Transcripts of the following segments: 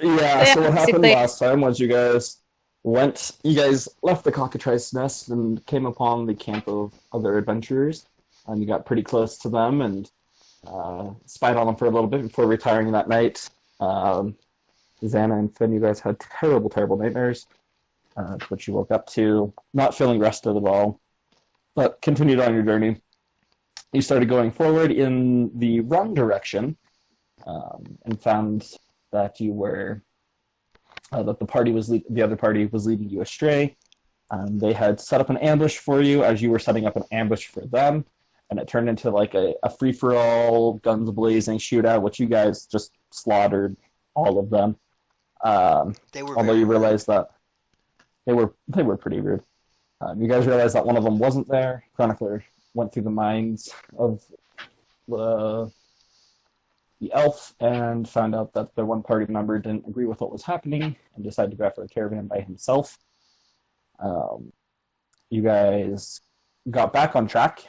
Yeah, so what happened basically. last time was you guys left the cockatrice nest and came upon the camp of other adventurers, and you got pretty close to them and spied on them for a little bit before retiring that night. Um, Xana and Finn, you guys had terrible, terrible nightmares, which you woke up to, not feeling rested at all, but continued on your journey. You started going forward in the wrong direction, and found that you were that the other party was leading you astray. They had set up an ambush for you as you were setting up an ambush for them, and it turned into like a free for all, guns blazing shootout, which you guys just slaughtered all of them. They were Although very you rude. realized that they were pretty rude. You guys realized that one of them wasn't there. Chronicler went through the minds of the elf and found out that their one party member didn't agree with what was happening and decided to go after a caravan by himself. You guys got back on track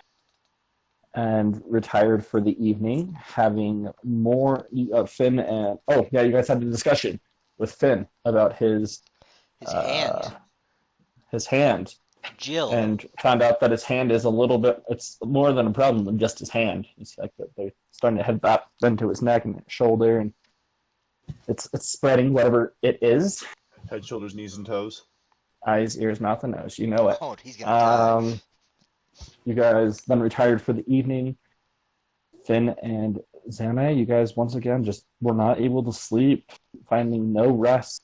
and retired for the evening, having more Finn and you guys had a discussion with Finn about his His his hand, Jill. and found out that his hand is it's more than a problem than just his hand. It's like that they're starting to head back into his neck and his shoulder, and it's spreading whatever it is. Head, shoulders, knees, and toes. Eyes, ears, mouth, and nose. You know it. Oh, he's gonna die. You guys then retired for the evening. Finn and Xana, you guys once again just were not able to sleep, finding no rest.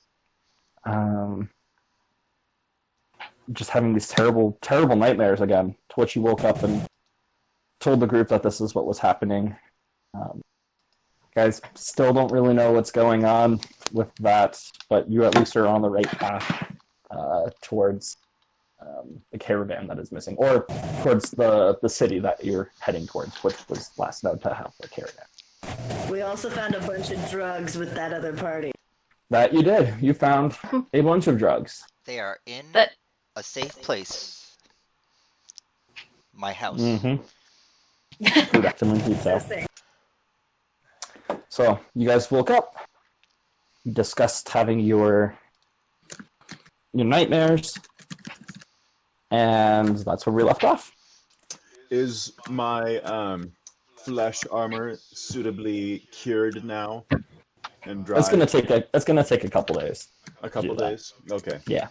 Just having these terrible, terrible nightmares again, to which you woke up and told the group that this is what was happening. Guys still don't really know what's going on with that, but you at least are on the right path towards the caravan that is missing, or towards the city that you're heading towards, which was last known to have the caravan. We also found a bunch of drugs with that other party. That you did. You found a bunch of drugs. They are in That a safe place. My house. Correct, and so. So you guys woke up, discussed having your nightmares, and that's where we left off. Is my flesh armor suitably cured now and dry? That's gonna take a couple days. A couple days? Okay. Yeah.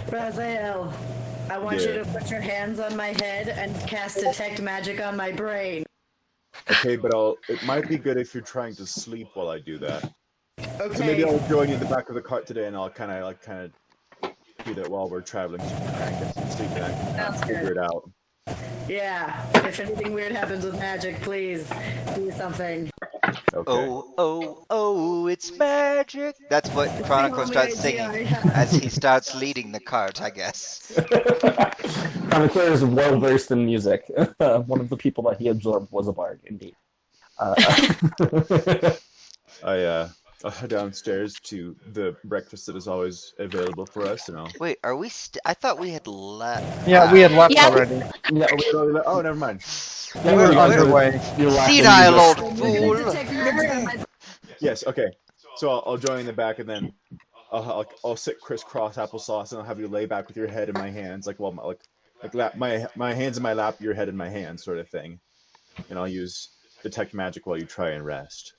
Raziel, I want you to put your hands on my head and cast detect magic on my brain. Okay, but it might be good if you're trying to sleep while I do that. Okay. So maybe I'll join you in the back of the cart today, and I'll kind of do that while we're traveling, so we can try and get some sleep, and I can Sounds figure good. it out. Yeah. If anything weird happens with magic, please do something. Okay. Oh, it's magic. That's what Chronicler starts singing as he starts leading the cart, I guess. Chronicler is well versed in music. One of the people that he absorbed was a bard, indeed. I'll head downstairs to the breakfast that is always available for us, and I'll... Wait, are we I thought we had left. Yeah, we had left Yeah. already. Oh, never mind. We were underway. You're laughing, Senile you old just- fool. Detect magic on my Yes, okay. So I'll join in the back, and then I'll sit crisscross applesauce, and I'll have you lay back with your head in my hands, my hands in my lap, your head in my hands, sort of thing. And I'll use detect magic while you try and rest.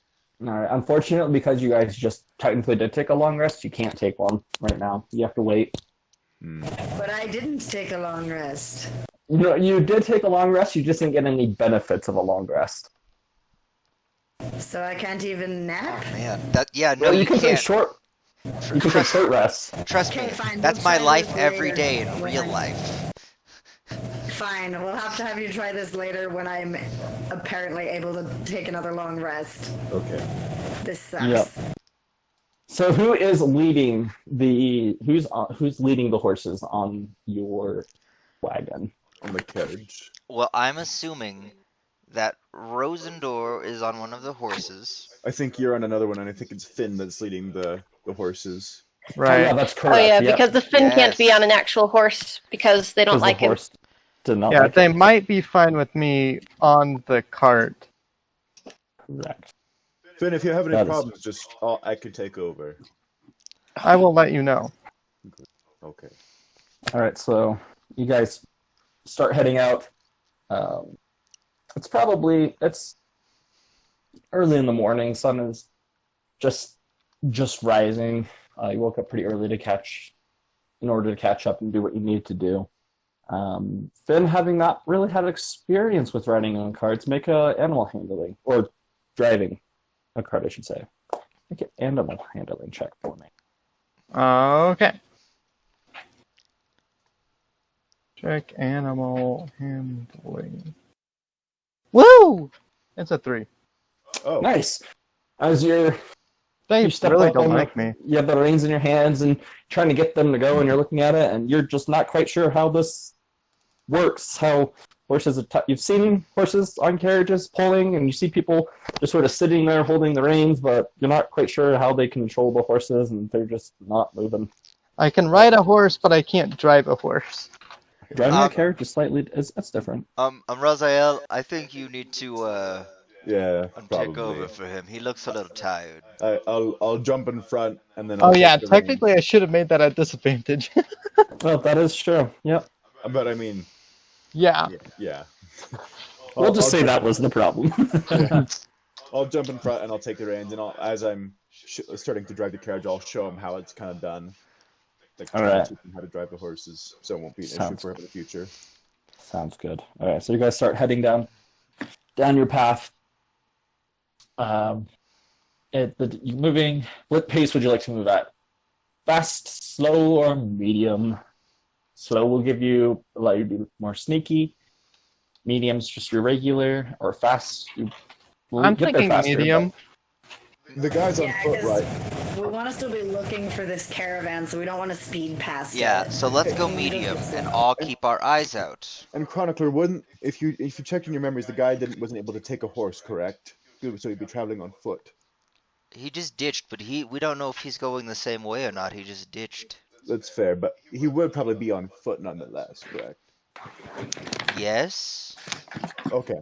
All right. Unfortunately, because you guys just technically did take a long rest, you can't take one right now. You have to wait. But I didn't take a long rest. No, you did take a long rest. You just didn't get any benefits of a long rest. So I can't even nap? Man, no, Well, you you can take can't. short. You can take short rests. Trust me, Okay, fine, that's we'll my try life this every later day in when real I- life. Fine, we'll have to have you try this later when I'm apparently able to take another long rest. Okay. This sucks. Yep. So who is leading who's leading the horses on your wagon? On the carriage. Well, I'm assuming that Rosendor is on one of the horses. I think you're on another one, and I think it's Finn that's leading the horses. Oh, yeah, Right. that's correct. Oh yeah, Yep. because the Finn Yes. can't be on an actual horse because they don't 'Cause like the him. horse did not Yeah, like they it. might be fine with me on the cart. Correct. Finn, if you have any That is- problems, just I can take over. I will let you know. Okay. All right, so you guys start heading out. It's early in the morning. Sun is just rising. You woke up pretty early in order to catch up and do what you need to do. Finn, having not really had experience with riding on carts, make a animal handling or driving a cart, I should say. Make an animal handling check for me. Okay. Check animal handling. Woo! It's a 3. Oh, Nice. As you They step really up don't on like me. You have the reins in your hands and trying to get them to go, and you're looking at it, and you're just not quite sure how this works. How horses you've seen horses on carriages pulling, and you see people just sort of sitting there holding the reins, but you're not quite sure how they control the horses, and they're just not moving. I can ride a horse, but I can't drive a horse. Driving a carriage is that's different. Raziel, I think you need to yeah, take probably. over for him. He looks a little tired. I'll jump in front and then. Oh I'll yeah, take the reins. technically I should have made that a disadvantage. Well, that is true. Yep. But I mean, Yeah. yeah. We'll just say jump- that was the problem. I'll jump in front and I'll take the reins, and as I'm starting to drive the carriage, I'll show him how it's kind of done. Like, All right. teach him how to drive the horses, so it won't be an issue Sounds for him in the future. Sounds good. All right, so you guys start heading down your path. You're moving. What pace would you like to move at? Fast, slow, or medium? Slow will allow you to be more sneaky. Medium's just your regular, or fast. I'm thinking medium. The guys on Yeah, foot, 'cause right? we want to still be looking for this caravan, so we don't want to speed past Yeah, it. so let's go medium and all keep our eyes out. And Chronicler, if you checked in your memories, the guy wasn't able to take a horse, correct? So he'd be traveling on foot. He just ditched, but we don't know if he's going the same way or not. He just ditched. That's fair, but he would probably be on foot nonetheless, correct? Yes. Okay.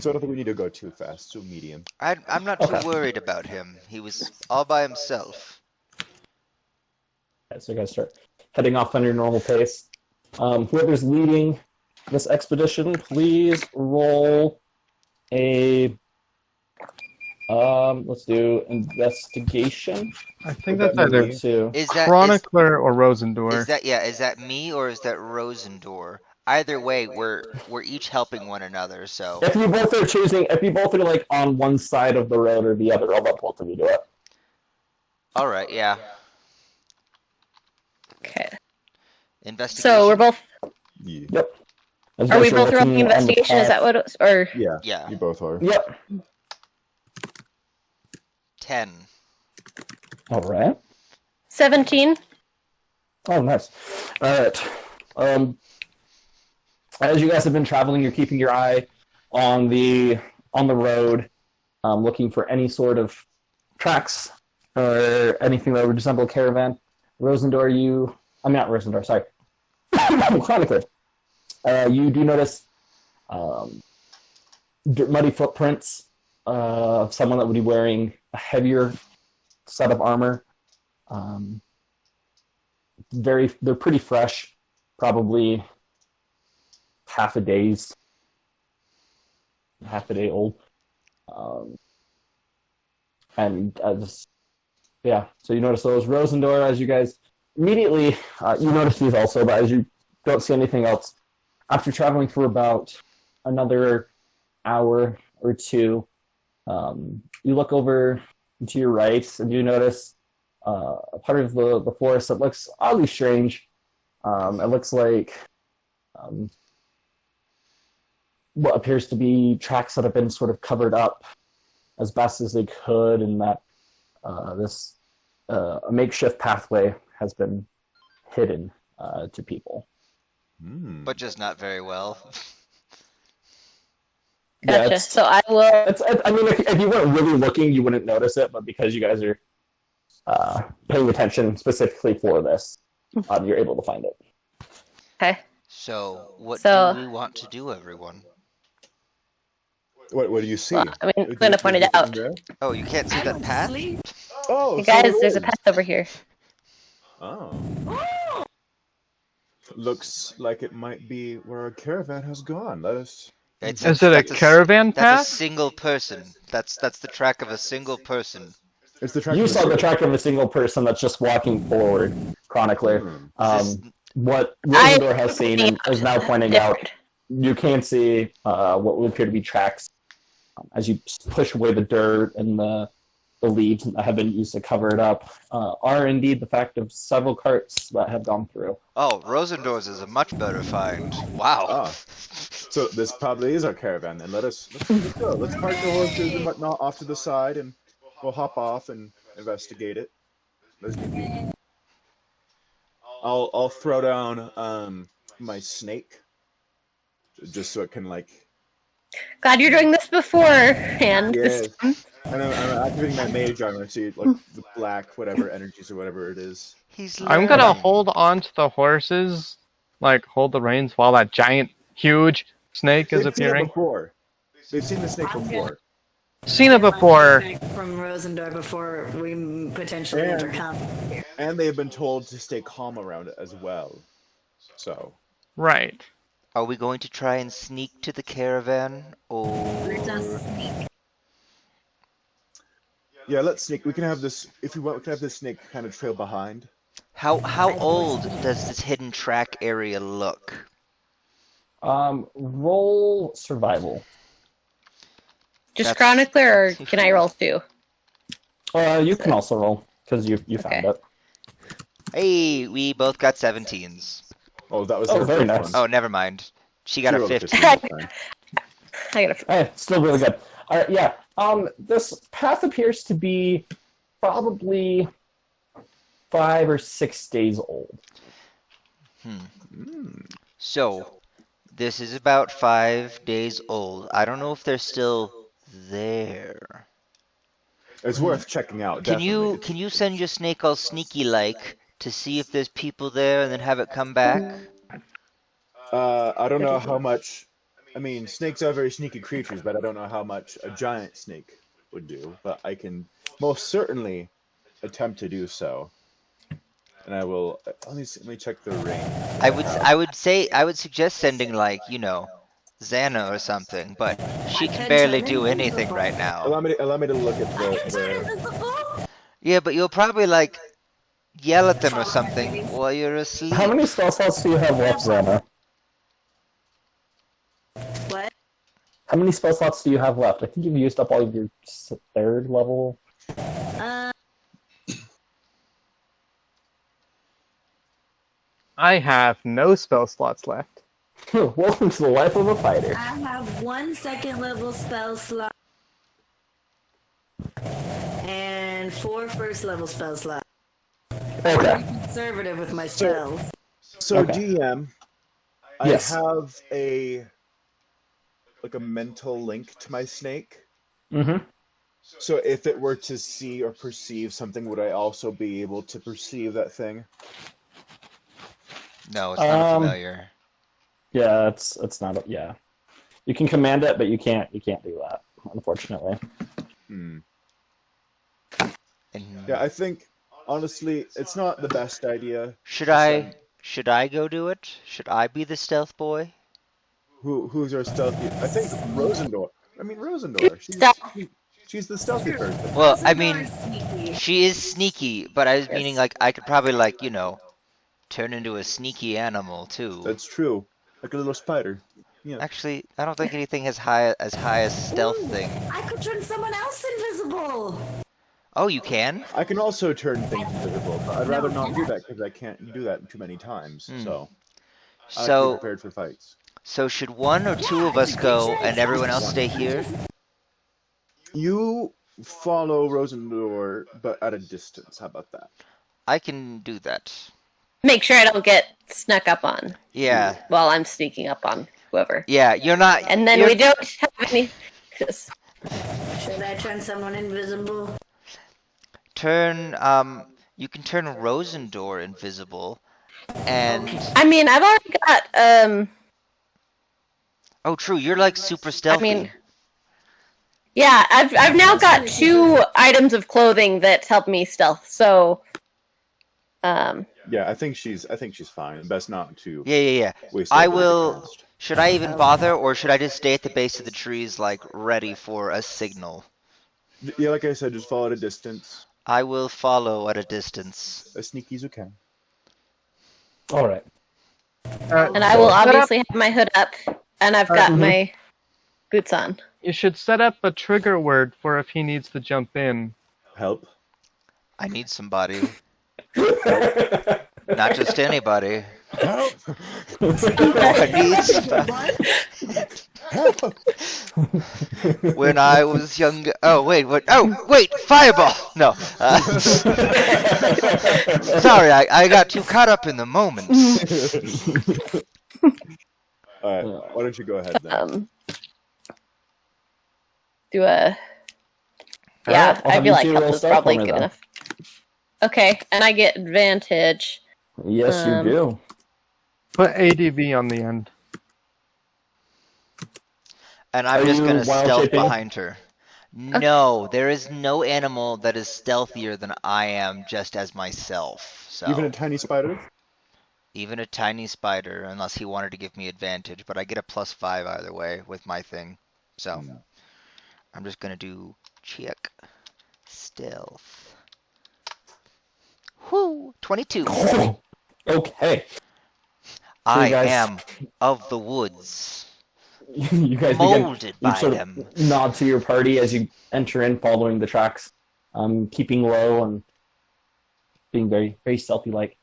So I don't think we need to go too fast. So medium. I'm not too worried about him. He was all by himself. Okay, so you guys start heading off on your normal pace. Whoever's leading this expedition, please roll a. Let's do investigation. I think Would that's that be either me? Two. Is that Chronicler or Rosendor. is that me or is that Rosendor? Either way, we're each helping one another. So If you both are like on one side of the road or the other, I'll let both of you do it. all right, yeah. Okay. Investigation. So we're both. Yeah. Yep. As Are we you're both rolling looking on the investigation? Is path- that what it was? Or Yeah. Yeah. You both are. Yep. 10. All right. 17? Oh, nice. All right. As you guys have been traveling, you're keeping your eye on the road, looking for any sort of tracks or anything that would resemble a caravan. Rosendor, I'm not Rosendor, sorry. Chronicler. You do notice muddy footprints of someone that would be wearing a heavier set of armor. They're pretty fresh, probably half a day old. So you notice those. Rosendor, as you guys immediately, you notice these also, but as you don't see anything else, after traveling for about another hour or two, you look over to your right and you notice a part of the forest that looks oddly strange. It looks like what appears to be tracks that have been sort of covered up as best as they could, and that a makeshift pathway has been hidden to people. But just not very well. Yeah, Gotcha. So I will. I mean, if you weren't really looking, you wouldn't notice it, but because you guys are paying attention specifically for this, you're able to find it. Okay. So what So- do we want to do, everyone? What do you see? Well, I mean, I'm Is gonna there- point is it there out. something there? Oh, you can't see I that went to path? sleep. Oh, Hey so guys, it there's a is. path over here. Oh. Looks like it might be where our caravan has gone. Let us. It's Is it a that's caravan That's path? a single person. That's the track of a single person. It's the track. You of the saw the city. track of a single person that's just walking forward, chronicler. This- What I- Rosendor has seen and is now pointing out, Different. you can see what would appear to be tracks as you push away the dirt and the leaves that have been used to cover it up. Are indeed the fact of several carts that have gone through. Oh, Rosendor's is a much better find. Wow. Ah. So this probably is our caravan. Then let's go. Let's park the horses and whatnot off to the side, and we'll hop off and investigate it. Let's do. I'll throw down my snake, just so it can like. Glad you're doing this beforehand. Yes. And I'm activating my mage armor, so you, like the black whatever energies or whatever it is. He's I'm gonna learning. hold on to the horses, like hold the reins while that giant, huge snake is They've seen it appearing. before. They've seen the snake before. Seen it before. From Rosendor before we potentially Yeah. enter combat. And they have been told to stay calm around it as well. So Right. Are we going to try and sneak to the caravan, or Let us sneak. yeah, let's sneak. We can have this if you want. We can have this snake kind of trail behind. how old does this hidden track area look? Roll survival. Just That's- chronicler, or can I roll too? You can also roll because you found Okay. it. Hey, we both got 17s. Oh, that was Oh, her very first nice. one. Oh, never mind. She got She a rolled 15. this time. I gotta. Hey, still really good. All right, yeah. This path appears to be probably 5 or 6 days old. So, this is about 5 days old. I don't know if they're still there. It's worth checking out. Can Definitely. you send your snake all sneaky like to see if there's people there and then have it come back? I don't know how much. I mean, snakes are very sneaky creatures, but I don't know how much a giant snake would do. But I can most certainly attempt to do so. And I will. Let me check the range. I would suggest sending like, you know, Xana or something, but she can barely do anything right now. Allow me to look at I can turn the invisible. Yeah, but you'll probably like yell at them or something while you're asleep. How many spell slots do you have left, Xana? What? How many spell slots do you have left? I think you've used up all of your 3rd level. I have no spell slots left. Welcome to the life of a fighter. I have 1 second level spell slot and 4 first level spell slots. Okay. Conservative with my spells. So Okay. DM, I Yes. have a mental link to my snake. Mm-hmm. So if it were to see or perceive something, would I also be able to perceive that thing? No, it's not Um, familiar. Yeah, it's not. Yeah, you can command it, but you can't do that, unfortunately. And Yeah, I think honestly, it's not the best idea. should I go do it? Should I be the stealth boy? Who's our stealthy? I think Rosendor. I mean Rosendor. She's the stealthy person. Well, I mean, Sneaky. she is sneaky, but I was meaning like I could probably like, you know, turn into a sneaky animal too. That's true. Like a little spider. Yeah. Actually, I don't think anything as high a stealth thing. I could turn someone else invisible. Oh, you can? I can also turn things invisible, but I'd rather not do that because I can't do that too many times. So I like to be So, prepared for fights. so should one or two of us go and everyone else stay here? You follow Rosendor, but at a distance. How about that? I can do that. Make sure I don't get snuck up on Yeah, while I'm sneaking up on whoever. yeah. You're not. And then you're- we don't have any. Just, Should I turn someone invisible? turn. You can turn Rosendor invisible, and I mean, I've already got. oh, true. You're like super stealthy. mean, Yeah, I've now got 2 items of clothing that help me stealth. So, Yeah, I think she's fine. Best not to Yeah. waste. I a bit of will. cast. Should I even bother, or should I just stay at the base of the trees, like, ready for a signal? Yeah, like I said, just follow at a distance, I will follow at a distance. as sneaky as you can. All right. and I will obviously have my hood up, and I've got my boots on. You should set up a trigger word for if he needs to jump in. Help. I need somebody. Not just anybody. Help. I need somebody. When I was younger. Oh wait, what? Oh wait, fireball. No. Sorry, I got too caught up in the moment. All right. Why don't you go ahead then? Do a. All Yeah, right, I'll I have feel you like two help roll is stealth probably for me good then. enough. Okay, and I get advantage. Yes, you do. Put ADV on the end. And I'm Are just you gonna wild stealth shaping? behind her. No, there is no animal that is stealthier than I am just as myself. So Even a tiny spider. even a tiny spider, unless he wanted to give me advantage, but I get a +5 either way with my thing. So I'm just gonna do check stealth. Whoo! 22. Okay. I guys- am of the woods, You guys molded you by sort them. of nod to your party as you enter in, following the tracks, keeping low and being very, very stealthy-like.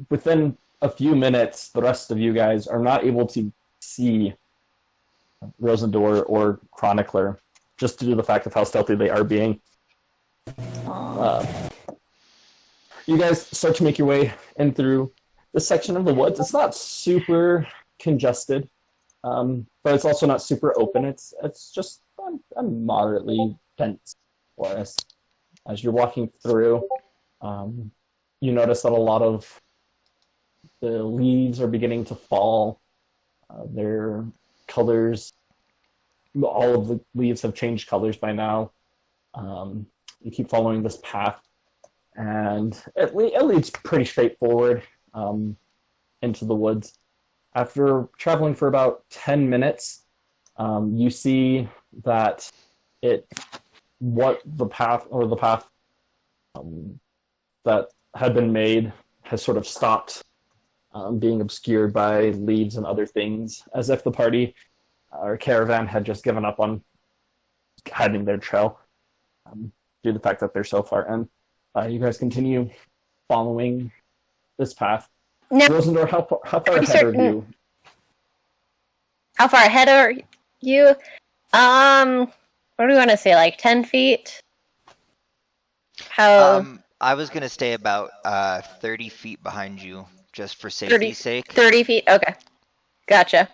Within a few minutes, the rest of you guys are not able to see Rosendor or Chronicler, just due to the fact of how stealthy they are being. You guys start to make your way in through this section of the woods. It's not super congested, but it's also not super open. It's just a moderately dense forest. As you're walking through, you notice that a lot of the leaves are beginning to fall. Their colors, all of the leaves have changed colors by now. You keep following this path, and it leads pretty straightforward into the woods. After traveling for about 10 minutes, you see that the path that had been made has sort of stopped being obscured by leaves and other things, as if the party or caravan had just given up on hiding their trail due to the fact that they're so far in. You guys continue following this path. Now, Rosendor, how far Are you ahead are certain- you? how far ahead are you? What do we want to say? Like 10 feet? How? I was gonna stay about 30 feet behind you, just for 30 safety's sake. 30 feet? Okay. Gotcha.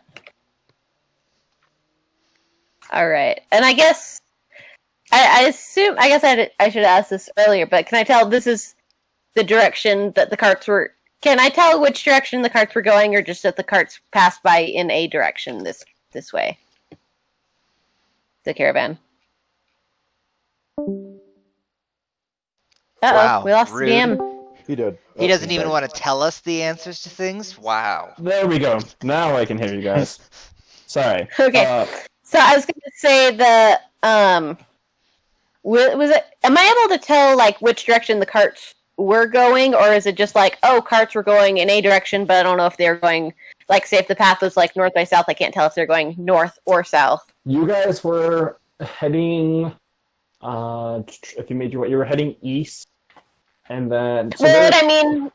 All right. And I guess I assume I should ask this earlier, but can I tell this is the direction that the carts were? Can I tell which direction the carts were going, or just that the carts passed by in a direction this way? The caravan. Wow, we lost rude. the DM. He did. He doesn't even sorry. want to tell us the answers to things? Wow. There we go. Now I can hear you guys. Sorry. Okay. So I was going to say the was it? Am I able to tell like which direction the carts were going, or is it just like, oh, carts were going in a direction, but I don't know if they're going, like, say if the path was like north by south, I can't tell if they're going north or south. You guys were heading. If you made your way, you were heading east, and then Well, what I mean,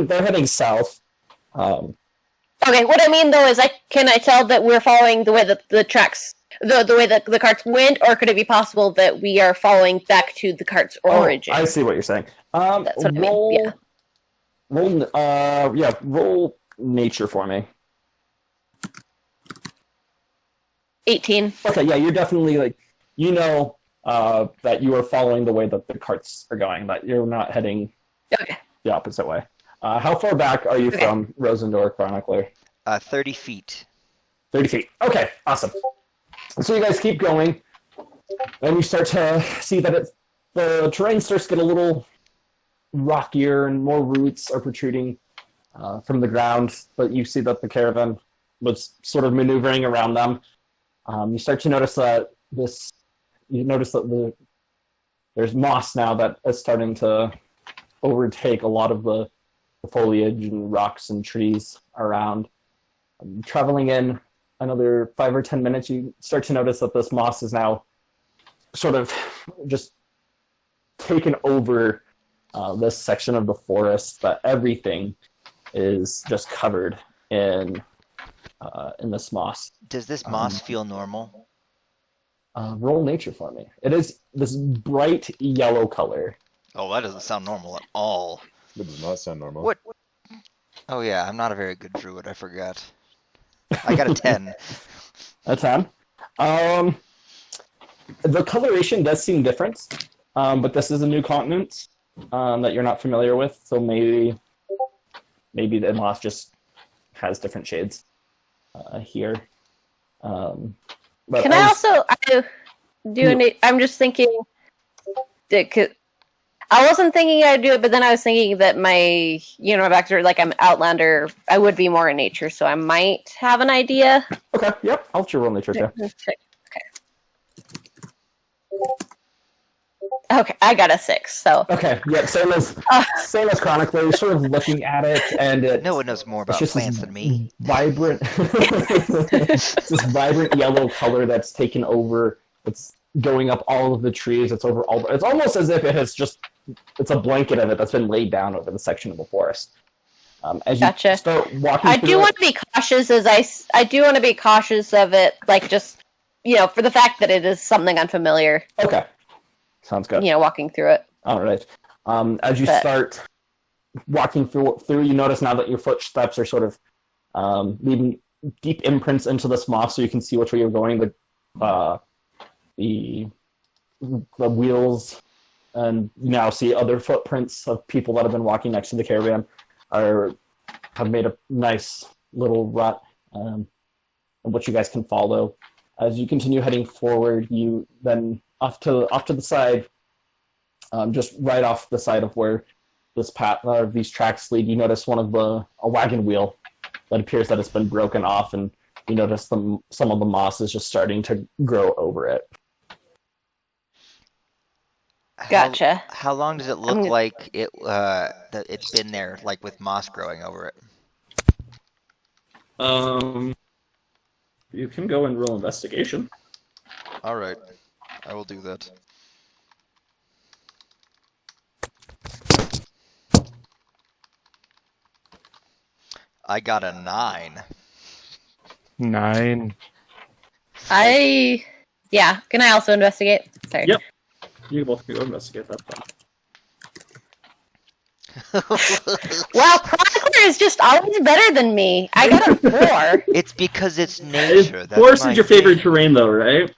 they're heading south. Okay, what I mean though is, can I tell that we're following the way that the tracks, the way that the carts went, or could it be possible that we are following back to the cart's origin? I see what you're saying. That's what I mean, yeah. Roll nature for me. 18. Okay, yeah, you're definitely that you are following the way that the carts are going. That you're not heading Okay. the opposite way. How far back are you from Rosendor Chronicler? 30 feet. 30 feet. Okay, awesome. So you guys keep going, and you start to see that the terrain starts to get a little rockier, and more roots are protruding from the ground. But you see that the caravan was sort of maneuvering around them. You start to notice that there's moss now that is starting to overtake a lot of the foliage and rocks and trees around. Traveling in another 5 or 10 minutes, you start to notice that this moss is now sort of just taken over this section of the forest, that everything is just covered in this moss. Does this moss feel normal? Roll nature for me. It is this bright yellow color. Oh, that doesn't sound normal at all. That does not sound normal. What? Oh yeah, I'm not a very good druid. I forgot. I got a 10. A 10. The coloration does seem different, but this is a new continent that you're not familiar with, so maybe the moss just has different shades here. But Can I also I'm just thinking that I wasn't thinking I'd do it, but then I was thinking that my backstory, like I'm Outlander, I would be more in nature, so I might have an idea. Okay, yep, I'll let you roll nature too. Okay, I got a 6, so. Okay, yep, same as Chronicler. You're sort of looking at it, and No one knows more about just plants than me. vibrant, it's this vibrant yellow color that's taken over. It's going up all of the trees. It's over all. It's almost as if it's a blanket of it that's been laid down over the section of the forest. As Gotcha. you start walking, I do want to be cautious I do want to be cautious of it, like just for the fact that it is something unfamiliar. Okay, sounds good. Walking through it. All right. As you start walking through, you notice now that your footsteps are sort of leaving deep imprints into this moss, so you can see which way you're going. The wheels, and you now see other footprints of people that have been walking next to the caravan have made a nice little rut, which you guys can follow. As you continue heading forward, you then off to the side, just right off the side of where this path these tracks lead, you notice a wagon wheel that appears that it's been broken off, and you notice some of the moss is just starting to grow over it. Gotcha. How long does it look like that it's been there, like with moss growing over it? You can go and roll investigation. All right, I will do that. I got a 9. 9. Can I also investigate? Sorry. Yep. You both can go investigate that. Wow, Chronicler is just always better than me. I got a 4. It's because it's nature. That's Forest my is your favorite thing. terrain, though, right?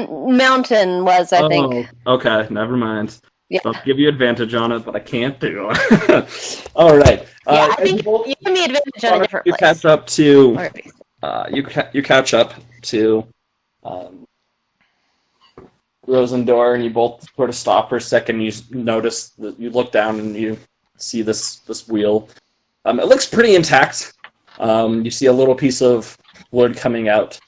Mountain was, I think. Oh, okay, never mind. Yeah. I'll give you advantage on it, but I can't do it. All right. I think you give me advantage on a different you place. catch up to. Or- You catch up to Rosendor, and you both sort of stop for a second. You notice that you look down and you see this wheel. It looks pretty intact. You see a little piece of wood coming out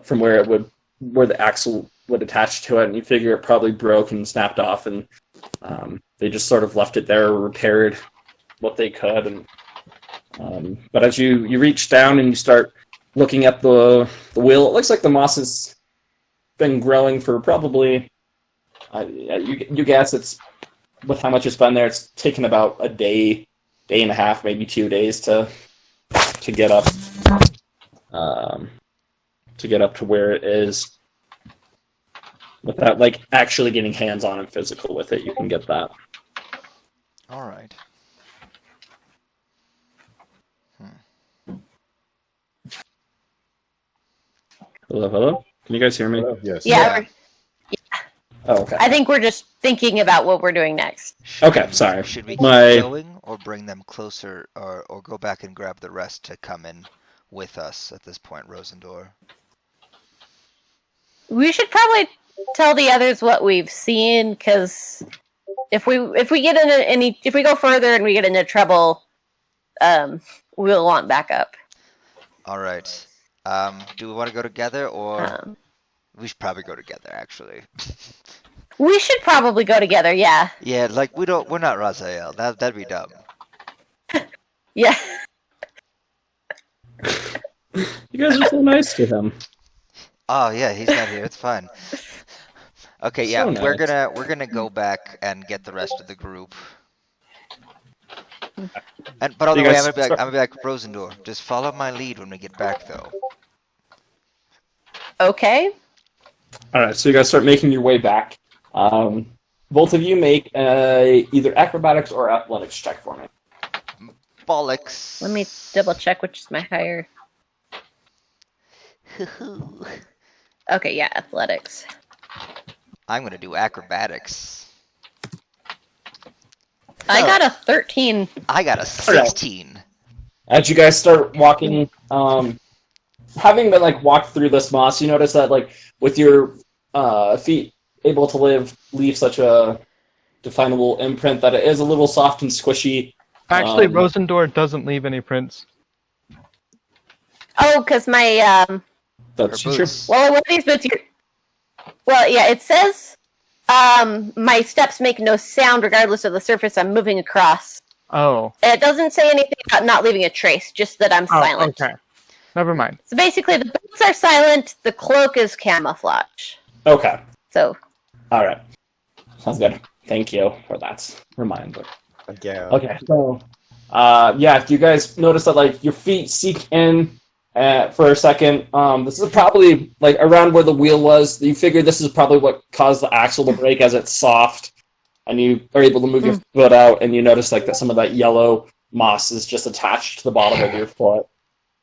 from where the axle would attach to it, and you figure it probably broke and snapped off, and they just sort of left it there, repaired what they could. And but as you reach down and you start looking at the wheel, it looks like the moss has been growing for probably you guess it's, with how much it's been there, it's taken about a day and a half, maybe 2 days to get up to where it is. Without actually getting hands-on and physical with it, you can get that. All right. Hello? Can you guys hear me? Yes. Yeah. Oh, okay. I think we're just thinking about what we're doing next. Okay, sorry. Should we keep My- going, or bring them closer, or go back and grab the rest to come in with us at this point, Rosendor. We should probably tell the others what we've seen, because if we get into if we go further and we get into trouble, we'll want backup. All right. Do we want to go together, or we should probably go together? Actually. We should probably go together. Yeah. Yeah, like we're not Raziel. That'd be dumb. Yeah. You guys are so nice to him. Oh yeah, he's not here. It's fine. Okay, yeah, So we're nice. gonna go back and get the rest of the group. But on You the way, guys I'm gonna start- be like Rosendor. Just follow my lead when we get back, though. Okay. All right, so you guys start making your way back. Both of you make either acrobatics or athletics check for me. Bollocks. Let me double check which is my higher. Okay, yeah, athletics. I'm gonna do acrobatics. I got a 13. I got a 16. As you guys start walking, having been like walked through this moss, you notice that like with your feet able to leave such a definable imprint that it is a little soft and squishy. Actually, Rosendor doesn't leave any prints. Oh, because my That's Her true. boots. well, what are these boots here? Well, yeah, it says my steps make no sound regardless of the surface I'm moving across. Oh. It doesn't say anything about not leaving a trace, just that I'm Oh, silent. okay. Never mind. So basically, the boots are silent, the cloak is camouflage. Okay. So, All right. Sounds good. Thank you for that reminder. Again. Okay, so yeah, you guys notice that like your feet seek in for a second. This is probably like around where the wheel was. You figure this is probably what caused the axle to break as it's soft, and you are able to move your foot out, and you notice like that some of that yellow moss is just attached to the bottom of your foot,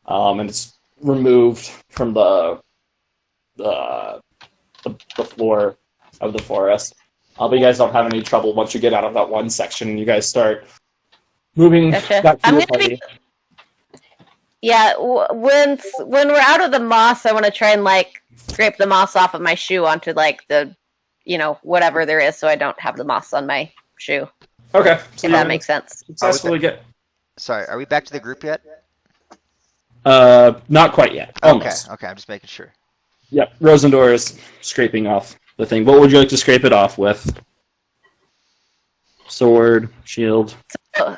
and it's removed from the floor of the forest. But you guys don't have any trouble once you get out of that one section. You guys start moving Gotcha. back to I'm your gonna party. yeah, when we're out of the moss, I want to try and like scrape the moss off of my shoe onto like the, whatever there is, so I don't have the moss on my shoe. Okay, so If that makes sense. successfully get. Sorry, are we back to the group yet? Not quite yet. Almost. Okay, I'm just making sure. Yep, Rosendor is scraping off the thing. What would you like to scrape it off with? Sword, shield. Oh,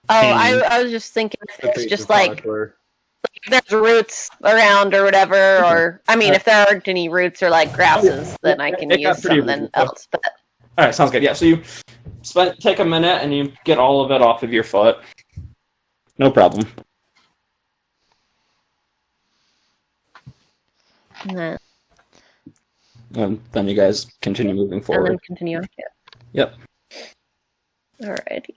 I was just thinking if it's just like there's roots around or whatever, or I mean, if there aren't any roots or like grasses, then I can It got use pretty something rooty. else. But All right, sounds good. Yeah, so you take a minute and you get all of it off of your foot. No problem. and And then you guys continue moving forward. then continue on. Yep. Alrighty.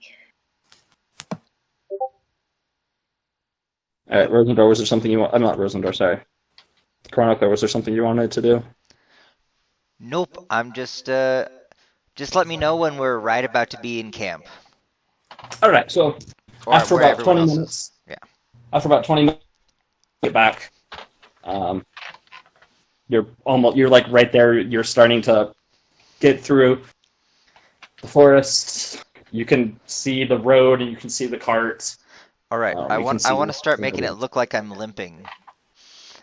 All right, Rosendor, was there something you want? I'm not Rosendor, sorry. Chronicler, was there something you wanted to do? Nope. I'm just let me know when we're right about to be in camp. All right, so Or after where about everyone 20 else is. minutes. Yeah. After about 20 minutes, get back. You're like right there. You're starting to get through the forest. You can see the road and you can see the carts. All right. You I can want see to start the making it road. look like I'm limping.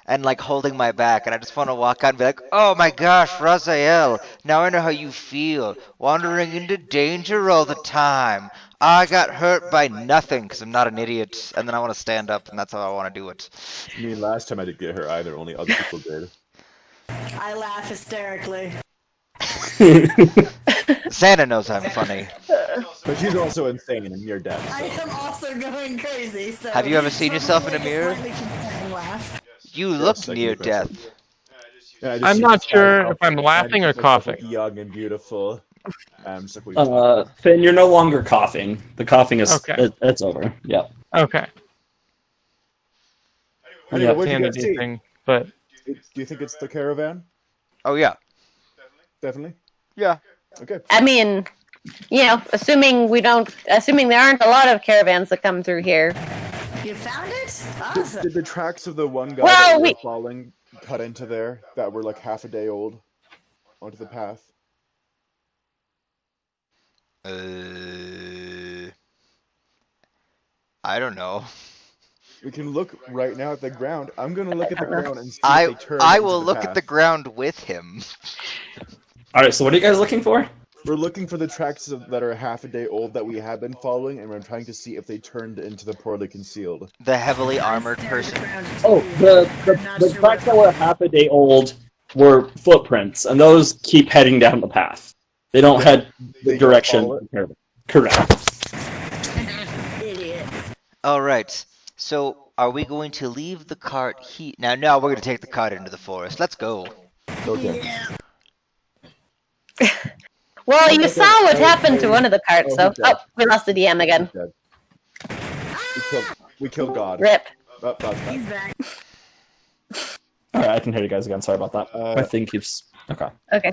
And like holding my back, and I just want to walk out and be like, "Oh my gosh, Raziel, now I know how you feel, wandering into danger all the time. I got hurt by nothing because I'm not an idiot." And then I want to stand up, and that's how I want to do it. I mean, last time I didn't get hurt either. Only other people did. I laugh hysterically. Santa knows I'm funny. But she's also insane and near death. I am also going crazy. So Have you ever seen yourself in a probably mirror? slightly concerning laugh. You look Yes, I near can imagine. death. Yeah, I just I'm see not this sure guy if I'm coughing, laughing and or he's like so coughing. young and beautiful. I'm just like, what are you talking Finn, you're no longer coughing. The coughing is Okay. it's over. Yep. Okay. about? Yeah, What did you guys Sanity see? thing, but Do you think it's the caravan? Oh yeah. Definitely. Yeah. Okay. I mean, assuming there aren't a lot of caravans that come through here. You found it? Awesome. Did the tracks of the one guy Well, that we we- were following cut into there that were like half a day old onto the path? I don't know. We can look right now at the ground. I'm gonna look at the ground and see I if they turn I into will the look at the path. ground with him. All right. So what are you guys looking for? We're looking for the tracks that are half a day old that we have been following, and we're trying to see if they turned into the poorly concealed. The heavily armored I stared at the person. ground, Oh, too. I'm not the sure tracks what- that were half a day old were footprints, and those keep heading down the path. They don't head They the don't direction. follow it? Correct. Idiot. All right. So, are we going to leave the cart now? No, we're going to take the cart into the forest. Let's go. Okay. Yeah. Well, you Okay, saw what hey, happened to hey. one of the carts, Oh, so he's dead. we lost the DM again. Dead. We killed God. Rip. Oh, God's back. He's back. All right, I can hear you guys again. Sorry about that. I think it's okay. Okay.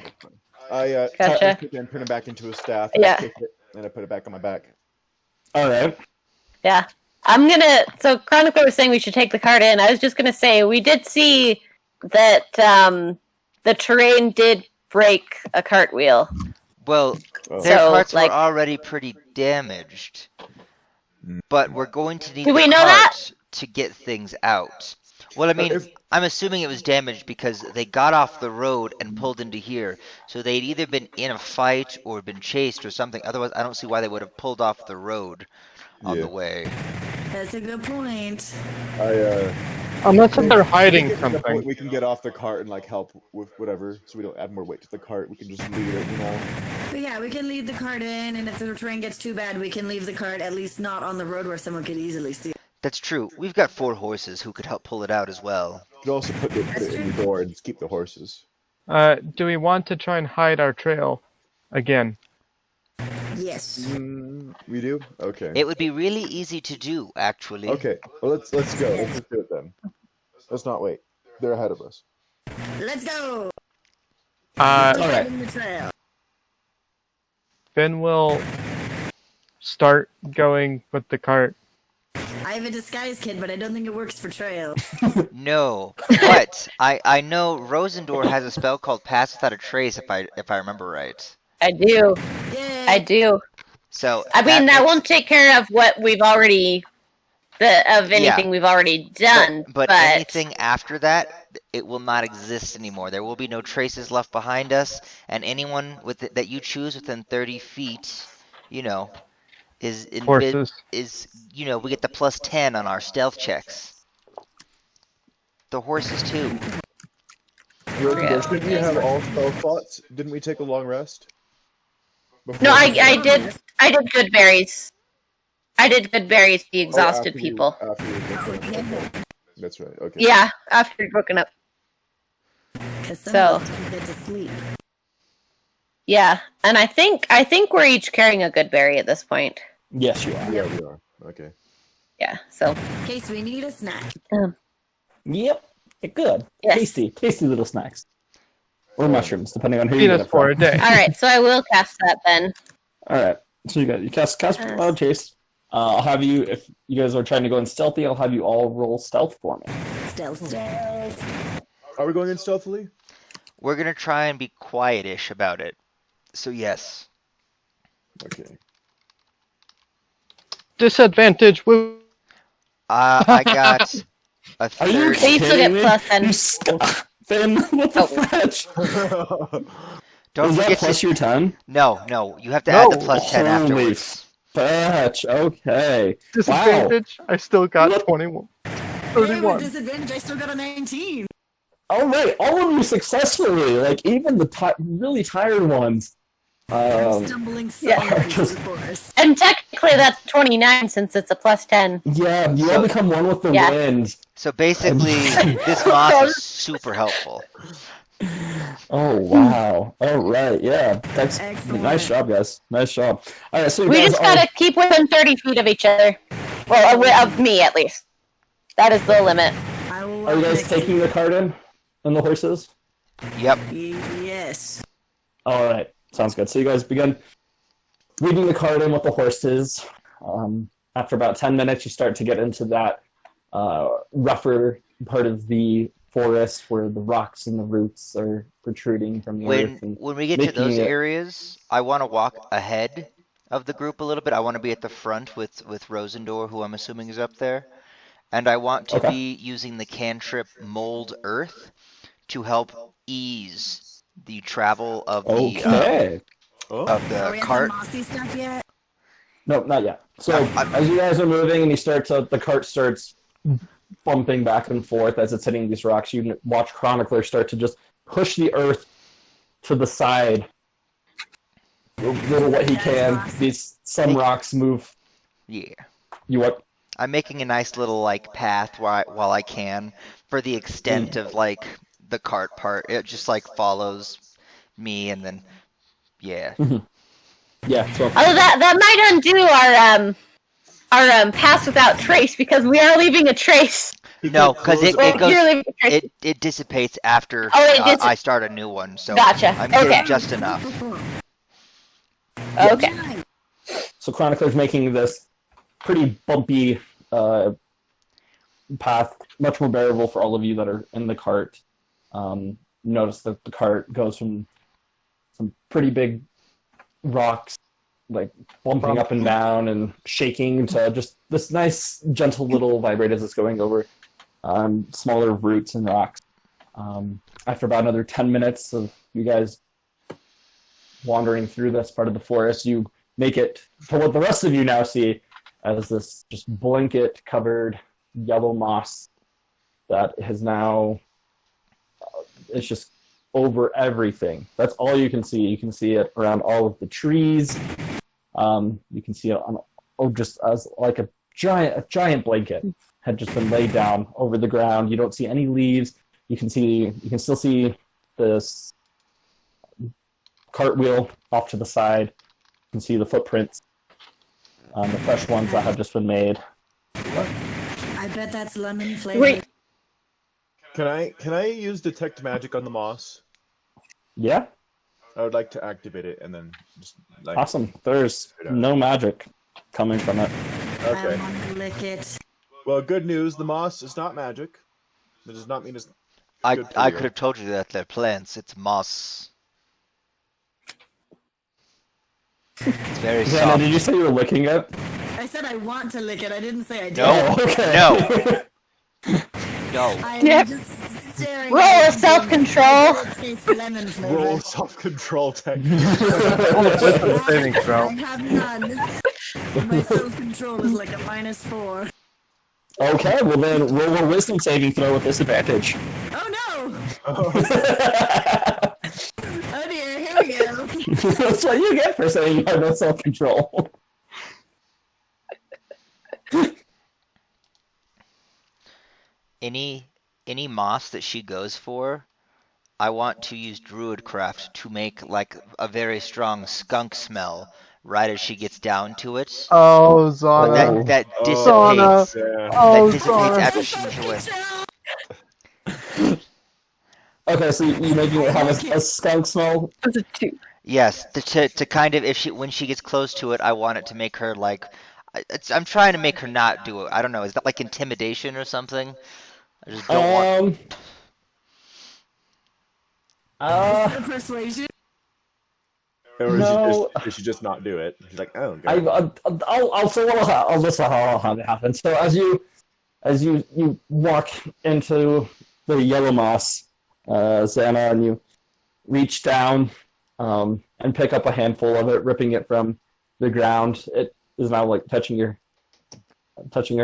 I Gotcha. and put him back into his staff. Yeah. I kicked it, and I put it back on my back. All right. Yeah. So Chronicler was saying we should take the cart in. I was just gonna say we did see that the terrain did break a cartwheel. Well, Oh. their So, carts like- were already pretty damaged. But we're going to need Do the we know cart that? to get things out. Well, I mean, if- I'm assuming it was damaged because they got off the road and pulled into here. So they'd either been in a fight or been chased or something. Otherwise, I don't see why they would have pulled off the road on Yeah. the way. That's a good point. Unless if they're hiding At the point something. we can get off the cart and like help with whatever, so we don't add more weight to the cart. We can just leave it, you know. But yeah, we can leave the cart in, and if the terrain gets too bad, we can leave the cart at least not on the road where someone could easily see it. That's true. We've got 4 horses who could help pull it out as well. You could also put it in the door and just keep the horses. Do we want to try and hide our trail again? Yes. We do? Okay. It would be really easy to do, actually. Okay. Well, let's go. Let's just do it then. Let's not wait. They're ahead of us. Let's go. All right. Leaving the trail. Finn will start going with the cart. I have a disguise kit, but I don't think it works for trail. No, but I know Rosendor has a spell called Pass Without a Trace, if I remember right. I do. Yay! I do. So I mean, that makes- won't take care of what we've already, of anything we've already done. But anything after that, it will not exist anymore. There will be no traces left behind us, and anyone that you choose within 30 feet, you know, Horses. we get the plus 10 on our stealth checks. The horses too. Shouldn't we have all spell slots? Didn't we take a long rest? Before No, we- I did good berries. I did good berries. The Oh, exhausted after people. After you okay. That's right. Okay. Yeah, after you've woken up. Because some So- of us don't get to sleep. Yeah, and I think we're each carrying a good berry at this point. Yes, you are. Yeah, we are. Okay. Yeah. So In case we need a snack. Yep. Good. Yes. Tasty little snacks. Or mushrooms, depending on who you Feed get us it for from. a day. all right. So I will cast that then. All right. So you cast chase. I'll have you, if you guys are trying to go in stealthy, I'll have you all roll stealth for me. Stealth. Are we going in stealthily? We're gonna try and be quietish about it. So yes. Okay. Disadvantage. Woo. I got a Are you 30. So you still kidding get me? plus 10. You Finn, what the Oh. fetch? Don't Is that forget plus to. your 10? No, you have to add the No. plus 10 Holy afterwards. Fetch, okay. Disadvantage. I still got What? 21. Hey, with 31. disadvantage, I still got a 19. All right, all of you successfully, like even the really tired ones. Stumbling yeah, silently through just- the forest. And technically, that's 29 since it's a plus 10. Yeah, you all So- become one with the Yeah. wind. So basically, this moss is super helpful. Oh wow! All right, yeah, that's Excellent. nice job, guys. Nice job. All right, so you We guys just are- gotta keep within 30 feet of each other. Well, of me at least. That is the limit. I will Are you walk guys next to taking the cart in and the horses? Yep. Yes. All right, sounds good. So you guys begin leading the cart in with the horses. after about 10 minutes, you start to get into that rougher part of the forest where the rocks and the roots are protruding from the earth. When we get to making those it- areas, I want to walk ahead of the group a little bit. I want to be at the front with Rosendor, who I'm assuming is up there. And I want to Okay. be using the cantrip Mold Earth to help ease the travel of the Okay. Oh, of Are the we at cart. the mossy stuff yet? No, not yet. So I'm- as you guys are moving and the cart starts bumping back and forth as it's hitting these rocks, you watch Chronicler start to just push the earth to the side. Little what he can. Some rocks move. Yeah. You what? I'm making a nice little like path while I can for the extent of like the cart part. It just like follows me and then yeah. Yeah. So Although that might undo our pass without trace because we are leaving a trace. No, because it Well, goes you're leaving a trace. it dissipates after Oh, it dis- I start a new one. So Gotcha. I'm Okay. getting just enough. Okay. So Chronicler's making this pretty bumpy path, much more bearable for all of you that are in the cart. Notice that the cart goes from some pretty big rocks, like bumping up and down and shaking, to just this nice, gentle little vibrate as it's going over smaller roots and rocks. After about another 10 minutes of you guys wandering through this part of the forest, you make it to what the rest of you now see as this just blanket covered yellow moss that has now it's just over everything. That's all you can see. You can see it around all of the trees. You can see it on just as like a giant blanket had just been laid down over the ground. You don't see any leaves. You can still see this cartwheel off to the side. You can see the footprints, the fresh ones that have just been made. I bet that's lemon flavored. Wait. can I use detect magic on the moss? Yeah, I would like to activate it and then just like. awesome. There's no magic coming from it. Okay. I want to lick it. Well, good news. The moss is not magic. That does not mean it's. I Good for I you. could have told you that they're plants. It's moss. It's very Xana, soft. did you say you were licking it? I said I want to lick it. I didn't say I did. No. Oh, okay. No. No. I'm Yep. just staring. Roll at it. self-control. I bet it tastes lemon flavored. Roll self-control tech. Wisdom saving throw. I have none. My self-control is like a -4. Okay, well then roll a wisdom saving throw with disadvantage. Oh no! Oh, Oh dear, here we go. That's what you get for saying you have no self-control. Any moss that she goes for, I want to use Druidcraft to make like a very strong skunk smell right as she gets down to it. Oh, But Zana. that Oh. dissipates. yeah. Oh, That dissipates Zana. after she gets away. Okay, so you making it have a skunk smell? That's a 2. Yes, to kind of when she gets close to it, I want it to make her like. I'm trying to make her not do it. I don't know. Is that like intimidation or something? I just don't want. Persuasion. Or No. she just not do it? She's like, oh, I'll God. just have it happen. So as you walk into the yellow moss, Xana, and you reach down and pick up a handful of it, ripping it from the ground. It is now like touching your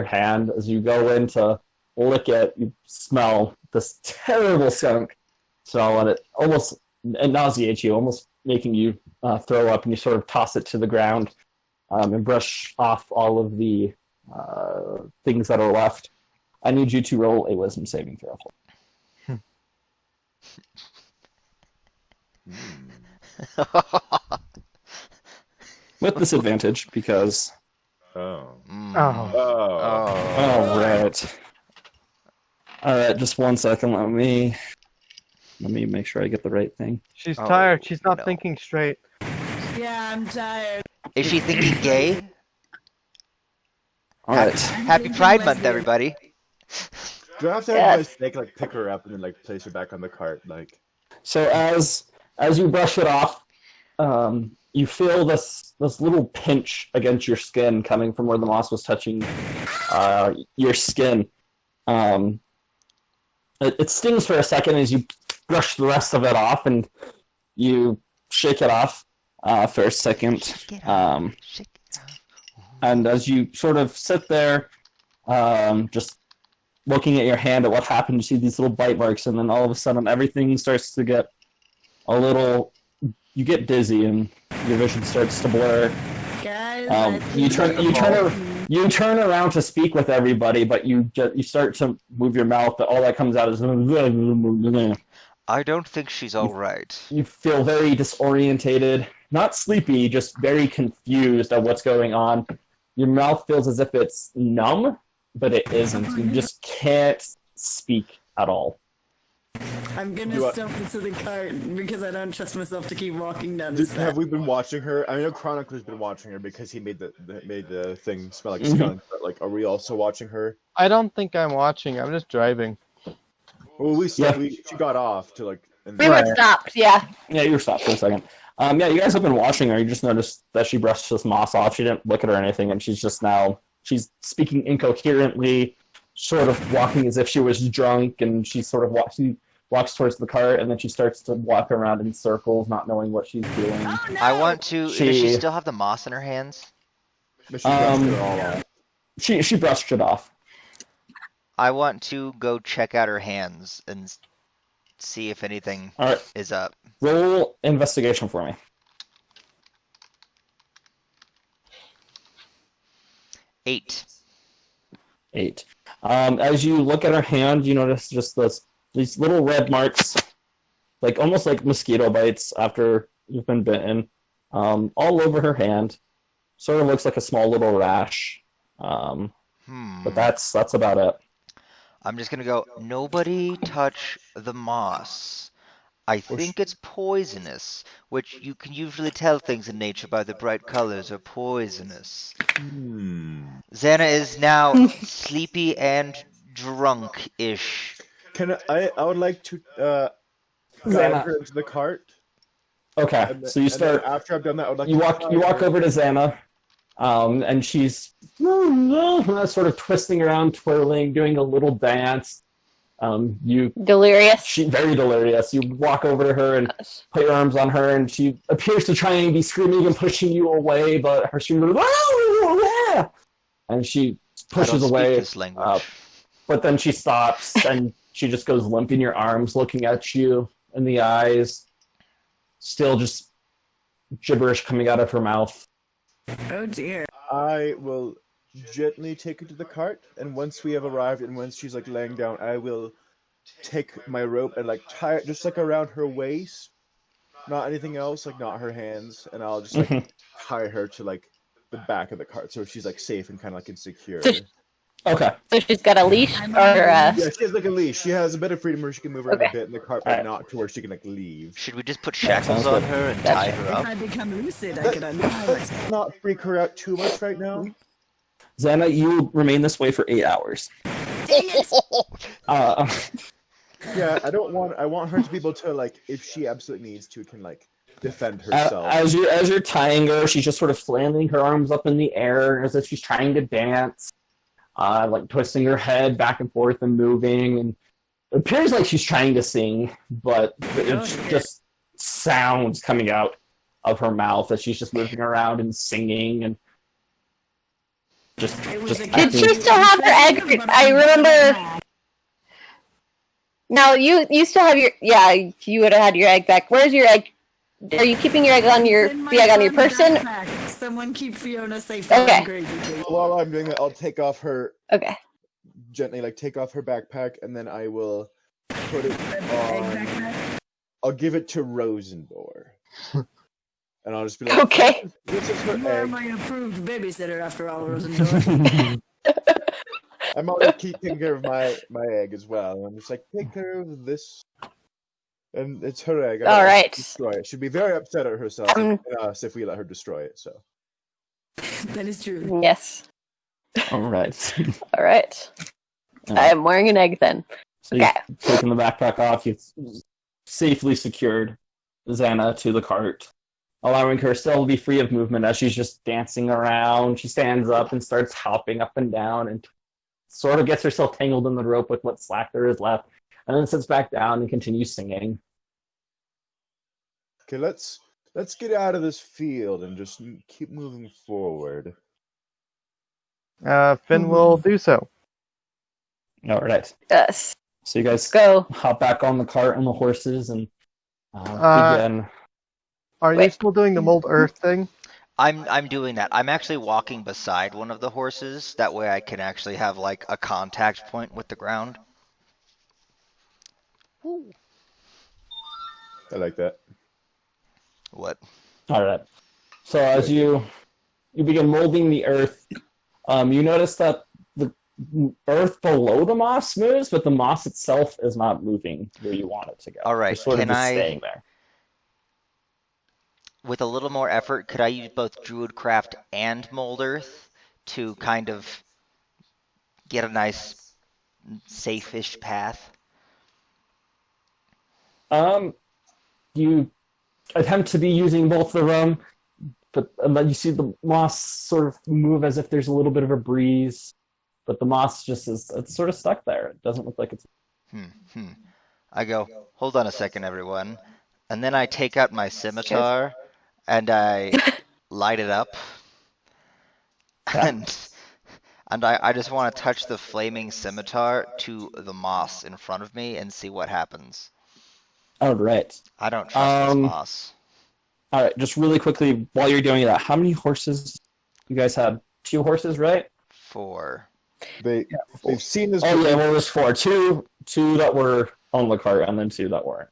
hand. As you go in to lick it, you smell this terrible skunk smell, and it nauseates you, almost making you throw up, and you sort of toss it to the ground and brush off all of the things that are left. I need you to roll a wisdom saving throw. With disadvantage, because... Oh. Mm. Oh. Oh. Oh. All right. All right, just 1 second. Let me make sure I get the right thing. She's Oh, tired. She's not no. thinking straight. Yeah, I'm tired. Is she thinking gay? All right. Happy Pride Month, everybody. Do I have to have Yes. my snake like pick her up and then like place her back on the cart? Like, So as you brush it off, you feel this little pinch against your skin coming from where the moss was touching your skin. It stings for a second as you brush the rest of it off, and you shake it off for a second. Shake it off. And as you sort of sit there, just looking at your hand at what happened, you see these little bite marks, and then all of a sudden everything starts to get a little. You get dizzy, and your vision starts to blur. Guys, I You think you turn around to speak with everybody, but you start to move your mouth, but all that comes out is. I don't think she's all right. You feel very disorientated, not sleepy, just very confused at what's going on. Your mouth feels as if it's numb, but it isn't. You just can't speak at all. I'm Do gonna I- stump into the cart because I don't trust myself to keep walking down this have path. we been watching her? I know Chronicler's been watching her because he made the thing smell like Mhm. skunk. But like, are we also watching her? I don't think I'm watching. I'm just driving. Well, Yeah. she got off to like. And We were Right. stopped, yeah. Yeah, you were stopped for a second. Yeah, you guys have been watching her. You just noticed that she brushed this moss off. She didn't look at her or anything, and she's speaking incoherently, sort of walking as if she was drunk, and she sort of walks towards the cart, and then she starts to walk around in circles, not knowing what she's doing. Oh, no! I want to. Does She- she still have the moss in her hands? But she brushed Um, it all off. She brushed it off. I want to go check out her hands and see if anything All right, is up. roll investigation for me. 8. 8. As you look at her hand, you notice just these little red marks, like almost like mosquito bites after you've been bitten, all over her hand. Sort of looks like a small little rash. But that's about it. I'm just gonna go. Nobody touch the moss. I think it's poisonous, which you can usually tell things in nature by the bright colors are poisonous. Xana is now sleepy and drunk-ish. Can I would like to Xana. guide her into the cart. Okay, And so you and then start. after I've done that, I would like You to walk guide her- over to Xana, and she's sort of twisting around, twirling, doing a little dance. Delirious. She's very delirious. You walk over to her and put your arms on her, and she appears to try and be screaming and pushing you away, but her scream goes, "Ah!" and she I don't pushes speak away. this language. But then she stops, and she just goes limp in your arms, looking at you in the eyes, still just gibberish coming out of her mouth. Oh dear. I will gently take her to the cart, and once we have arrived, and once she's like laying down, I will take my rope and like tie it just like around her waist, not anything else, like not her hands, and I'll just like tie her to like the back of the cart so she's like safe and kind of like insecure. Okay. So she's got a leash or Yeah, she has like a leash. She has a bit of freedom where she can move around Okay. a bit in the cart, but Alright. not to where she can like leave. Should we just put Yeah, shackles sounds on good. her and Gotcha. tie her If up? I become lucid, I could untie myself. Not freak her out too much right now. Xana, you remain this way for 8 hours. Uh, Yeah, I want her to be able to like, if she absolutely needs to, can like defend herself. as you're tying her, she's just sort of flailing her arms up in the air as if she's trying to dance, like twisting her head back and forth and moving, and it appears like she's trying to sing, but it's just sounds coming out of her mouth as she's just moving around and singing and just a acting- Did she still have her egg? I remember. No, you still have your. Yeah, you would have had your egg back. Where's your egg? Are you keeping your egg on your It's in my the egg on your son's person? backpack. Someone keep Fiona safe Okay. and gravy, please. While I'm doing that, I'll take off her Okay. gently, like take off her backpack, and then I will put it Egg on. backpack. I'll give it to Rosendor, and I'll just be like, Okay. "This is her You are egg." my approved babysitter after all, Rosendor. I'm always taking care of my egg as well. I'm just like, take care of this, and it's her egg. I don't All want to right. destroy it. She'd be very upset at herself and us if we let her destroy it. So That is true. Yes. All right. All right. I am wearing an egg then. So you've Okay. taken the backpack off. You've safely secured Xana to the cart, allowing her still to be free of movement as she's just dancing around. She stands up and starts hopping up and down and sort of gets herself tangled in the rope with what slack there is left, and then sits back down and continues singing. Okay, let's get out of this field and just keep moving forward. Finn will do so. All right. Yes. So you guys Go. hop back on the cart and the horses and begin. Are you Wait. still doing the mold earth thing? I'm doing that. I'm actually walking beside one of the horses. That way I can actually have like a contact point with the ground. I like that. What? All right. So as you begin molding the earth, you notice that the earth below the moss moves, but the moss itself is not moving where you want it to go. All right, It's sort of can just I- staying there. With a little more effort, could I use both Druidcraft and Mold Earth to kind of get a nice, safe-ish path? You attempt to be using both of them, but then you see the moss sort of move as if there's a little bit of a breeze, but the moss just it's sort of stuck there. It doesn't look like it's. I go, hold on a second, everyone. And then I take out my scimitar and I light it up. And I just want to touch the flaming scimitar to the moss in front of me and see what happens. All right. I don't trust this Um, moss. All right. Just really quickly, while you're doing that, how many horses? You guys had 2 horses, right? 4. They've seen this. Oh yeah, well, there's 4. Two that were on the cart, and then 2 that weren't.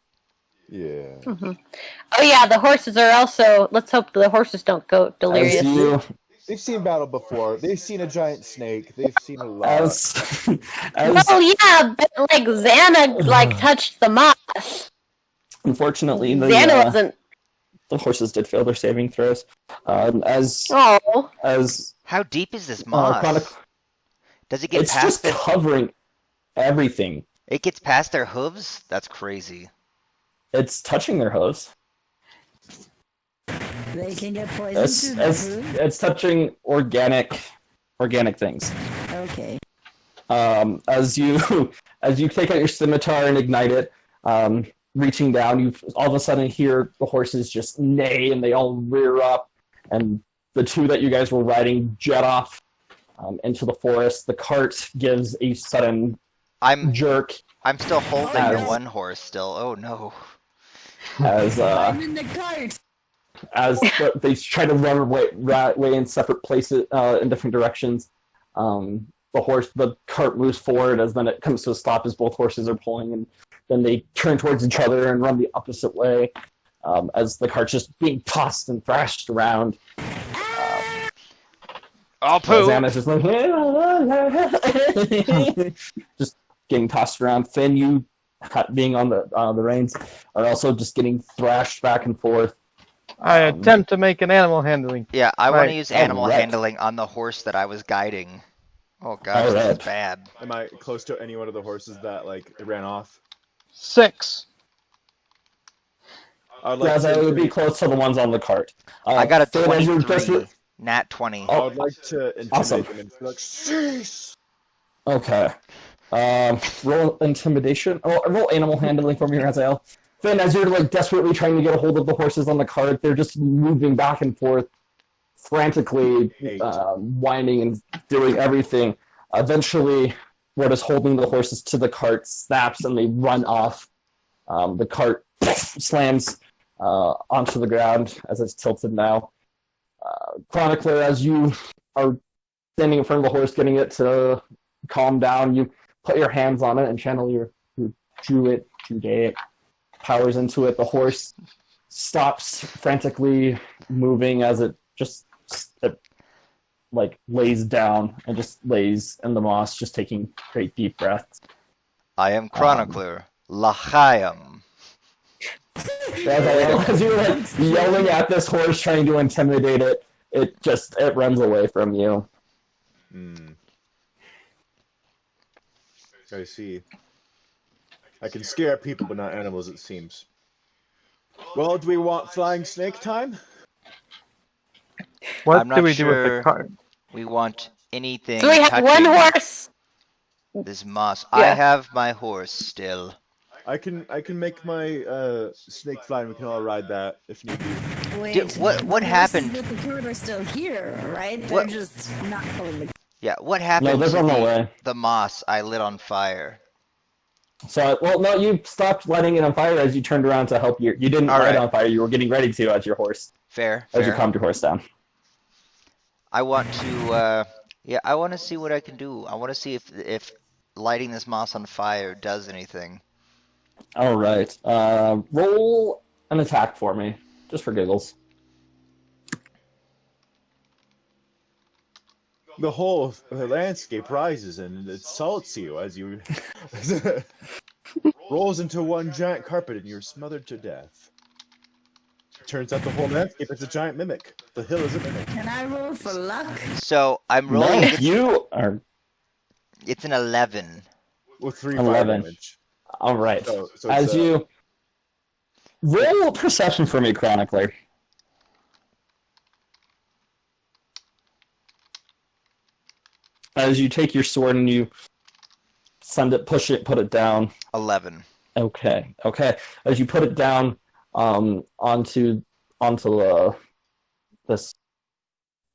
Yeah. Oh yeah, the horses are also. Let's hope the horses don't go delirious. As you, They've seen battle before. They've seen a giant snake. They've seen a lot. as Well, yeah, but like Xana like touched the moss. unfortunately, Xana wasn't. the horses did fail their saving throws. As Oh, How deep is this moss? Does it get it's past just the... covering everything. It gets past their hooves? That's crazy. It's touching their hooves. They can get poisoned through the food. It's touching organic things. Okay. As you take out your scimitar and ignite it, reaching down, you all of a sudden hear the horses just neigh, and they all rear up, and the 2 that you guys were riding jet off into the forest. The cart gives a sudden I'm jerk still holding Oh, the no. one horse still. Oh no. as I'm in the cart. they try to run away in separate places in different directions. The cart moves forward as then it comes to a stop as both horses are pulling, and then they turn towards each other and run the opposite way as the cart's just being tossed and thrashed around. I'll poo. Xana's just like just getting tossed around. Finn, you being on the reins, are also just getting thrashed back and forth. I attempt to make an animal handling. Yeah, I want Right. to use animal Alright. handling on the horse that I was guiding. Oh gosh, this is Alright. bad. Am I close to any one of the horses that like ran off? 6. I'd Yeah, like so it would be to. close to the ones on the cart. I got a Finn, as you're 23. Nat 20. I would like to intimidate Awesome. them and be like, cease. Okay. Roll intimidation. Oh, roll animal handling for me, Raziel. Finn, as you're like desperately trying to get a hold of the horses on the cart, they're just moving back and forth, frantically whining and doing everything. Eventually, what is holding the horses to the cart snaps and they run off. The cart slams onto the ground as it's tilted now. Chronicler, as you are standing in front of the horse, getting it to calm down, you put your hands on it and channel your druid powers into it. The horse stops frantically moving as it lays down and just lays in the moss, just taking great deep breaths. I am Chronicler. L'chaim. As you're yelling at this horse, trying to intimidate it, it runs away from you. Hmm. I see. I can scare people, but not animals, it seems. Well, do we want flying snake time? What I'm do not we do with the sure. cart? We want anything So we have one touching horse. this moss. Yeah. I have my horse still. I can make my snake fly, and we can all ride that if need be. Wait, what the horses happened? with the cart are still here, right? They're What- just not pulling the. Yeah, what No, happened they're to on the way. the moss I lit on fire? So, well, no, you stopped lighting it on fire as you turned around to help you. You didn't All light right. it on fire. You were getting ready to as your horse, Fair, as you fair. calmed your horse down. I want to, I want to see what I can do. I want to see if lighting this moss on fire does anything. All right. Roll an attack for me, just for giggles. The whole landscape rises and it salts you as you rolls into one giant carpet and you're smothered to death. Turns out the whole landscape is a giant mimic. The hill is a mimic. Can I roll for luck? So I'm rolling. No, you are It's an 11. With 3 fire 11. damage. all right. So As it's, you roll perception for me, chronically. As you take your sword and you send it, push it, put it down. 11. Okay. As you put it down onto this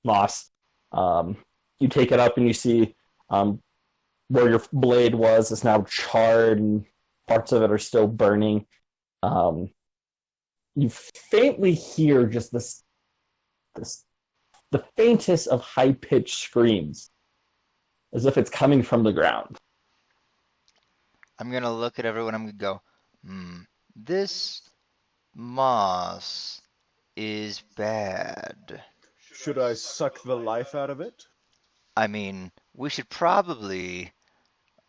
moss, you take it up and you see where your blade was is now charred and parts of it are still burning. You faintly hear just the faintest of high-pitched screams, as if it's coming from the ground. I'm gonna look at everyone. I'm gonna go, this moss is bad. should I suck the life out of it? I mean, we should probably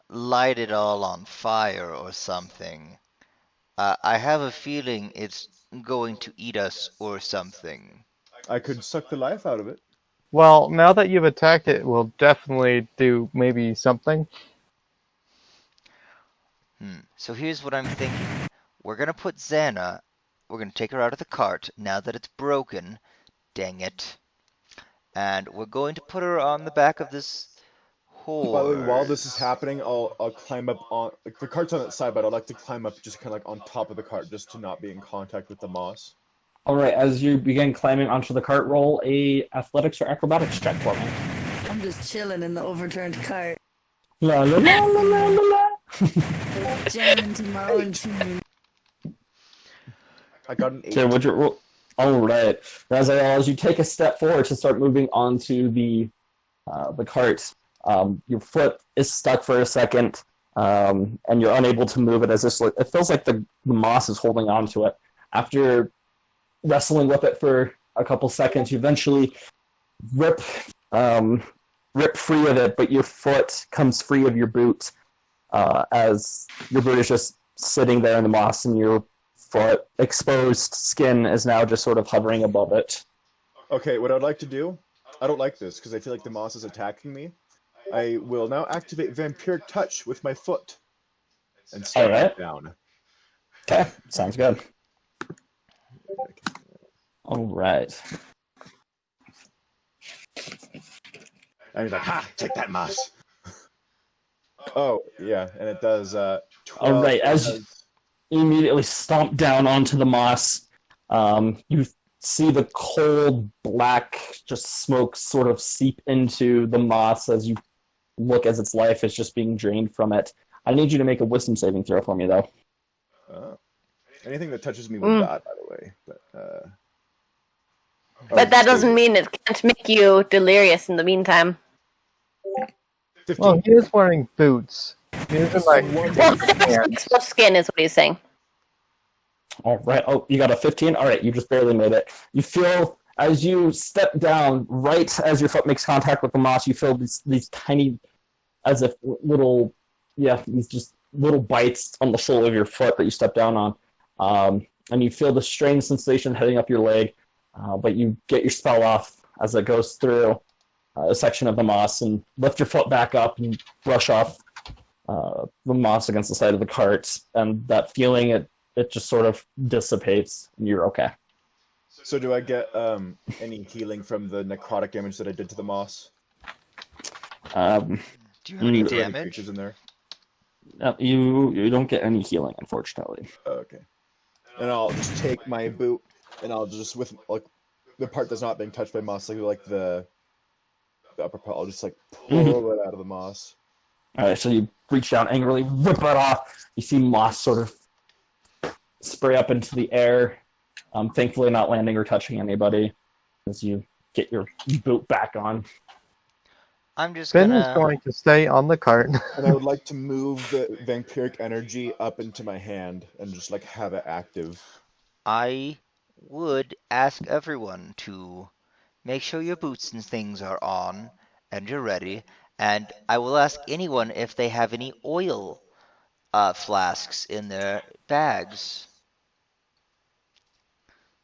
light it all on fire or something. I have a feeling it's going to eat us or something. I could suck the life out of it. Well, now that you've attacked it, we'll definitely do maybe something. So here's what I'm thinking. We're gonna put Xana, we're gonna take her out of the cart now that it's broken. Dang it. And we're going to put her on the back of this horse. By the way, while this is happening, I'll climb up on like the cart's on its side, but I'd like to climb up just kind of like on top of the cart, just to not be in contact with the moss. All right, as you begin climbing onto the cart, roll a athletics or acrobatics check for me. I'm just chilling in the overturned cart, La la la la la la la. jamming to my own tune. I got an 8. Okay, would you roll? All right. As you take a step forward to start moving onto the cart, your foot is stuck for a second, and you're unable to move it. It feels like the moss is holding on to it. After wrestling with it for a couple seconds, you eventually rip free of it, but your foot comes free of your boot, as your boot is just sitting there in the moss, and your foot exposed skin is now just sort of hovering above it. Okay, what I'd like to do, I don't like this because I feel like the moss is attacking me. I will now activate Vampiric Touch with my foot and stamp Alright. it down. Okay, sounds good. All right. And he's like, "Ha! Take that, moss." Oh yeah, and it does. 12 All right, as does- you immediately stomp down onto the moss, you see the cold black just smoke sort of seep into the moss as you look as its life is just being drained from it. I need you to make a wisdom saving throw for me, though. anything that touches me will die, by the way. But that doesn't mean it can't make you delirious in the meantime. 15. Well, he is wearing boots. He isn't like. Well, exposed skin is what he's saying. All right. Oh, you got a 15? All right, you just barely made it. You feel, as you step down, right as your foot makes contact with the moss, you feel these tiny, as if little, these just little bites on the sole of your foot that you step down on. And you feel the strange sensation heading up your leg, but you get your spell off as it goes through. a section of the moss and lift your foot back up and brush off the moss against the side of the cart, and that feeling, it just sort of dissipates, and you're okay. So do I get any healing from the necrotic damage that I did to the moss? Do you have any Are there any damage? creatures in there? You don't get any healing, unfortunately. Okay. And I'll just take my boot, and I'll just, with like the part that's not being touched by moss, like the upper part, I'll just like pull it out of the moss. All right, so you reach down angrily, rip it off. You see moss sort of spray up into the air, thankfully not landing or touching anybody as you get your boot back on. I'm just Finn gonna. is going to stay on the cart. And I would like to move the vampiric energy up into my hand and just like have it active. I would ask everyone to make sure your boots and things are on and you're ready. And I will ask anyone if they have any oil flasks in their bags.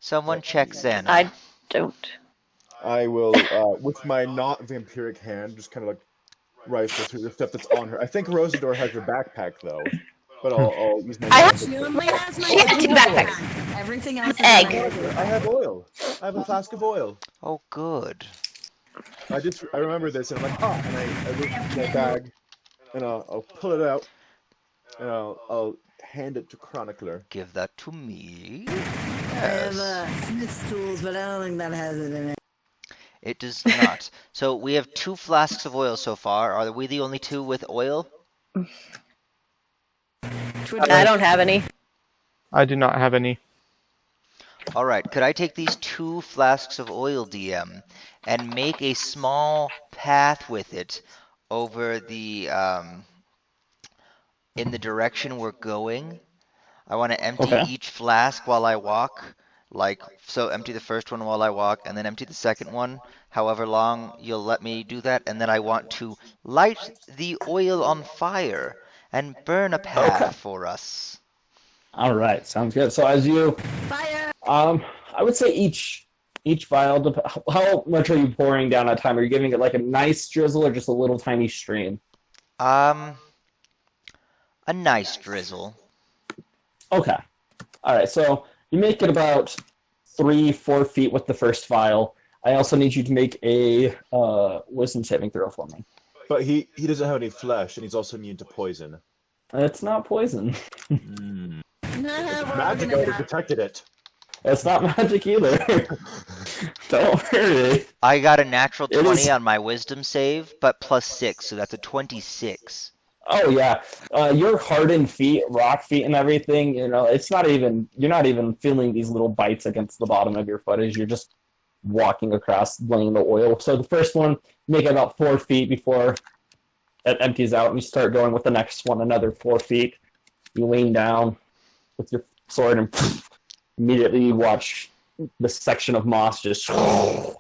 Someone check Xana. I don't. I will, with my not vampiric hand, just kind of like rifle through the stuff that's on her. I think Rosador has her backpack though, but I'll use my. I have- She only has my She had two backpacks. Everything else is Egg. my other. I have oil. I have a flask of oil. Oh, good. I remember this, and I'm like, and I look into my bag, and I'll pull it out, and I'll hand it to Chronicler. Give that to me. I have Yes. Smith's tools, but I don't think that has it in it. It does not. So we have 2 flasks of oil so far. Are we the only 2 with oil? I don't have any. I do not have any. All right. Could I take these 2 flasks of oil, DM, and make a small path with it over the in the direction we're going? I want to empty Okay. each flask while I walk. So empty the first one while I walk, and then empty the second one, however long you'll let me do that, and then I want to light the oil on fire and burn a path Okay. for us. All right, sounds good. So as you, Fire! I would say each vial. How much are you pouring down at a time? Are you giving it like a nice drizzle or just a little tiny stream? A nice drizzle. Okay. All right. So you make it about 3-4 feet with the first vial. I also need you to make a wisdom saving throw for me. But he doesn't have any flesh, and he's also immune to poison. It's not poison. Magic already detected it. It's not magic either. Don't worry. I got a natural It 20 is- on my wisdom save, but plus 6, so that's a 26. Oh yeah, your hardened feet, rock feet, and everything. You know, it's not even. You're not even feeling these little bites against the bottom of your foot as you're just walking across, laying the oil. So the first one, make it about 4 feet before it empties out, and you start going with the next one, another 4 feet. You lean down with your sword, and immediately you watch this section of moss just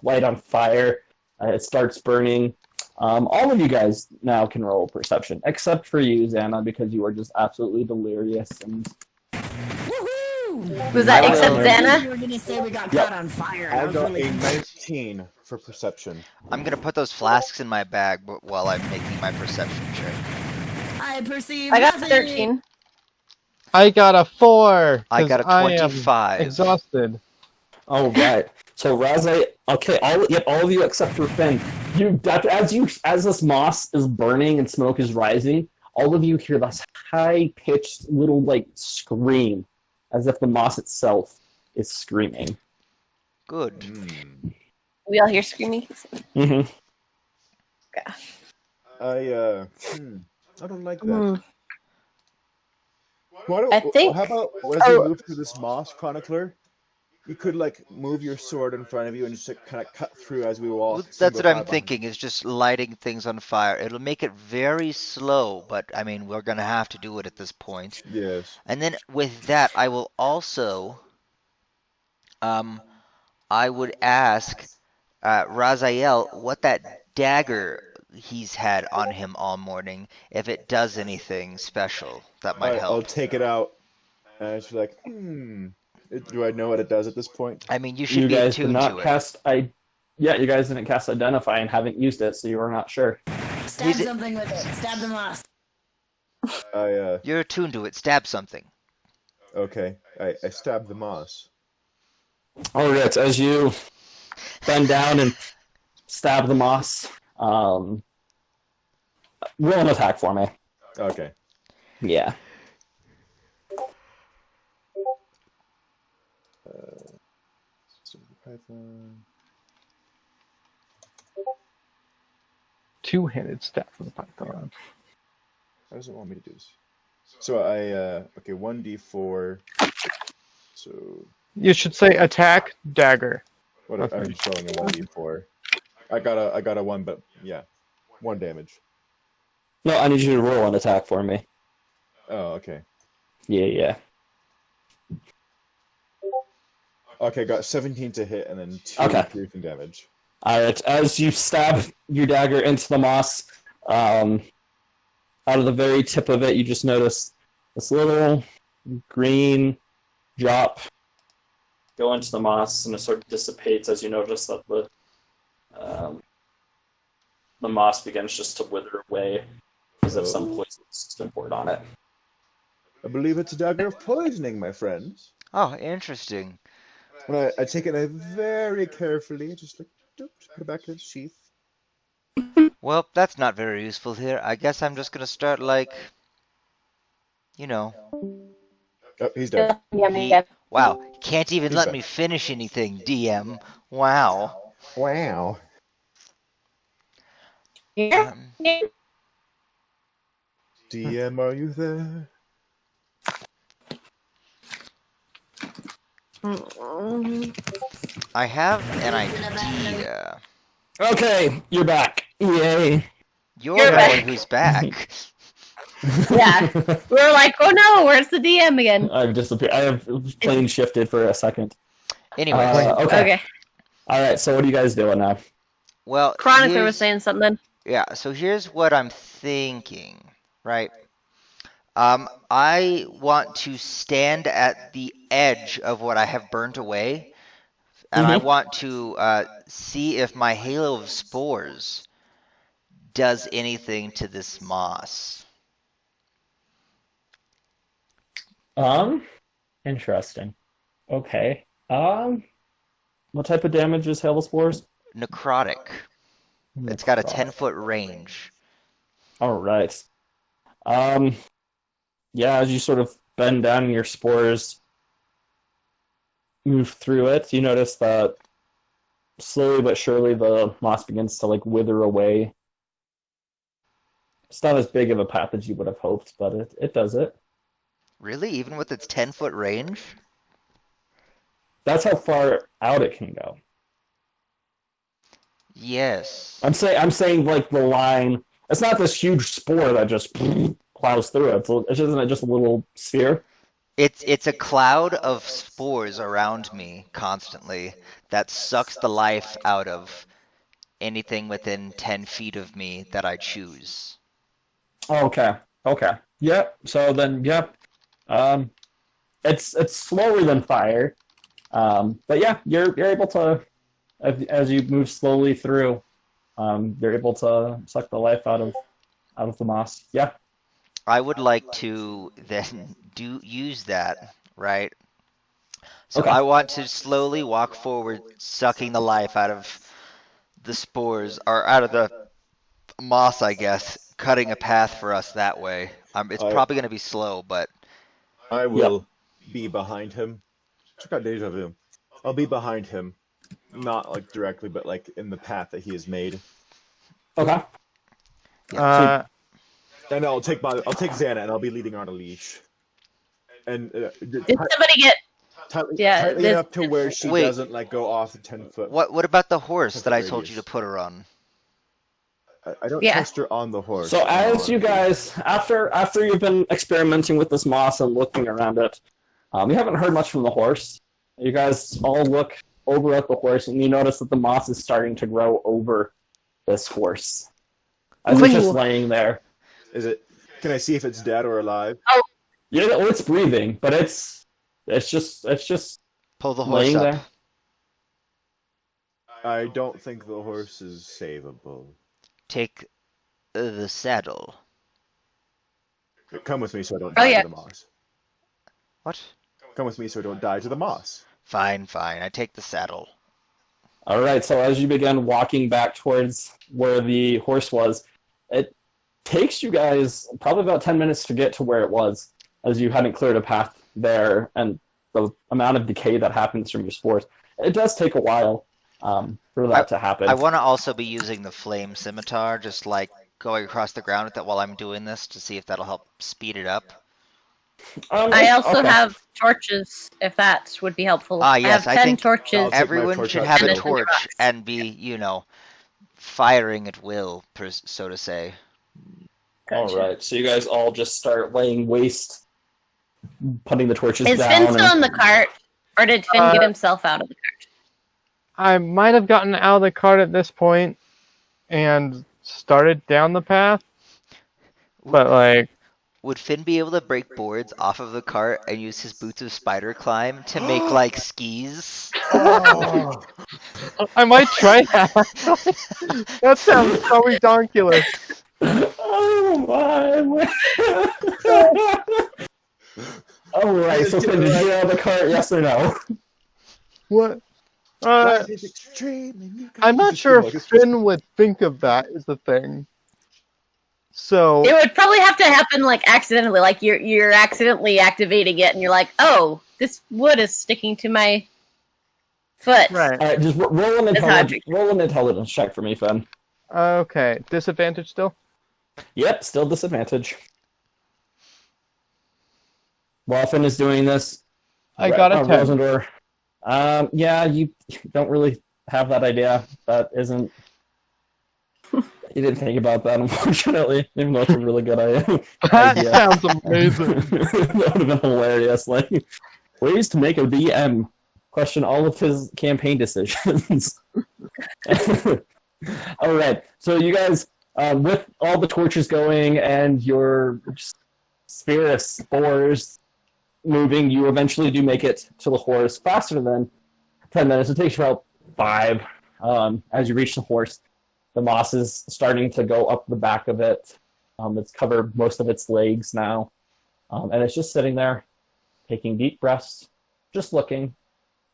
light on fire. It starts burning. All of you guys now can roll perception, except for you, Xana, because you are just absolutely delirious. And Woohoo! Was that I except will- Xana? You were gonna say we got Yep. caught on fire. I was got really- a 19 for perception. I'm gonna put those flasks in my bag while I'm making my perception check. I perceive I got nothing. 13. I got a 4. I 'cause got a I am 25. exhausted. all right, so Razai, okay, all of you except for Finn. As this moss is burning and smoke is rising, all of you hear this high-pitched little like scream, as if the moss itself is screaming. Good. We all hear screaming. Mm-hmm. I don't like that. Hmm. Why don't, I think- How about as you move through this moss, Chronicler, you could like move your sword in front of you and just like, kind of cut through as we walk. Well, that's single what I'm file behind. thinking, is just lighting things on fire. It'll make it very slow, but I mean, we're gonna have to do it at this point. Yes. And then with that, I will also, I would ask Raziel what that dagger he's had on him all morning, if it does anything special that might I'll help. take it out. And it's just like, do I know what it does at this point? I mean, you should You be guys did attuned not to it. cast yeah, you guys didn't cast Identify and haven't used it, so you were not sure. Stab Use it. something with it. Stab the moss. You're attuned to it. Stab something. Okay. I stabbed the moss. All right, as you bend down and stab the moss, roll an attack for me. Okay. Yeah. Python. Two-handed staff for the python. How does it want me to do this? So okay, 1d4. So You should say attack dagger. what Okay. I'm showing a 1d4. I got a 1, but yeah, 1 damage. No, I need you to roll an attack for me. Oh, okay. Yeah. Okay, got 17 to hit and then 2 Okay. piercing damage. All right, as you stab your dagger into the moss, out of the very tip of it, you just notice this little green drop go into the moss, and it sort of dissipates as you notice that the moss begins just to wither away, as if some poison's been poured on it. I believe it's a dagger of poisoning, my friends. Oh, interesting. When I take it very carefully, just like doop, put it back in its sheath. Well, that's not very useful here. I guess I'm just gonna start like, you know. Oh, he's dead. Wow, can't even He's let back. me finish anything, DM. Wow. Wow. Um, DM, are you there? I have an idea. Okay, you're back. Yay. You're You're the back. one who's back. Yeah. We were like, oh no, where's the DM again? I've disappeared. I have plane shifted for a second. Anyways, Okay. Okay. All right. So what are you guys doing now? well, Chronicler here's- was saying something. Yeah, so here's what I'm thinking, right? I want to stand at the edge of what I have burnt away, and I want to see if my halo of spores does anything to this moss. Interesting. Okay. What type of damage is Hail Spores? Necrotic. It's got a 10-foot range. All right. Yeah, as you sort of bend down and your spores move through it, you notice that slowly but surely the moss begins to like wither away. It's not as big of a path as you would have hoped, but it does it. Really? Even with its 10-foot range? That's how far out it can go. Yes. I'm saying like the line. It's not this huge spore that just plows through it. It's just a little sphere. It's a cloud of spores around me constantly that sucks the life out of anything within 10 feet of me that I choose. Okay. Yeah. So then, yeah. It's slower than fire. But yeah, you're able to, as you move slowly through, you're able to suck the life out of the moss. Yeah. I would like to then use that, right? So Okay. I want to slowly walk forward, sucking the life out of the spores, or out of the moss, I guess, cutting a path for us that way. It's probably going to be slow, but I will be behind him. Check out Deja Vu. I'll be behind him. Not like directly, but like in the path that he has made. Okay. And I'll take Xana and I'll be leading her on a leash. And Did somebody get? tightly this- enough to where she Wait. doesn't like go off the 10-foot. what about the horse That's that I the told you to radius. put her on? I don't Yeah. trust her on the horse. So as you guys, after you've been experimenting with this moss and looking around it, you haven't heard much from the horse. You guys all look over at the horse, and you notice that the moss is starting to grow over this horse as it's just Ooh. laying there. Is it? Can I see if it's dead or alive? Yeah, well, it's breathing, but it's just Pull the horse laying up. there. I don't think the horse is savable. Take the saddle. Come with me so I don't Oh, die yeah. to the moss. What? Come with me so I don't die to the moss. Fine, fine. I take the saddle. All right, so as you begin walking back towards where the horse was, it takes you guys probably about 10 minutes to get to where it was, as you hadn't cleared a path there, and the amount of decay that happens from your spores. It does take a while for that to happen. I want to also be using the flame scimitar, just like going across the ground with it while I'm doing this to see if that'll help speed it up. I also okay. have torches, if that would be helpful. Ah, yes, I I have 10 think torches. I'll take my Everyone torch should out. have a And then torch rocks. and be, firing at will, so to say. All Gotcha. right, so you guys all just start laying waste, putting the torches Is down. Finn still and- in the cart, or did Finn get himself out of the cart? I might have gotten out of the cart at this point and started down the path, but like Would Finn be able to break boards off of the cart and use his boots of spider climb to make like skis? Oh, I might try that. That sounds so ridiculous. Oh my! All right, so Finn, did you get out of the cart? Yes or no? What? that is extreme, and you I'm not just sure feel like if it's- Finn would think of that is the thing. So It would probably have to happen like accidentally, like you're accidentally activating it, and you're like, "Oh, this wood is sticking to my foot." right. All right, just roll an Magic. intelligence check for me, Finn. Okay. Disadvantage still? Yep, still disadvantage. While Finn is doing this, I got a 10. Rosendor. Yeah, you don't really have that idea. That isn't. You didn't think about that, unfortunately, even though it's a really good idea. That idea. sounds amazing. That would have been hilarious. Like, ways to make a DM question all of his campaign decisions. All right, so you guys, with all the torches going and your sphere of spores moving, you eventually do make it to the horse faster than 10 minutes. It takes you about 5 as you reach the horse. The moss is starting to go up the back of it. It's covered most of its legs now. And it's just sitting there, taking deep breaths, just looking,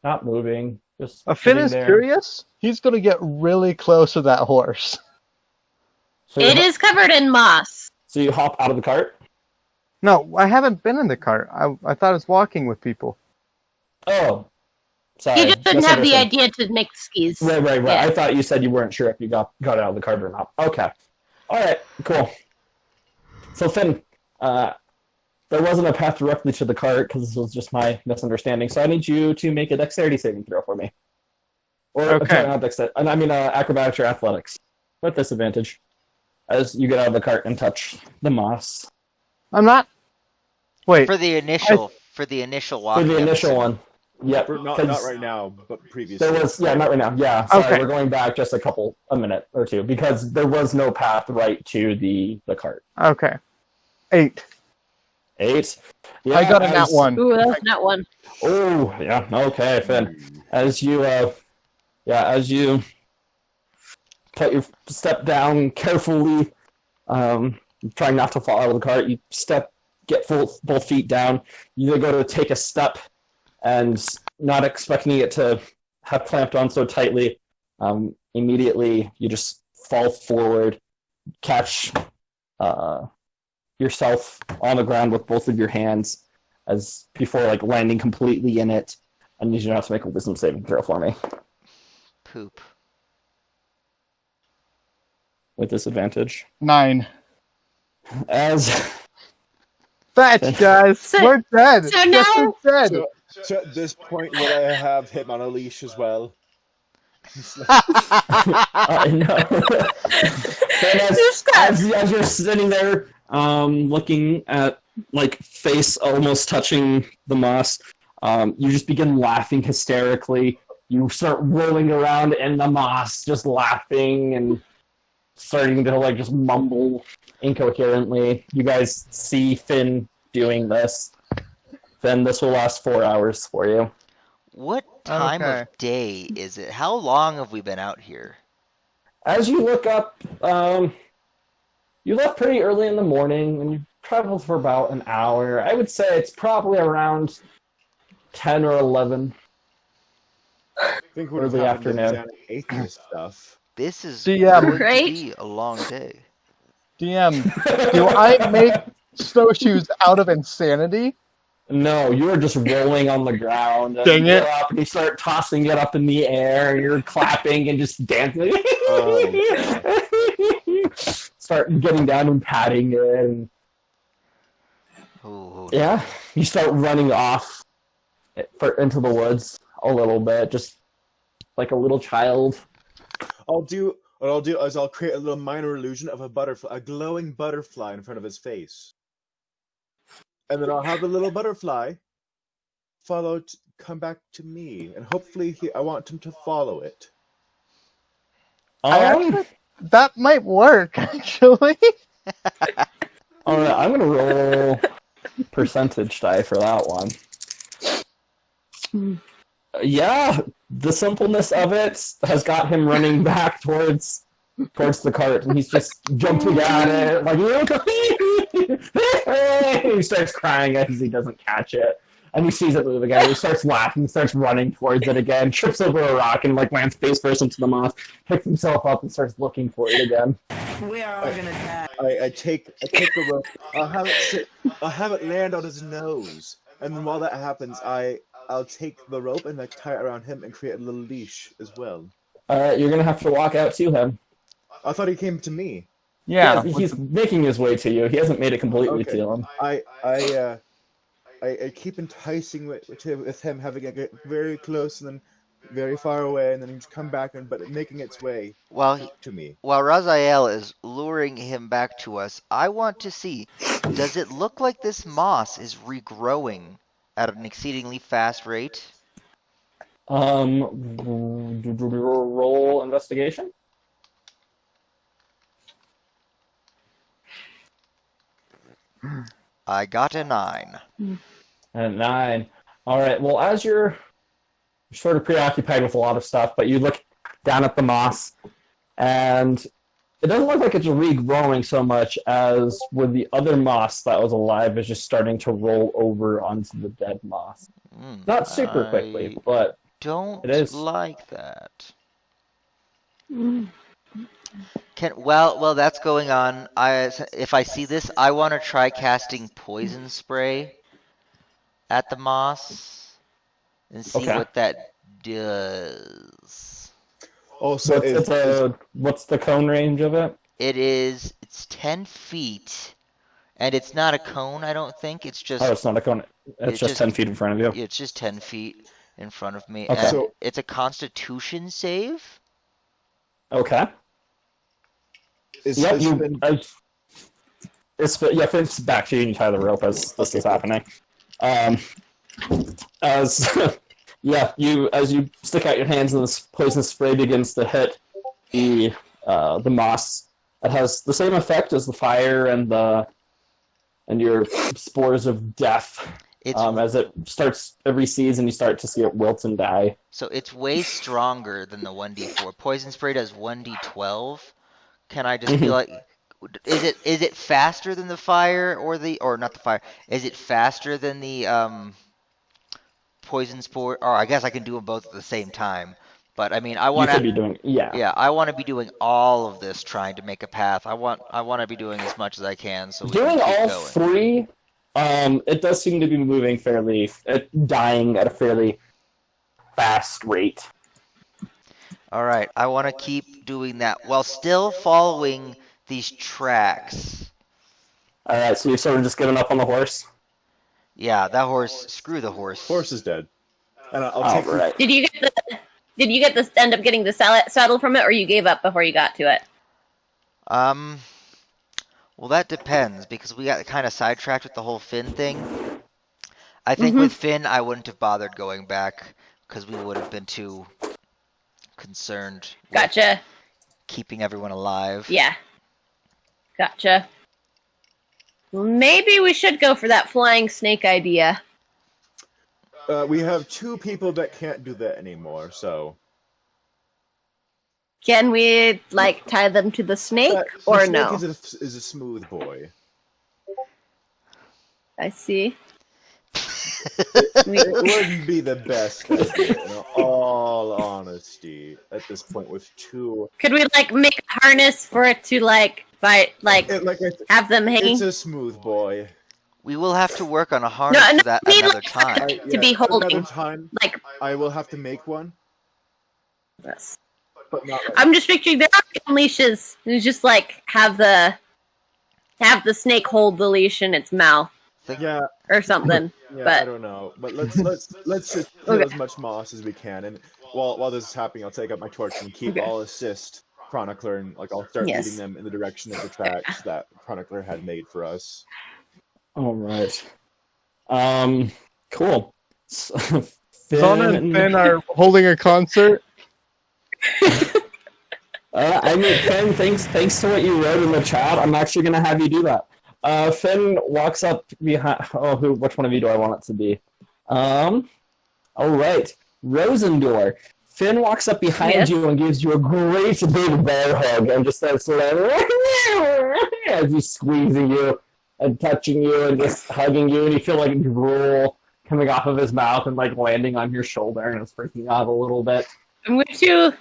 not moving. Just If Finn sitting is there. curious, he's gonna get really close to that horse. So It you, is covered in moss. So you hop out of the cart? No, I haven't been in the cart. I thought I was walking with people. Oh, sorry. He just didn't have the misunderstood. idea to make skis. Right. Yeah. I thought you said you weren't sure if you got out of the cart or not. Okay. All right, cool. So Finn, there wasn't a path directly to the cart because this was just my misunderstanding. So I need you to make a dexterity saving throw for me. Or Okay. sorry, not dexterity. I mean acrobatics or athletics with disadvantage as you get out of the cart and touch the moss. I'm not. Wait. For the initial walk. For the I'm initial assuming. one. Yep. not 'cause right now, but previously. There was, not right now. Yeah, sorry, Okay. we're going back just a minute or two because there was no path right to the cart. Okay. 8. 8. Yeah, I got a nat as- 1. Ooh, that was not one. Oh, yeah. Okay, Finn. As you put your step down carefully, trying not to fall out of the cart, you get both feet down. You go to take a step, and not expecting it to have clamped on so tightly, immediately you just fall forward, catch yourself on the ground with both of your hands, as before landing completely in it. I need you now to make a wisdom saving throw for me Poop. with disadvantage. 9. As Fetch, guys. So- We're dead. so Yes, now- we're dead. So at this point, would I have him on a leash as well? I know. And Just as you're sitting there, looking at face almost touching the moss, you just begin laughing hysterically. You start rolling around in the moss, just laughing and starting to just mumble incoherently. You guys see Finn doing this. Finn, this will last 4 hours for you. What time Okay. of day is it? How long have we been out here? As you look up, you left pretty early in the morning, and you traveled for about an hour. I would say it's probably around 10 or 11. I think what Early afternoon. Xana ate this stuff. This is DM. going Right? to be a long day. DM, do I make snowshoes out of insanity? No, you were just rolling on the ground. And Dang you it. go up and you start tossing it up in the air, and you're clapping and just dancing. Start getting down and patting it, and Ooh, yeah, you start running off into the woods a little bit, just like a little child. What I'll do is I'll create a little minor illusion of a butterfly, a glowing butterfly in front of his face. And then I'll have the little butterfly come back to me, and hopefully I want him to follow it. That might work, actually. All right, I'm gonna roll percentage die for that one. Yeah, the simpleness of it has got him running back towards the cart, and he's just jumping at it like he starts crying as he doesn't catch it, and he sees it move again. He starts laughing, starts running towards it again, trips over a rock, and like lands face first into the moss, picks himself up, and starts looking for it again. We are all gonna die. I take the rope. I'll have it land on his nose, and then while that happens, I'll take the rope and like tie it around him and create a little leash as well. All right, you're gonna have to walk out to him. I thought he came to me. Yeah. He's making his way to you. He hasn't made it completely Okay. to him. I keep enticing with him, having it get very close and then very far away, and then just come back but making its way While to me. Raziel is luring him back to us, I want to see, does it look like this moss is regrowing at an exceedingly fast rate? Roll investigation. I got a 9. And 9. All right. Well, as you're sort of preoccupied with a lot of stuff, but you look down at the moss, and it doesn't look like it's regrowing so much as with the other moss that was alive is just starting to roll over onto the dead moss. Not super quickly, but Don't it is. like that. While that's going on, if I see this, I want to try casting poison spray at the moss and see Okay. what that does. Also, What's the cone range of it? It's 10 feet, and it's not a cone, I don't think. It's just Oh, it's not a cone. It's just 10 feet in front of you. it's just 10 feet in front of me. Okay. And So- it's a Constitution save. Okay. Yep, Finn's back to you and you tie the rope as this is happening. As you stick out your hands and this poison spray begins to hit the moss, it has the same effect as the fire and your spores of death. As it recedes and you start to see it wilt and die. So it's way stronger than the 1d4. Poison spray does 1d12. Can I just be like, is it faster than the fire or not the fire? Is it faster than the poison spore? Or I guess I can do them both at the same time. But I mean, I want You could be to. doing I want to be doing all of this, trying to make a path. I want to be doing as much as I can, so we doing can keep all going. three. It does seem to be moving dying at a fairly fast rate. All right, I want to keep doing that while still following these tracks. All right, so you've sort of just given up on the horse. Yeah, that horse. Screw the horse. horse is dead, and I'll All take. right. Did you get the end up getting the saddle from it, or you gave up before you got to it? Well, that depends because we got kind of sidetracked with the whole Finn thing. I think with Finn, I wouldn't have bothered going back because we would have been too concerned with Gotcha. keeping everyone alive. Yeah. Gotcha. Well, maybe we should go for that flying snake idea. We have 2 people that can't do that anymore, so. Can we like tie them to the snake The or snake no? is a smooth boy. I see. It wouldn't be the best idea, in all honesty, at this point with 2. Could we like make a harness for it to like have them hanging? It's a smooth boy. We will have to work on a harness No, for that I mean, another like, time. To be holding. Another time, Like, I will have to make one, yes. but not right I'm just picturing there are leashes. You just like have the snake hold the leash in its mouth Yeah, or something. yeah, But- I don't know. But let's just kill Okay. as much moss as we can, and while this is happening, I'll take up my torch and keep. Okay. I'll assist Chronicler, and I'll start Yes. leading them in the direction of the tracks that Chronicler had made for us. All right. Cool. So, Zana and Finn are holding a concert. I mean, Finn, thanks to what you wrote in the chat, I'm actually gonna have you do that. Finn walks up behind. Oh, which one of you do I want it to be? All right, Rosendor. Finn walks up behind Yes. you and gives you a great big bear hug and just starts sort of as he's squeezing you and touching you and just hugging you, and you feel like drool coming off of his mouth and like landing on your shoulder, and it's freaking out a little bit. I'm going to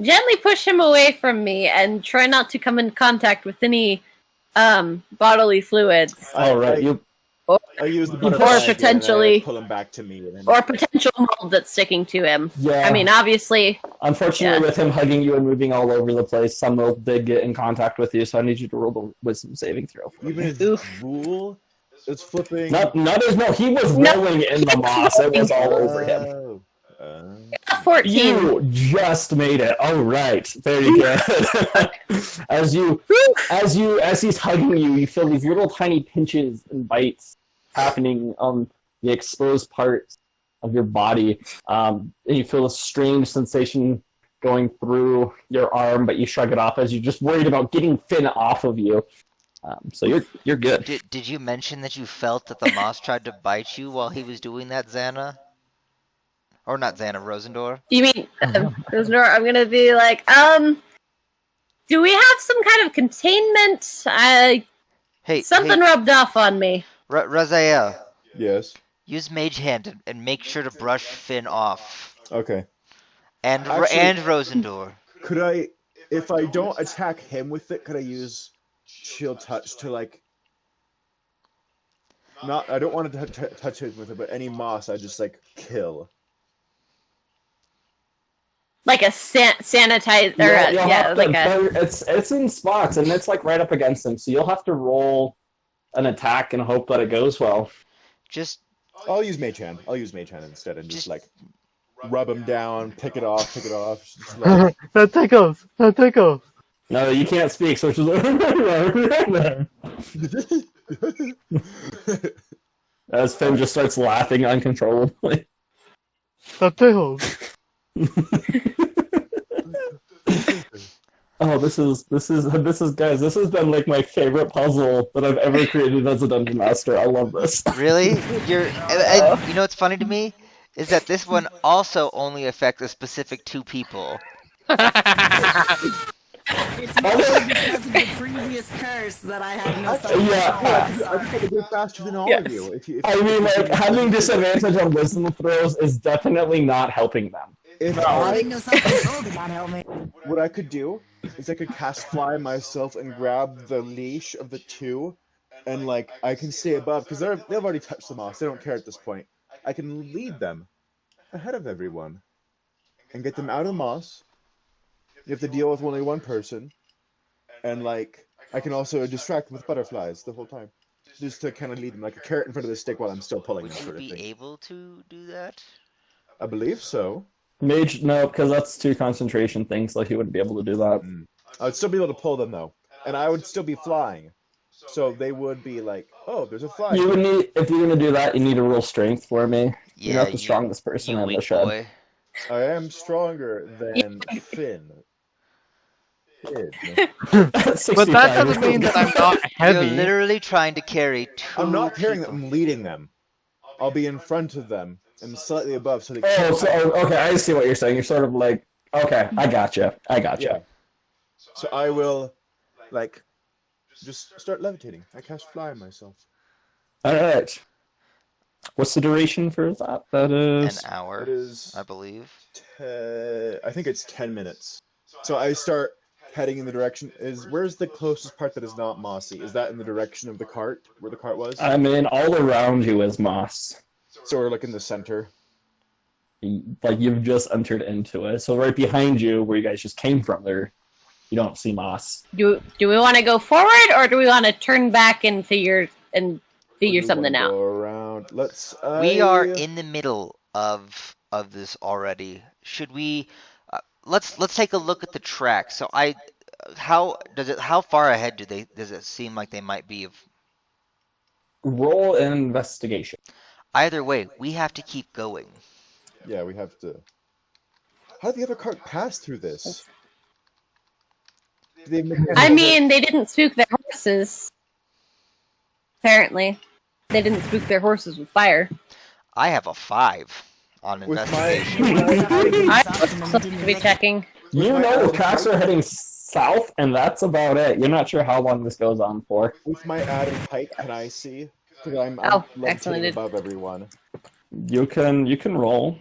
gently push him away from me and try not to come in contact with any bodily fluids All right, you. I use the Or butterfly again, and I potentially- pull him back to me. And then, or potential mold that's sticking to him. Yeah. I mean, obviously, Unfortunately, Yeah. with him hugging you and moving all over the place, some will did get in contact with you, so I need you to roll the wisdom saving throw. even his Oof. drool is flipping. No, he was No, rolling in the moss. It was all over him. Oh. 14. You just made it. All right, very good. as he's hugging you, you feel these little tiny pinches and bites happening on the exposed parts of your body, and you feel a strange sensation going through your arm, but you shrug it off as you're just worried about getting Finn off of you. So you're good. Did you mention that you felt that the moss tried to bite you while he was doing that, Xana? Or not Xana, Rosendor? You mean, Rosendor, I'm gonna be like, do we have some kind of containment? Hey, Something rubbed off on me. Raziel, Yes. use Mage Hand and make sure to brush Finn off. Okay. And Actually- and Rosendor. Could I, if I don't attack him with it, could I use Shield Touch to like? Not. I don't want to touch him with it, but any moss, I just like kill. Like a sanitizer, You'll yeah, have like to- a. it's in spots, and it's like right up against him, so you'll have to roll an attack and hope that it goes well. Just I'll use Mage Hand. I'll use Mage Hand instead, and just like rub him down, pick it off, just like, That tickles. That tickles. No, you can't speak, so it's just as Finn just starts laughing uncontrollably. That tickles. Oh, this is guys, this has been like my favorite puzzle that I've ever created as a dungeon master. I love this. really? And you know what's funny to me? Is that this one also only affects a specific 2 people. It's mostly because of the previous curse that I had no self Yeah. I think I do faster than all of you. If I mean, like, having disadvantage on wisdom throws is definitely not helping them. if Having I, no self-control did not help me. what I could do is I could cast Fly myself and grab the leash of the 2, and like I can stay above because they've already touched the moss. They don't care at this point. I can lead them ahead of everyone and get them out of the moss. You have to deal with only one person, and like I can also distract them with butterflies the whole time, just to kind of lead them like a carrot in front of the stick while I'm still pulling Would them, you sort of be thing. able to do that? I believe so. Mage, no, because that's 2 concentration things, so he wouldn't be able to do that. I'd still be able to pull them though, and I would still be flying, so they would be like, "Oh, there's a fly." You would need, if you're gonna do that, you need to roll strength for me. Yeah, You're not the strongest person you in the weak shed. boy. I am stronger than Finn. Finn. But that doesn't mean that I'm not You're heavy. literally trying to carry 2 I'm not carrying them. people. I'm leading them. I'll be in front of them and slightly above, so they Oh, so okay, I see what you're saying. You're sort of like, okay, I gotcha. yeah. So I will, like, just start levitating. I cast fly on myself. All right. What's the duration for that? That An is. hour, It is, I believe. I think it's 10 minutes. So I start heading in the direction. Where's the closest part that is not mossy? Is that in the direction of the cart, where the cart was? I mean, all around you is moss. So we're like in the center. Like you've just entered into it. So right behind you, where you guys just came from, there, you don't see moss. Do we want to go forward, or do we want to turn back and figure Or do you something wanna out? Go around. Let's. We are in the middle of this already. Should we? Let's take a look at the track. So how far ahead does it seem like they might be of? Roll an investigation. Either way, we have to keep going. Yeah, we have to. How did the other cart pass through this? Did they make I mean, they didn't spook their horses. Apparently, they didn't spook their horses with fire. I have a 5 on With investigation. I'm supposed to be checking. You know the tracks are heading south, and that's about it. You're not sure how long this goes on for. With my added height, can I see? Because I'm Oh, levitating excellent. above everyone. You can roll.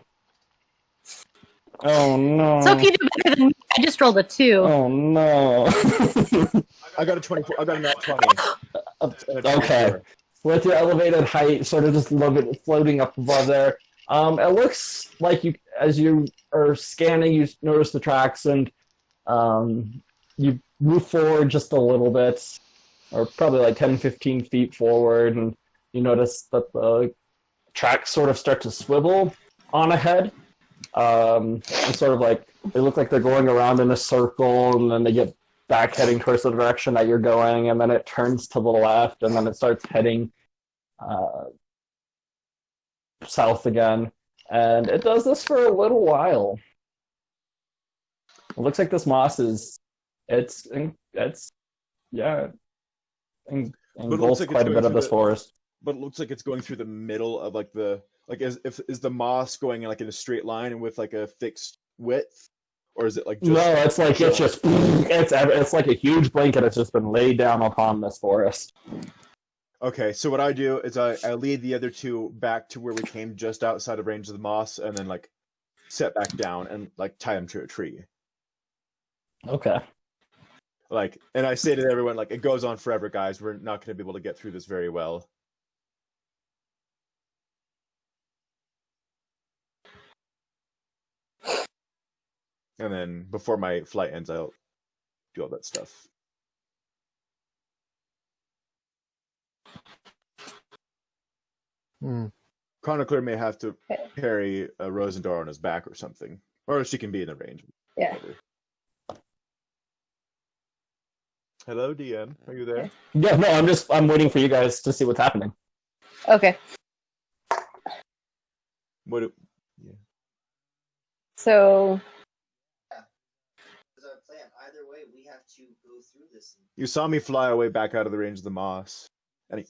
Oh no. So if you do better than me, I just rolled a 2. Oh no. I got a 24. I got a nat 20. And a Okay. 24. With your elevated height, sort of just a little bit floating up above there. It looks like you, as you are scanning, you notice the tracks, and you move forward just a little bit, or probably like 10, 15 feet forward, and you notice that the tracks sort of start to swivel on ahead. It's sort of like they look like they're going around in a circle, and then they get back heading towards the direction that you're going, and then it turns to the left, and then it starts heading south again. And it does this for a little while. It looks like this moss is engulfs like quite a bit of this forest. But it looks like it's going through the middle of like the is the moss going like in a straight line and with like a fixed width, or is it like just No, it's like it's like a huge blanket that's just been laid down upon this forest. Okay, so what I do is I lead the other two back to where we came, just outside of range of the moss, and then like set back down and like tie them to a tree. Okay. Like, and I say to everyone, like, it goes on forever, guys. We're not going to be able to get through this very well. And then before my flight ends, I'll do all that stuff. Chronicler may have to carry a Rosendar on his back or something. Or she can be in the range. Yeah. Hello, DM. Are you there? Yeah, no, I'm waiting for you guys to see what's happening. Okay. So Our plan. Either way, we have to go through this. You saw me fly away back out of the range of the moss. And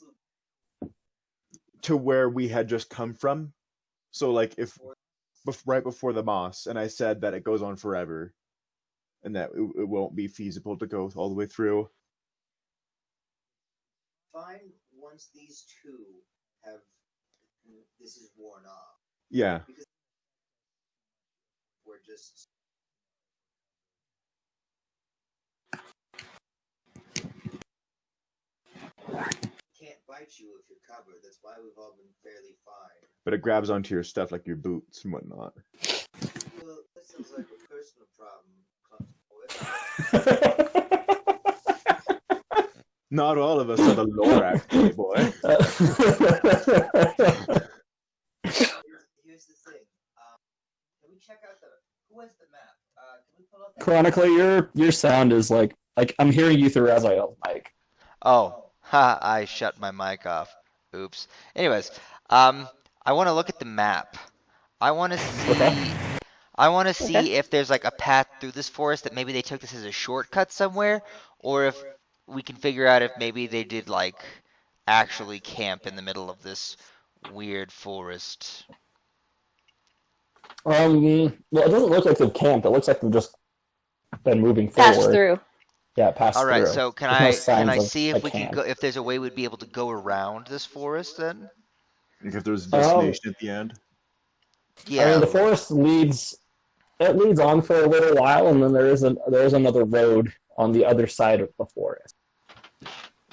to where we had just come from. So like right before the moss, and I said that it goes on forever. And that it won't be feasible to go all the way through. Fine, once these two have this is worn off. Yeah. Because we're just can't bite you if you're covered. That's why we've all been fairly fine. But it grabs onto your stuff like your boots and whatnot. Well, this is like a personal problem. Not all of us are the lore, actually, boy. Here's the thing. Can we check out who has the map? Can we pull up Chronicler, your sound is like I'm hearing you through Azrael's mic. Oh, ha! I shut my mic off. Oops. Anyways, I want to look at the map. I want to see. Okay. I want to see if there's like a path through this forest that maybe they took this as a shortcut somewhere, or if we can figure out if maybe they did like actually camp in the middle of this weird forest? Well, it doesn't look like they've camped. It looks like they've just been moving Pass forward. through. Yeah, passed All right, through. so can There's no I signs of see a if we can camp. go, if there's a way we'd be able to go around this forest then? Like if there's a destination at the end. Yeah. I mean, the forest leads on for a little while, and then there is another road on the other side of the forest.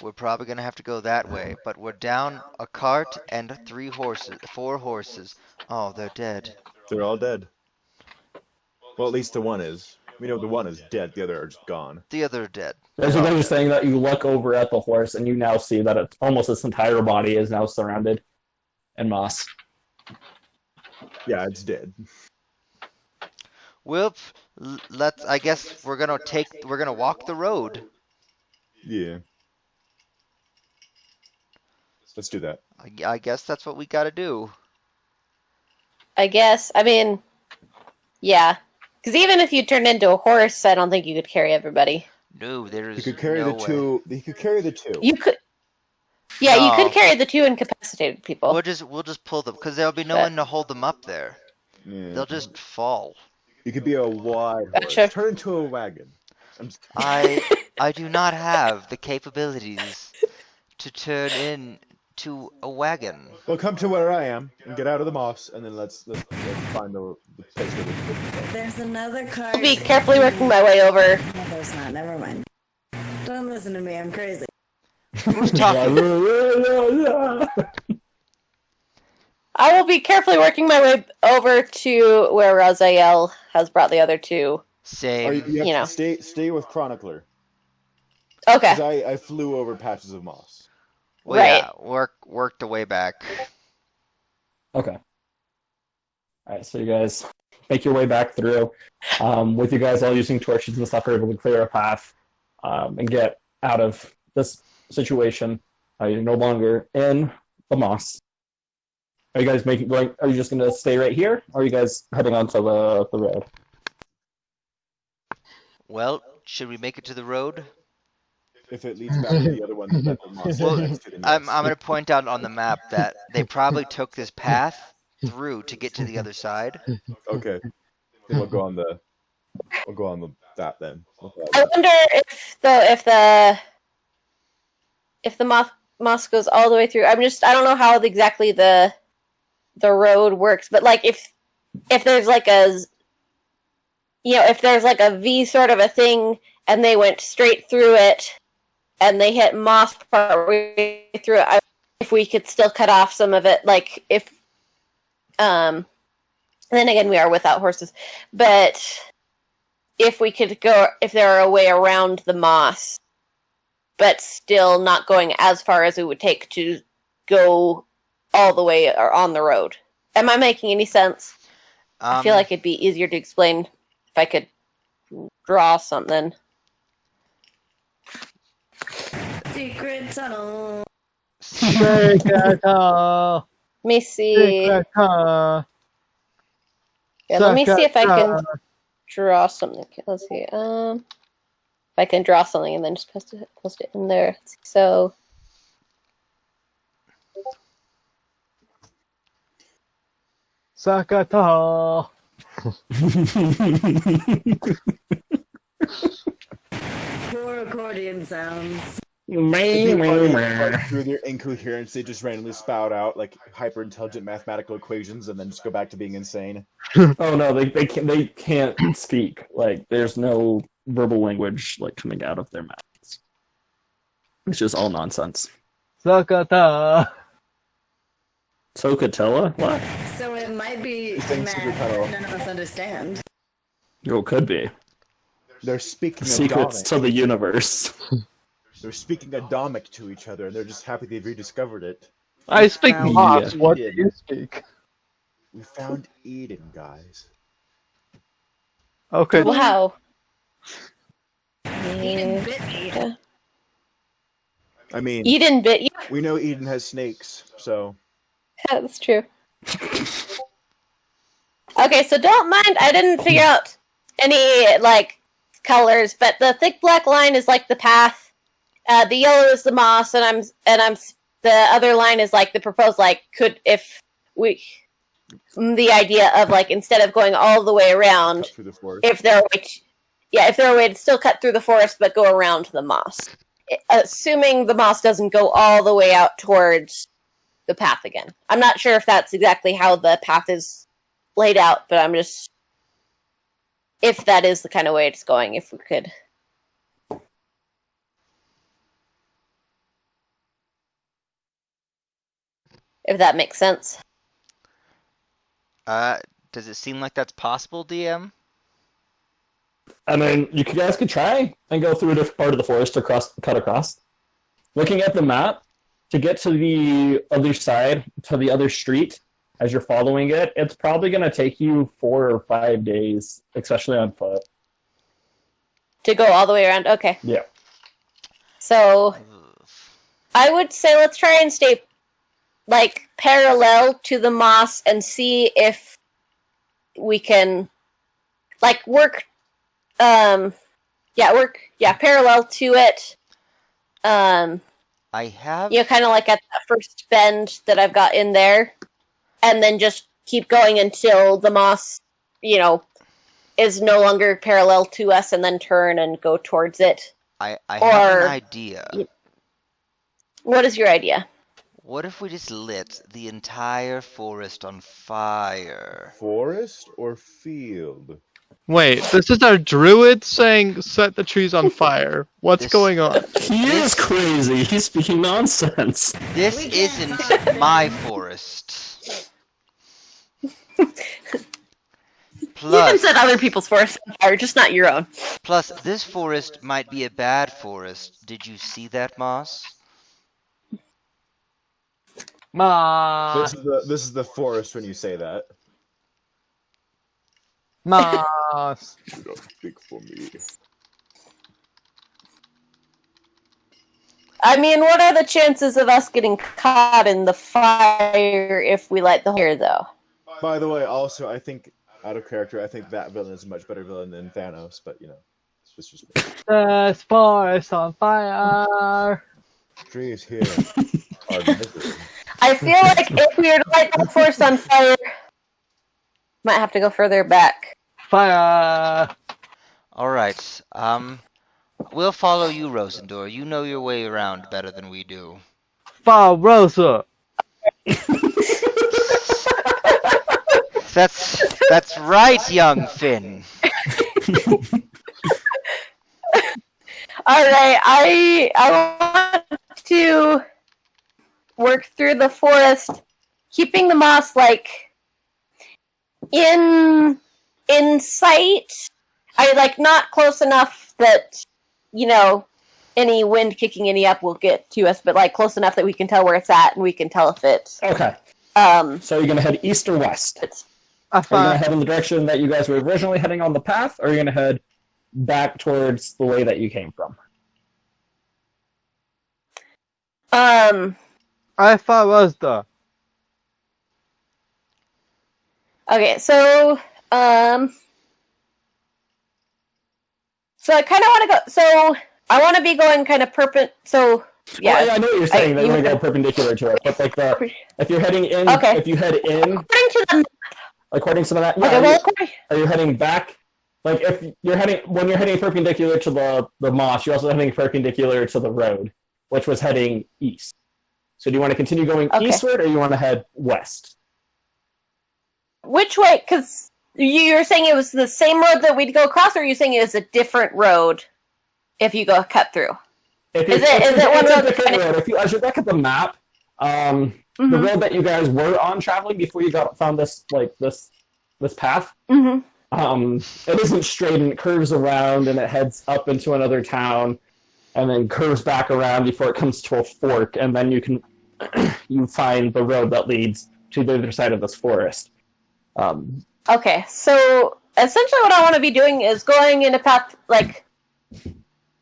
We're probably gonna have to go that way, but we're down a cart and 4 horses. Oh, they're dead. They're all dead. Well, at least the one is. We know the one is dead. The other are just gone. The other are dead. As you guys are saying that, you look over at the horse, and you now see that almost its entire body is now surrounded in moss. Yeah, it's dead. Well, I guess we're gonna walk the road. Yeah. Let's do that. I guess that's what we gotta do. I guess. I mean, yeah. Because even if you turned into a horse, I don't think you could carry everybody. No, there's You could carry no the two. You could carry the two. You could. Yeah, No. you could carry the 2 incapacitated people. We'll just pull them because there'll be no one to hold them up there. Yeah. They'll just fall. You could be a wide horse. Gotcha. Turn into a wagon. I'm just I do not have the capabilities to turn into a wagon. Well, come to where I am and get out of the moss, and then let's find the place where we can There's another card. I'll be carefully working my way over. No, there's not. Never mind. Don't listen to me. I'm crazy. Who's talking? I will be carefully working my way over to where Raziel has brought the other 2. Same. You have You know. to stay with Chronicler. Okay. Because I flew over patches of moss. Well, Right. yeah, work the way back. Okay. All right, so you guys make your way back through. With you guys all using torches and stuff, you're able to clear a path and get out of this situation. You're no longer in the moss. Are you guys Are you just going to stay right here, or are you guys heading onto the road? Well, should we make it to the road? If it leads back to the other one, that the moss is Well, next to the I'm nest. gonna point out on the map that they probably took this path through to get to the other side. Okay. Then we'll go on that then. I wonder if the moss goes all the way through. I don't know how exactly the road works, but like if there's like if there's like a V sort of a thing and they went straight through it and they hit moss partway through it, if we could still cut off some of it, like if then again we are without horses, but if we could go, if there were a way around the moss but still not going as far as it would take to go all the way or on the road. Am I making any sense? I feel like it'd be easier to explain if I could draw something. Secret tunnel. Secret. Let me see. Yeah, let me see if I can draw something. Okay, let's see. If I can draw something and then just post it in there. So. Sakata. Poor accordion sounds. Through their incoherence, they just randomly spout out like hyper intelligent mathematical equations and then just go back to being insane. Oh no, they can't speak. Like there's no verbal language like coming out of their mouths. It's just all nonsense. Sakata. Socatella? What? So it might be Thanks, Secret tunnel. math none of us understand. Oh, could be. They're speaking Secrets Adamic. to the universe. They're speaking Adamic to each other, and they're just happy they've rediscovered it. I speak Yeah. Moss. What do you speak? We found Eden, guys. Okay. Wow. Eden bit me. I mean, Eden bit you. we know Eden has snakes, so That's true. Okay, so don't mind. I didn't figure out any like colors, but the thick black line is like the path. The yellow is the moss, and I'm the other line is like the proposed, like, the idea of like instead of going all the way around, Cut through the forest. if there are a way to still cut through the forest but go around the moss, assuming the moss doesn't go all the way out towards the path again. I'm not sure if that's exactly how the path is laid out, but I'm just, if that is the kind of way it's going, if we could. If that makes sense. Does it seem like that's possible, DM? I mean, you guys could try and go through a different part of the forest to cut across. Looking at the map, to get to the other side, to the other street, as you're following it, it's probably going to take you 4 or 5 days, especially on foot. To go all the way around? Okay. Yeah. So, I would say let's try and stay, like, parallel to the moss and see if we can, like, work parallel to it. I have. Kind of like at that first bend that I've got in there, and then just keep going until the moss, is no longer parallel to us, and then turn and go towards it. I have an idea. What is your idea? What if we just lit the entire forest on fire? Forest or field? Wait, this is our druid saying set the trees on fire. What's going on? He is crazy. He's speaking nonsense. This We can't isn't my forest. You can Plus, set other people's forests on fire, just not your own. this forest might be a bad forest. Did you see that, Moss? Moss. This is the forest when you say that. Moss. Do not speak for me. I mean, what are the chances of us getting caught in the fire if we light the fire, though? By the way, also, I think, out of character, I think that villain is a much better villain than Thanos, but, it's just me. This forest on fire. Trees here are misery. I feel like if we were to light the forest on fire, might have to go further back. Fire. Alright, we'll follow you, Rosendor. You know your way around better than we do. Fire Rosa. That's right, young Finn. Alright, I want to work through the forest, keeping the moss, like, in sight. Not close enough that, any wind kicking any up will get to us, but, close enough that we can tell where it's at and we can tell if it's, Okay. So you're going to head east or west? it's Are you going to head in the direction that you guys were originally heading on the path, or are you going to head back towards the way that you came from? I thought was the. Okay, so I kind of want to go. So I want to be going kind of so yeah. Well, I know what you're saying. They're you- going to go perpendicular to it, but if you're heading in, Okay. if you head in According to the according to that, okay, well, are you heading back? Like if you're when you're heading perpendicular to the moss, you're also heading perpendicular to the road, which was heading east. So do you want to continue going Okay. eastward, or you want to head west? which way? Because you're saying it was the same road that we'd go across, or are you saying it was a different road if you go cut through? If Is you- it- it's- is it one it's a road different kind of- road. If you, as you look at the map, the Mm-hmm. road that you guys were on traveling before you found this path, Mm-hmm. it isn't straight and it curves around and it heads up into another town, and then curves back around before it comes to a fork, and then you find the road that leads to the other side of this forest. Okay, so essentially what I want to be doing is going in a path,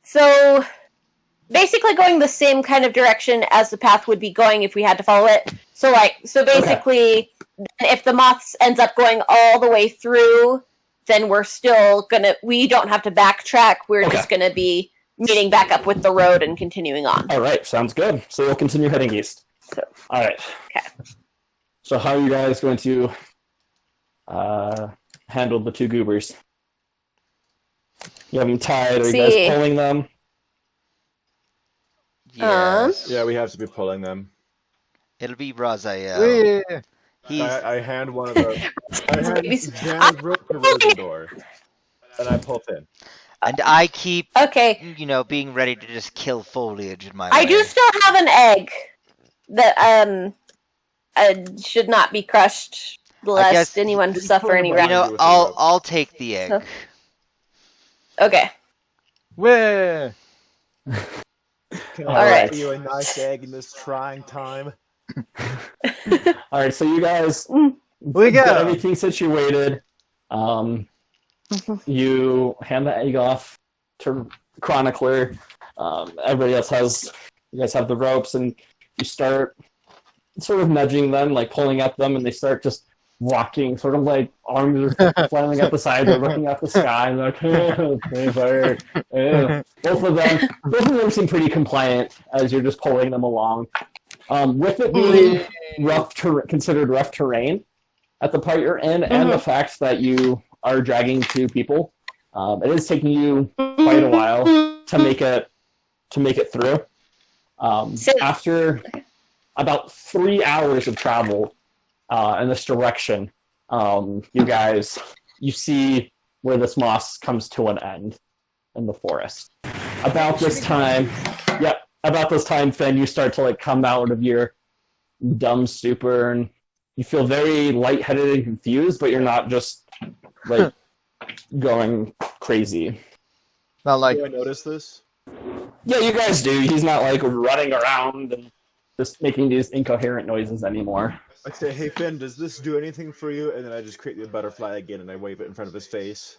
so basically going the same kind of direction as the path would be going if we had to follow it. So basically, if the moss ends up going all the way through, then we don't have to backtrack, we're Okay. just gonna be meeting back up with the road and continuing on. All right, sounds good. So you'll continue heading east. All right. Okay. So how are you guys going to handle the two goobers? You have them tied. Are you guys See. pulling them? Yes. Yeah, we have to be pulling them. It'll be Raziel. Yeah. He's I hand one of the. I hand Jan's rope to Rosendor, and I pull Finn. and I keep Okay. being ready to just kill foliage in my I way. do still have an egg that should not be crushed lest guess- anyone suffer any You You rot. know, I'll take the egg. So- Okay. Where? Can All I right. offer you a nice egg in this trying time? All right. So you guys We get go. everything situated. You hand the egg off to Chronicler. Everybody else has. You guys have the ropes, and you start sort of nudging them, like pulling at them, and they start just walking, sort of like arms are flailing at the side, they're looking at the sky, and they're like, both of them seem pretty compliant as you're just pulling them along. With it being considered rough terrain at the part you're in, and the fact that you are dragging two people, it is taking you quite a while to make it through. After about 3 hours of travel in this direction, you see where this moss comes to an end in the forest. About this time, Finn, you start to come out of your dumb stupor, and you feel very lightheaded and confused, but you're not just going crazy. Not like Do I notice this? Yeah, you guys do. He's not running around and just making these incoherent noises anymore. I say, hey Finn, does this do anything for you? And then I just create the butterfly again, and I wave it in front of his face.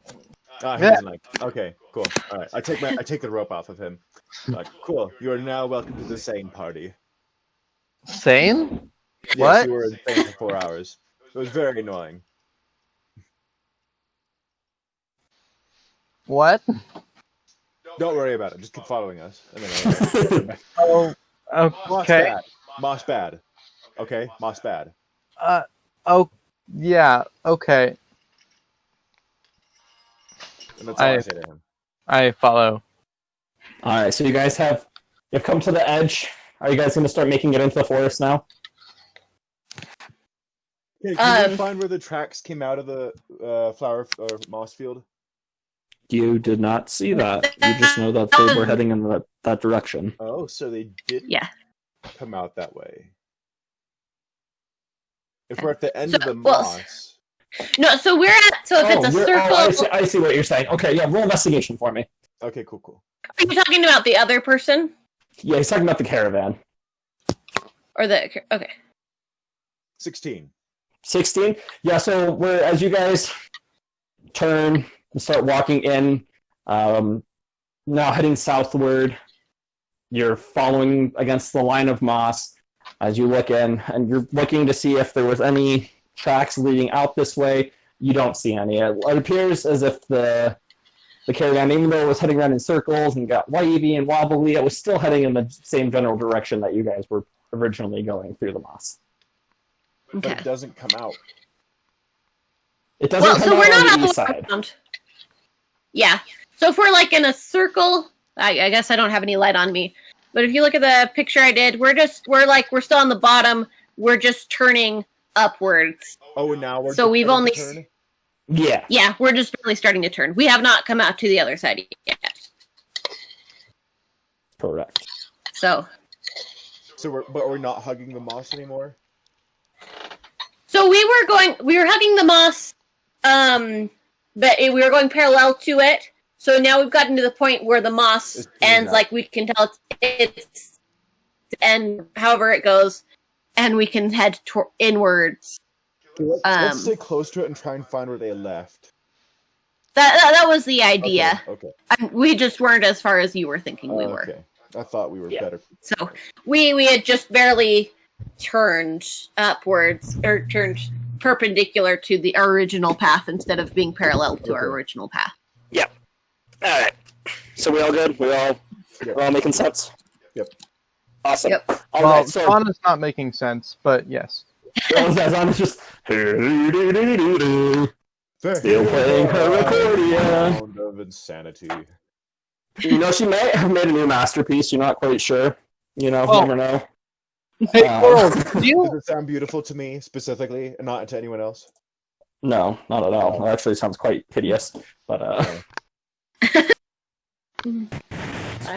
He doesn't like. Okay, cool. All right, I take the rope off of him. Cool. You are now welcome to the sane party. sane? Yes, What? you were insane for 4 hours. It was very annoying. What? Don't worry about it. Just keep following us. And then Oh, Moss okay. bad. Moss bad. Okay, Moss bad. Oh, yeah. Okay. And that's all I say to him. I follow. All right, so you guys have come to the edge. Are you guys going to start making it into the forest now? Okay, can you find where the tracks came out of the flower or moss field? You did not see that. You just know that they were heading in that direction. Oh, so they did Yeah. come out that way. If we're at the end So- of the well, moss. No, so we're at. So if it's a circle, I see what you're saying. Okay, yeah, roll investigation for me. Okay, cool. are you talking about the other person Yeah, he's talking about the caravan. or the? Okay. 16. 16? Yeah, so as you guys turn and start walking in, now heading southward, you're following against the line of moss as you look in, and you're looking to see if there was any tracks leading out this way. You don't see any. It appears as if the caravan, even though it was heading around in circles and got wavy and wobbly, it was still heading in the same general direction that you guys were originally going through the moss. But Okay. it doesn't come out. It doesn't Well, come so out we're not on all the the east way side. around. Yeah. So if we're in a circle, I guess I don't have any light on me. But if you look at the picture I did, we're still on the bottom. We're just turning upwards. Oh, and now we're So just we've starting only to turn? Yeah. Yeah, we're just barely starting to turn. We have not come out to the other side yet. Correct. So So we're not hugging the moss anymore? we were hugging the moss, but we were going parallel to it. So now we've gotten to the point where the moss It's ends, up. we can tell it's and however it goes, and we can head inwards. Let's stay close to it and try and find where they left. That was the idea. Okay. We just weren't as far as you were thinking we were. Okay. I thought we were Yeah. better. So we had just barely turned upwards or turned perpendicular to the original path instead of being parallel to our Okay. original path. All right. So we all good? We're all making sense? Yep. Awesome. Yep. All Well, right, so Fauna's not making sense, but yes. Zazana's just still playing her accordion. Sound of insanity. You know, she might have made a new masterpiece. You're not quite sure. You know, Well- never know. Hey, Uh, Coral, do Does you it sound beautiful to me specifically, and not to anyone else? No, not at all. It actually sounds quite hideous. But I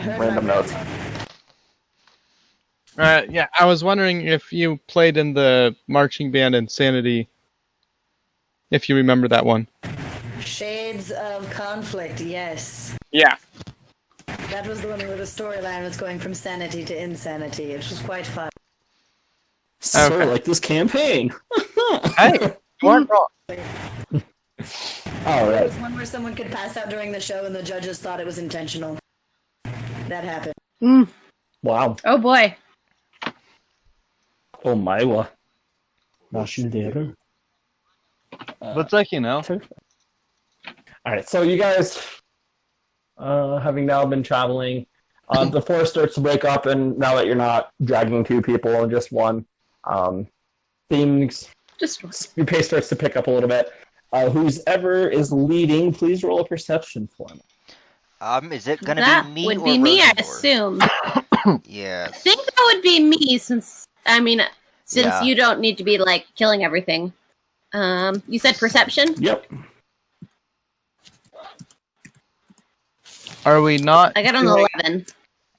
heard random my- notes. Yeah, I was wondering if you played in the marching band Insanity, if you remember that one. Shades of Conflict, yes. Yeah. That was the one where the storyline was going from sanity to insanity. It was quite fun. Sort Okay. of like this campaign. Hey, you weren't wrong. All It right. was one where someone could pass out during the show and the judges thought it was intentional. That happened. Wow. Oh boy. Oh my. Brasileiro. But like, you know. All right. So you guys, having now been traveling, the forest starts to break up, and now that you're not dragging two people and just one, things your pace starts to pick up a little bit. Who's ever is leading, please roll a perception for me. Is it gonna That be me would or be me, I Rosendor? assume. I Yes. think that would be me since Yeah. you don't need to be like killing everything. You said perception? Yep. Are we not I got an doing 11.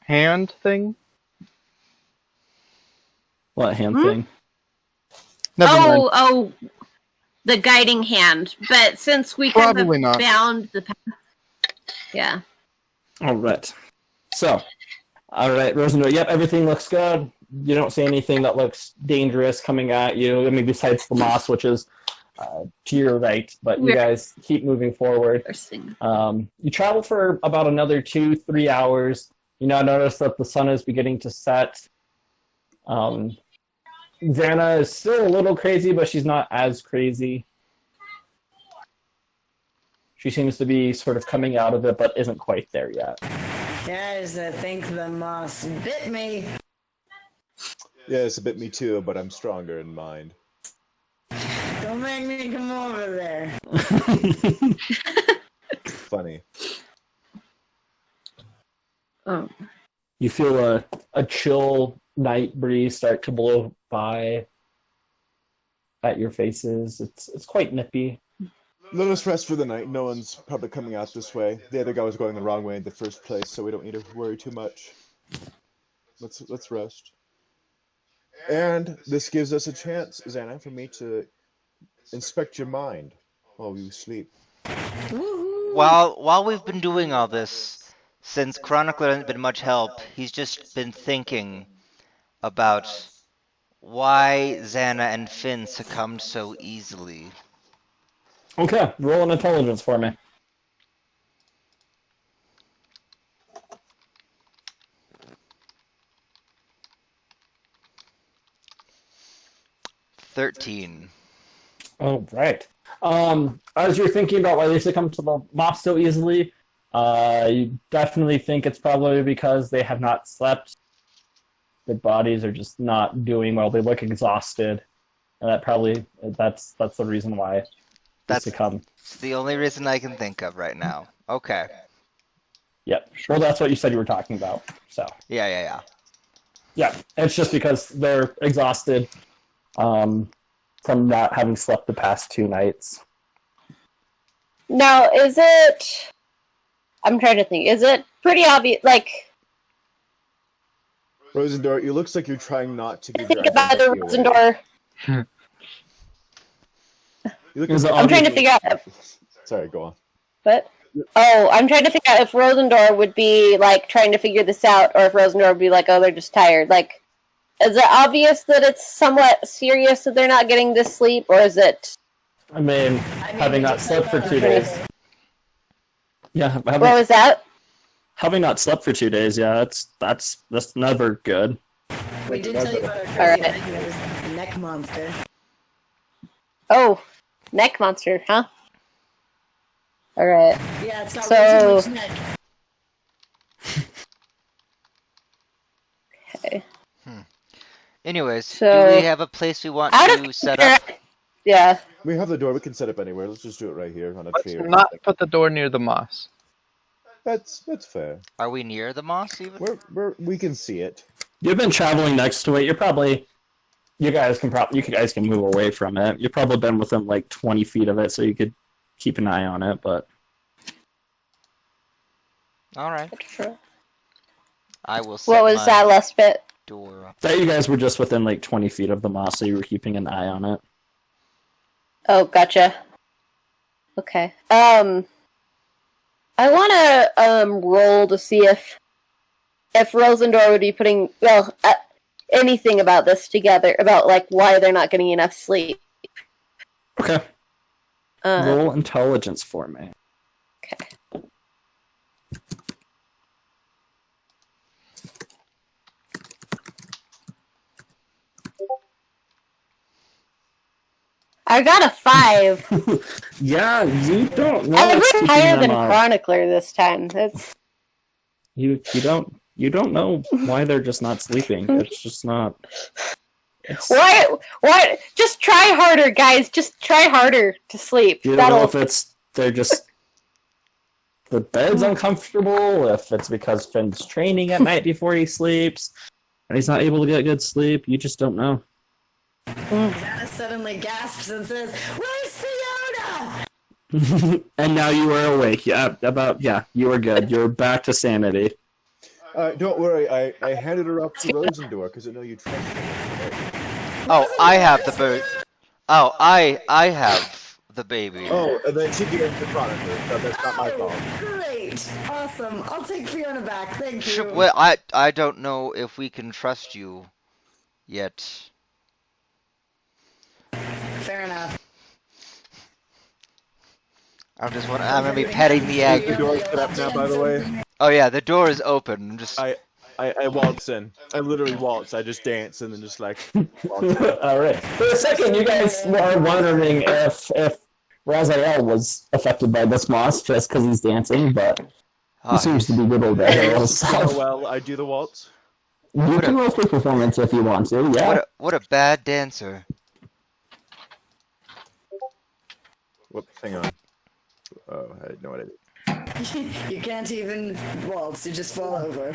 hand thing? What hand thing? Never mind. Oh, the guiding hand. But since we kind Probably of not. found the path. Yeah. All right. So, all right, Rosendor. Yep, everything looks good. You don't see anything that looks dangerous coming at you. I mean, besides the moss, which is to your right. But you We're- guys keep moving forward. First thing. You travel for about another 2-3 hours. You now notice that the sun is beginning to set. Xana is still a little crazy, but she's not as crazy. She seems to be sort of coming out of it, but isn't quite there yet. Guys, I think the moss bit me. Yeah, it's a bit me too, but I'm stronger in mind. Don't make me come over there. Funny. Oh. You feel a chill night breeze start to blow by at your faces. It's quite nippy. Let us rest for the night. No one's probably coming out this way. The other guy was going the wrong way in the first place, so we don't need to worry too much. Let's rest. And this gives us a chance, Xana, for me to inspect your mind while you sleep. Woohoo! While we've been doing all this, since Chronicler hasn't been much help, he's just been thinking about why Xana and Finn succumbed so easily. Okay, roll an intelligence for me. $13. Oh, right. As you're thinking about why they succumb to the moth so easily, you definitely think it's probably because they have not slept. Their bodies are just not doing well. They look exhausted, and that's the reason why they That's succumb. the only reason I can think of right now. Okay. Yep. Well, that's what you said you were talking about. So Yeah. yeah, it's just because they're exhausted from not having slept the past 2 nights. Now, is it... I'm trying to think. Is it pretty obvious? Like, Rosendor, it looks like you're trying not to give your think about the identity away. Rosendor. You look Is like- it I'm trying to figure out... Sorry, go on. What? Oh, I'm trying to figure out if Rosendor would be, like, trying to figure this out, or if Rosendor would be like, oh, they're just tired. Like, is it obvious that it's somewhat serious that they're not getting this sleep, or is it... I mean, having not slept for 2 days. Yeah, What was that? having not slept for 2 days, yeah, that's never good. We did tell you about our Alright. crazy ideas. Neck monster. Oh, neck monster, huh? Alright. Yeah, it's got So- way too much neck. Okay. Anyways, So- do we have a place we want Out to of set up? Yeah. We have the door. We can set up anywhere. Let's just do it right here on a Let's tree. Or not something. put the door near the moss. That's fair. Are we near the moss even? We can see it. You've been traveling next to it. You're probably. You guys can move away from it. You've probably been within like 20 feet of it, so you could keep an eye on it. But All right. I will set What was my that last bit? door up. that you guys were just within like 20 feet of the moss, so you were keeping an eye on it. Oh, gotcha. Okay. I want to roll to see if Rosendor would be putting anything about this together, about like why they're not getting enough sleep. Okay. Roll intelligence for me. Okay. I got a 5. Yeah, you don't know. I what's was keeping higher them than up. Chronicler this time. That's You don't know why they're just not sleeping. It's just not. why. Just try harder, guys. Just try harder to sleep. You don't know if they're just the bed's uncomfortable. If it's because Finn's training at night before he sleeps, and he's not able to get good sleep. You just don't know. Xana suddenly gasps and says, "Where's Fiona?" And now you are awake. Yeah, you are good. You're back to sanity. Don't worry. I handed her up to Rosendor because I know you trust her. Oh, I have the I have the baby. Oh, and then she gave the Chronicler. No, that's not my fault. Great, awesome. I'll take Fiona back. Thank you. Well, I don't know if we can trust you yet. Fair enough. I'm gonna be petting the egg. The door's set up now, by the way. Oh yeah, the door is open. I'm just. I waltz in. I literally waltz. I just dance and then just like. waltz in. All right. For a second, you guys were wondering if Raziel was affected by this moss just because he's dancing, but he seems to be good over there. Oh, So well, I do the waltz. you can roll for performance if you want to. Yeah. What a bad dancer. Whoops, hang on. Oh, I didn't know what I did. You can't even waltz. You just fall over.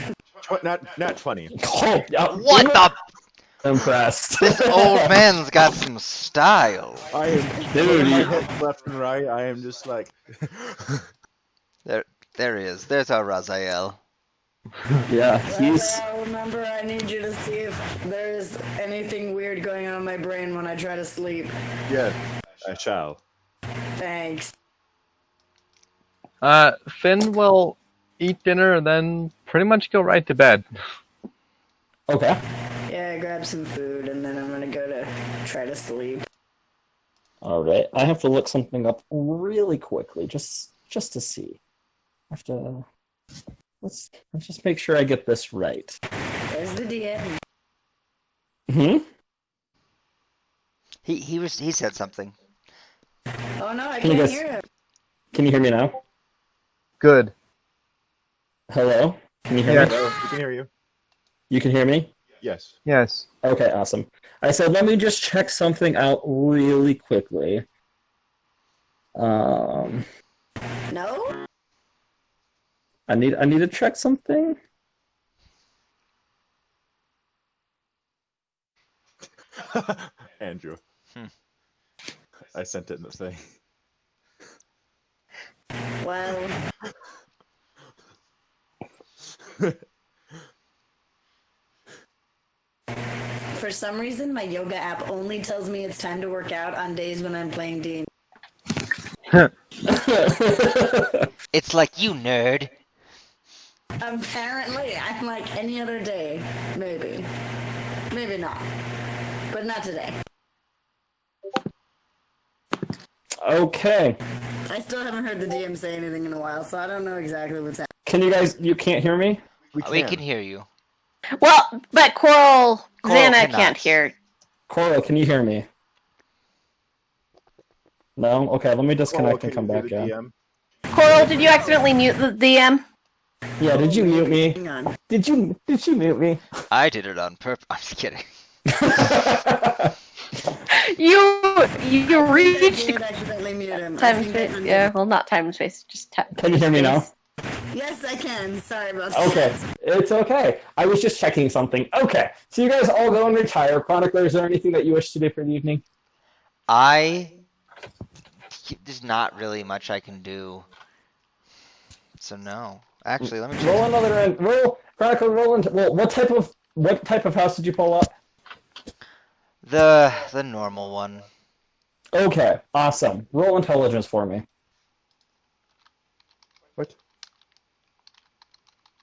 Not 20. Oh, yeah, What the? Impressed. This old man's got some style. I am Dude, my you- head left and right. I am just like. There he is. There's our Raziel. Yeah, he's. Raziel, remember, I need you to see if there's anything weird going on in my brain when I try to sleep. Yes, I shall. Thanks. Finn will eat dinner and then pretty much go right to bed. Okay. Yeah, grab some food and then I'm gonna go to try to sleep. All right. I have to look something up really quickly, just to see. I have to. Let's just make sure I get this right. There's the DM. Hmm. He said something. Oh no, I Can you can't guys- hear him. Can you hear me now? Good. Hello. Can you hear Yeah. me? Hello, we can hear you. You can hear me? Yes. Yes. Okay, awesome. I said, let me just check something out really quickly. No? I need to check something. Andrew. I sent it in the thing. Well, for some reason, my yoga app only tells me it's time to work out on days when I'm playing D. It's like you nerd. Apparently, I'm like any other day. Maybe. Maybe not. But not today. Okay. I still haven't heard the DM say anything in a while, so I don't know exactly what's happening. Can you guys? You can't hear me? We can hear you. Well, but Coral Xana cannot. can't hear. Coral, can you hear me? No? Okay, let me disconnect and come back in. DM. Coral, did you accidentally mute the DM? Yeah, did you mute me? Hang on. Did you mute me? I did it on purpose. I'm just kidding. You I reached did accidentally mute him. I time and think space. I Yeah, well, not time and space, just time. Can you hear me now? Yes, I can. Sorry about that. Okay, it's okay. I was just checking something. Okay, so you guys all go and retire. Chronicler, is there anything that you wish to do for the evening? There's not really much I can do. So no. Actually, let me Roll check. another end. Roll, Chronicler, roll into. Well, what type of house did you pull up? The normal one. Okay, awesome. Roll intelligence for me. What?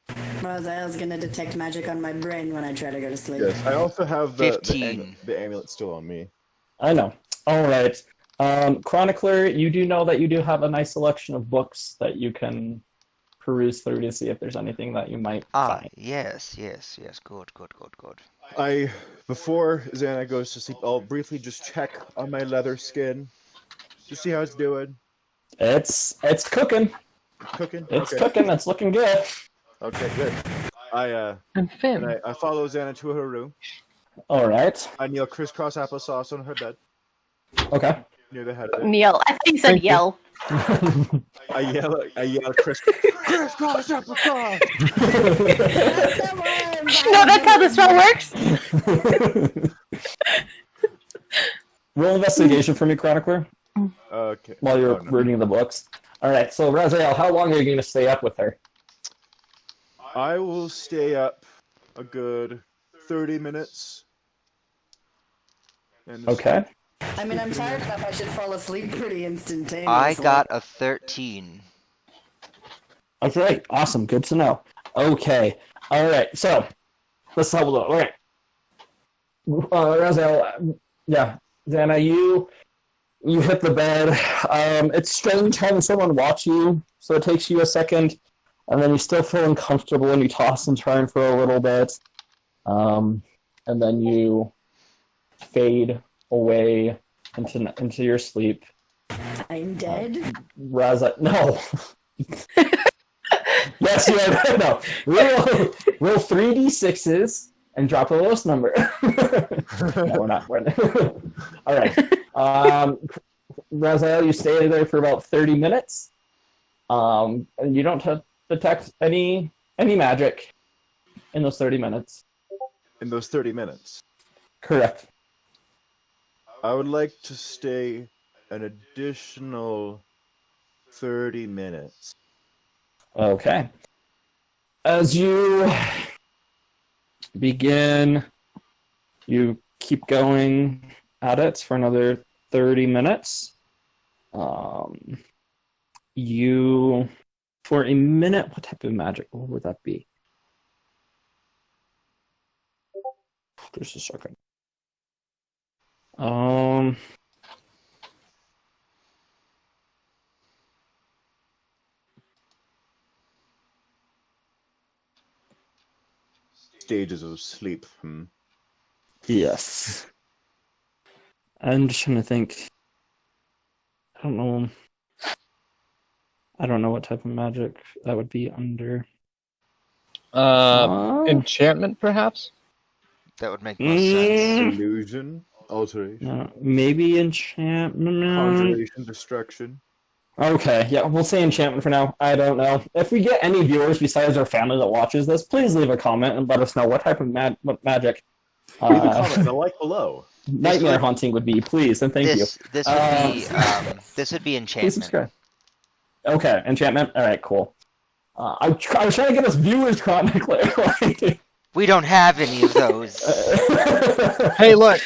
Raziel's gonna detect magic on my brain when I try to go to sleep. Yes, I also have the 15. the amulet still on me. I know. All right. Chronicler, you do know that you do have a nice selection of books that you can peruse through to see if there's anything that you might find. Yes. Good. Before Xana goes to sleep, I'll briefly just check on my leather skin, just see how it's doing. It's cooking. Cooking. It's Okay. cooking. It's looking good. Okay, good. I And Finn. follow Xana to her room. All right. I kneel crisscross applesauce on her bed Okay. near the head of it. Neil, I thought you said Thank you. yell. I yell crisscross applesauce. No, that's how the spell works. Roll investigation for me, Chronicler, Okay. while you're Oh, no. reading the books. All right. So, Raziel, how long are you going to stay up with her? I will stay up a good 30 minutes. And just- Okay. I mean, I'm tired enough. I should fall asleep pretty instantaneously. I got a 13. Okay. Awesome. Good to know. Okay. All right. So, let's have a look. All right. Raziel, yeah. Xana, you hit the bed. It's strange having someone watch you, so it takes you a second, and then you still feel uncomfortable and you toss and turn for a little bit, and then you fade away into your sleep. I'm dead. No. Yes, you are. No. Roll 3d6s and drop the lowest number. No, we're not. All right. Raziel, you stay there for about 30 minutes. And you don't detect any magic in those 30 minutes. in those 30 minutes. Correct. I would like to stay an additional 30 minutes. Okay. As you begin, you keep going at it for another 30 minutes. You, for a minute, what type of magic? What would that be? Just a second. Stages of sleep. Yes. I'm just trying to think. I don't know. I don't know what type of magic that would be under. Enchantment, perhaps? That would make most sense. Illusion, alteration, No, maybe enchantment. conjuration, destruction. Okay, yeah, we'll say enchantment for now. I don't know. If we get any viewers besides our family that watches this, please leave a comment and let us know what type of what magic Leave a comment and a like below. nightmare haunting would be, please, and thank you. This would be Please enchantment. subscribe. Okay, enchantment. All right, cool. I was trying to get us viewers, Chronicler. We don't have any of those. Hey, look.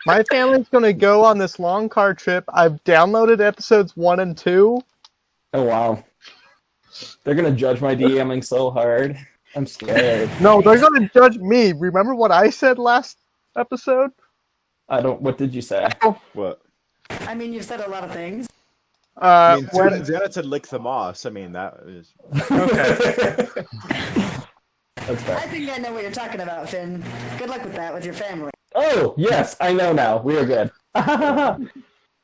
My family's gonna go on this long car trip. I've downloaded episodes 1 and 2. Oh wow, they're gonna judge my DMing so hard. I'm scared. No, they're gonna judge me. Remember what I said last episode? I don't. What did you say? What? I mean, you've said a lot of things. I mean, When Xana said lick the moss. I mean, that is... okay. That's fair. I think I know what you're talking about, Finn. Good luck with that with your family. Oh, yes, I know now. We are good.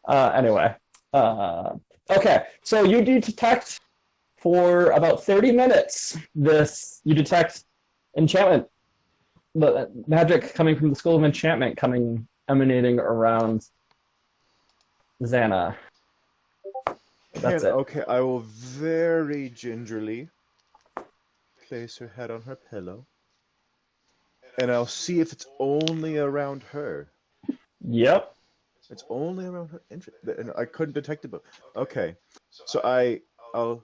Anyway. Okay, so you do detect For about 30 minutes, you detect enchantment, the magic coming from the School of Enchantment emanating around Xana. That's it. Okay, I will very gingerly place her head on her pillow, and I'll see if it's only around her. Yep. It's only around her. And I couldn't detect it, but okay. So I'll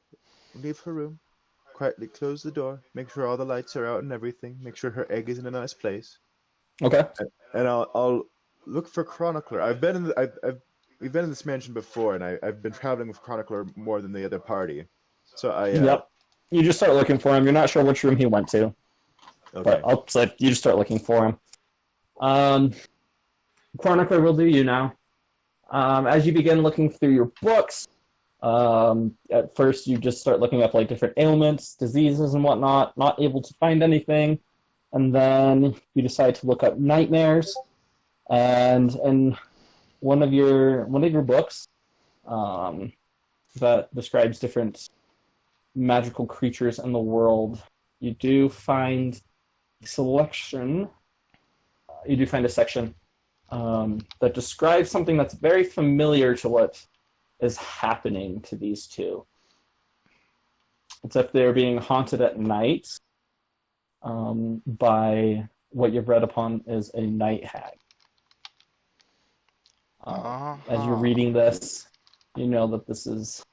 leave her room, quietly close the door, make sure all the lights are out and everything, make sure her egg is in a nice place, Okay. and I'll look for Chronicler. We've been in this mansion before, and I've been traveling with Chronicler more than the other party. So Yep. You just start looking for him. You're not sure which room he went to, Okay. but I'll say you just start looking for him. Chronicler will do you now. As you begin looking through your books, at first you just start looking up like different ailments, diseases, and whatnot. Not able to find anything, and then you decide to look up nightmares, and in one of your books that describes different magical creatures in the world, you do find a section that describes something that's very familiar to what is happening to these two. It's if they're being haunted at night by what you've read upon is a night hag. As you're reading this, you know that this is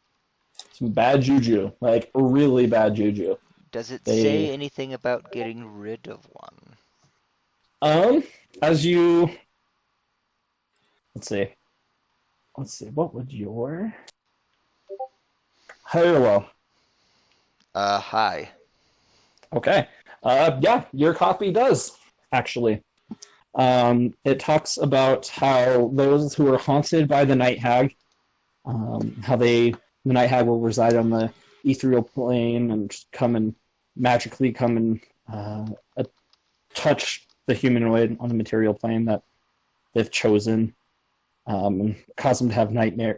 some bad juju, like really bad juju. Does it say anything about getting rid of one? As you let's see, what would your hello? Hi. Okay. Yeah, your copy does actually. It talks about how those who are haunted by the night hag, how the night hag will reside on the ethereal plane and magically come and touch the humanoid on the material plane that they've chosen, and cause them to have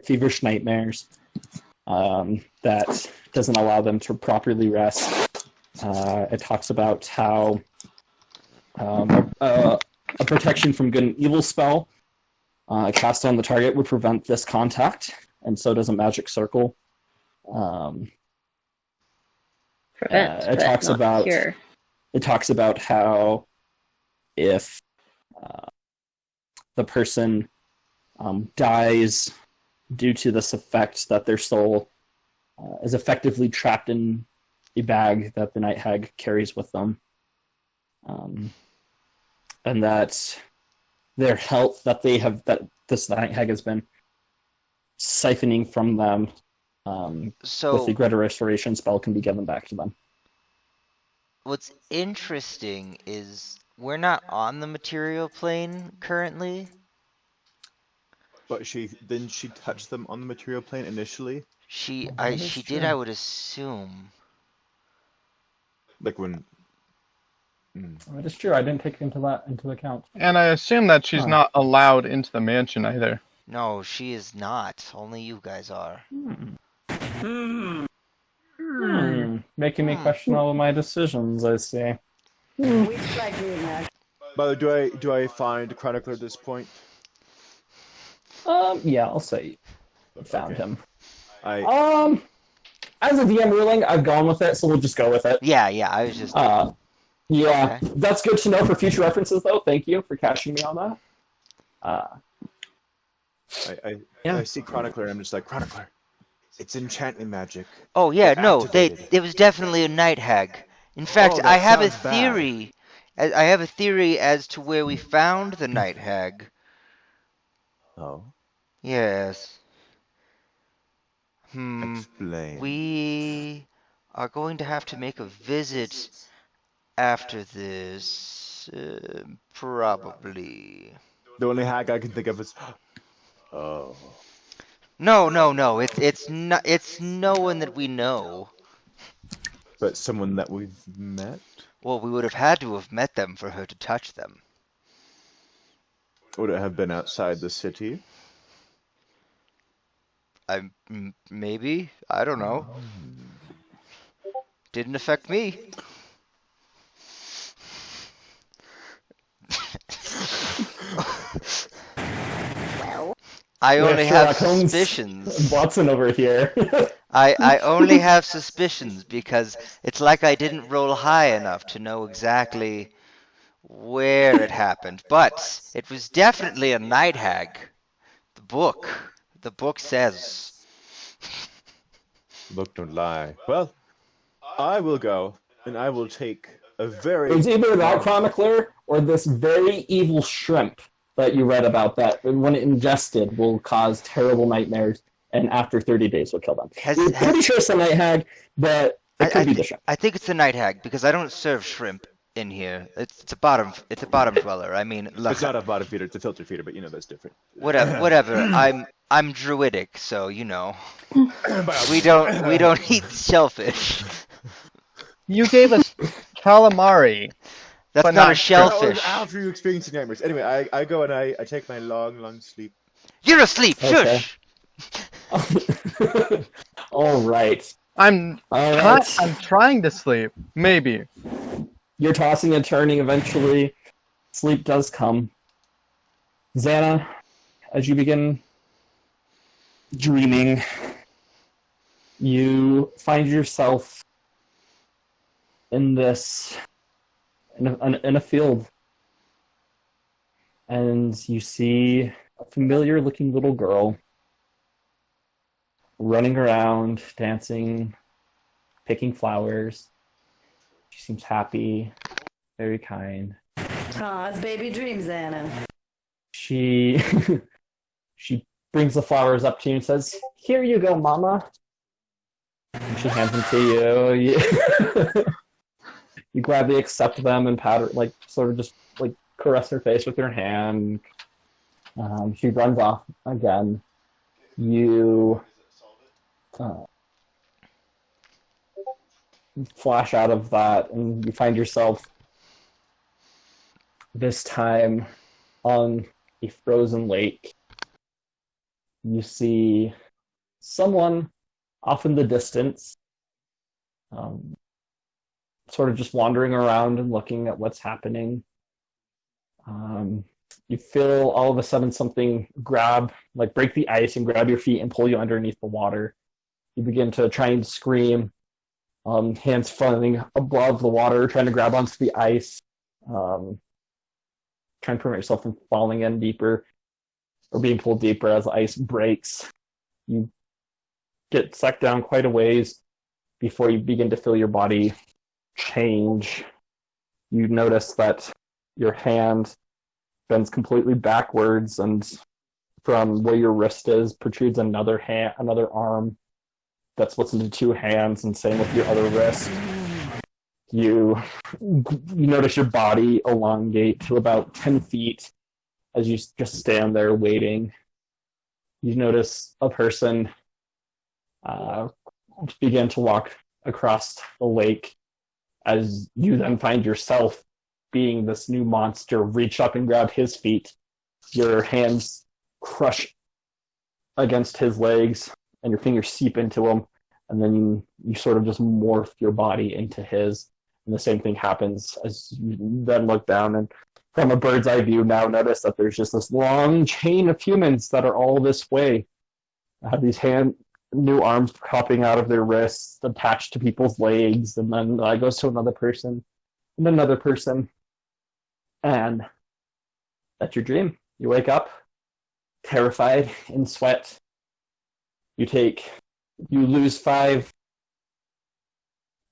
feverish nightmares that doesn't allow them to properly rest. It talks about how a protection from good and evil spell cast on the target would prevent this contact, and so does a magic circle. It talks about how if the person dies due to this effect, that their soul is effectively trapped in a bag that the night hag carries with them, and that their health that this night hag has been siphoning from them with the Greta Restoration spell can be given back to them. What's interesting is we're not on the material plane currently. But didn't she touch them on the material plane initially? She true. did, I would assume. Like when. That is true. I didn't take into account. And I assume that she's not allowed into the mansion either. No, she is not. Only you guys are. Making me question all of my decisions, I see. We tried doing that. By the way, do I find Chronicler at this point? Yeah, I'll say you found him. As a DM ruling, I've gone with it, so we'll just go with it. Yeah, I was just. Yeah, Okay. That's good to know for future references, though. Thank you for catching me on that. I see Chronicler, and I'm just like, Chronicler, it's enchantment magic. Oh yeah, no, Activated. it was definitely a night hag. In fact, that I have a sounds bad. theory. I have a theory as to where we found the night hag. Oh. Yes. Explain. We are going to have to make a visit after this, probably. The only hag I can think of is. Oh. No. It's not. It's no one that we know. But someone that we've met? Well, we would have had to have met them for her to touch them. Would it have been outside the city? Maybe. I don't know. Didn't affect me. I only have Sherlock Holmes, suspicions. Watson over here. I only have suspicions because it's like I didn't roll high enough to know exactly where it happened. But it was definitely a night hag. The book says. Look, don't lie. Well, I will go, and I will take a very. It's either that chronicler or this very evil shrimp that you read about that when ingested will cause terrible nightmares, and after 30 days will kill them. We're pretty sure it's a night hag, but it could be the shrimp. I think it's the night hag because I don't serve shrimp in here. It's a bottom dweller. I mean, look, It's not a bottom feeder; it's a filter feeder, but you know that's different. whatever. I'm druidic, so you know. we don't eat shellfish. You gave us calamari. That's But not a not shellfish. After you experience nightmares. Anyway, I go and I take my long sleep. You're asleep. Okay. Shush. All right. I'm All I'm right. trying to sleep. Maybe. You're tossing and turning eventually. Sleep does come. Xana, as you begin dreaming, you find yourself in a field, and you see a familiar looking little girl running around, dancing, picking flowers. She seems happy, very kind. Aw, it's baby dreams, Anna. She she brings the flowers up to you and says, "Here you go, Mama." And she hands them to you. You gladly accept them and pat her, like sort of just like caress her face with your hand. She runs off again. You flash out of that, and you find yourself this time on a frozen lake. You see someone off in the distance, sort of just wandering around and looking at what's happening. You feel all of a sudden something break the ice and grab your feet and pull you underneath the water. You begin to try and scream, hands floating above the water, trying to grab onto the ice, trying to prevent yourself from falling in deeper or being pulled deeper as the ice breaks. You get sucked down quite a ways before you begin to feel your body change. You notice that your hand bends completely backwards, and from where your wrist is protrudes another arm that splits into two hands, and same with your other wrist. You notice your body elongate to about 10 feet as you just stand there waiting. You notice a person begin to walk across the lake, as you then find yourself being this new monster, reach up and grab his feet. Your hands crush against his legs, and your fingers seep into him, and then you sort of just morph your body into his. And the same thing happens as you then look down, and from a bird's eye view now notice that there's just this long chain of humans that are all this way. Have these new arms popping out of their wrists, attached to people's legs, and then goes to another person, and another person. And that's your dream. You wake up, terrified, in sweat. You lose 5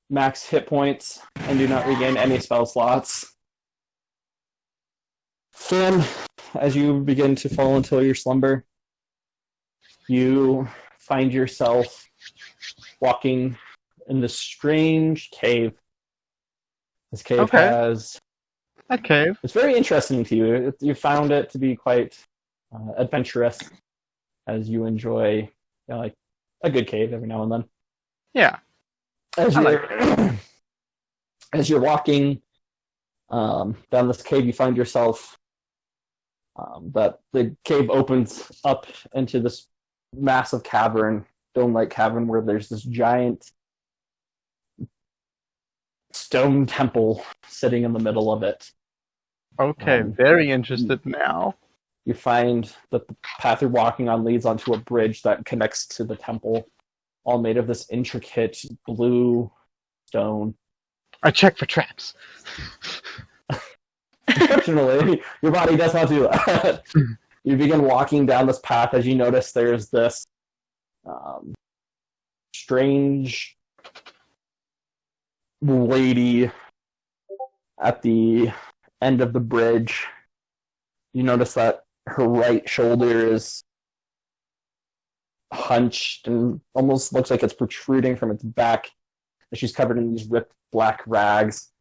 max hit points and do not regain any spell slots. Finn, as you begin to fall into your slumber, you find yourself walking in this strange cave. This cave has... A cave. It's very interesting to you. You found it to be quite adventurous, as you enjoy like a good cave every now and then. Yeah. As you're walking down this cave, you find yourself that the cave opens up into this massive cavern, dome-like cavern, where there's this giant stone temple sitting in the middle of it. Okay, very interested now. You find that the path you're walking on leads onto a bridge that connects to the temple, all made of this intricate blue stone. I check for traps. Unfortunately, your body does not do that. You begin walking down this path as you notice there's this strange lady at the end of the bridge. You notice that her right shoulder is hunched and almost looks like it's protruding from its back. She's covered in these ripped black rags.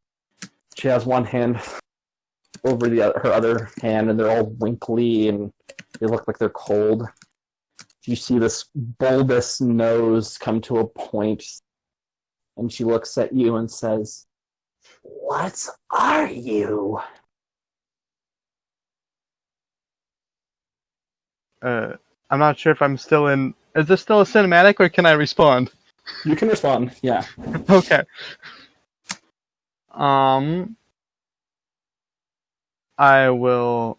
She has one hand over her other hand, and they're all wrinkly and they look like they're cold. You see this bulbous nose come to a point, and she looks at you and says, "What are you?" I'm not sure if I'm still in. Is this still a cinematic, or can I respond? You can respond, yeah. Okay. I will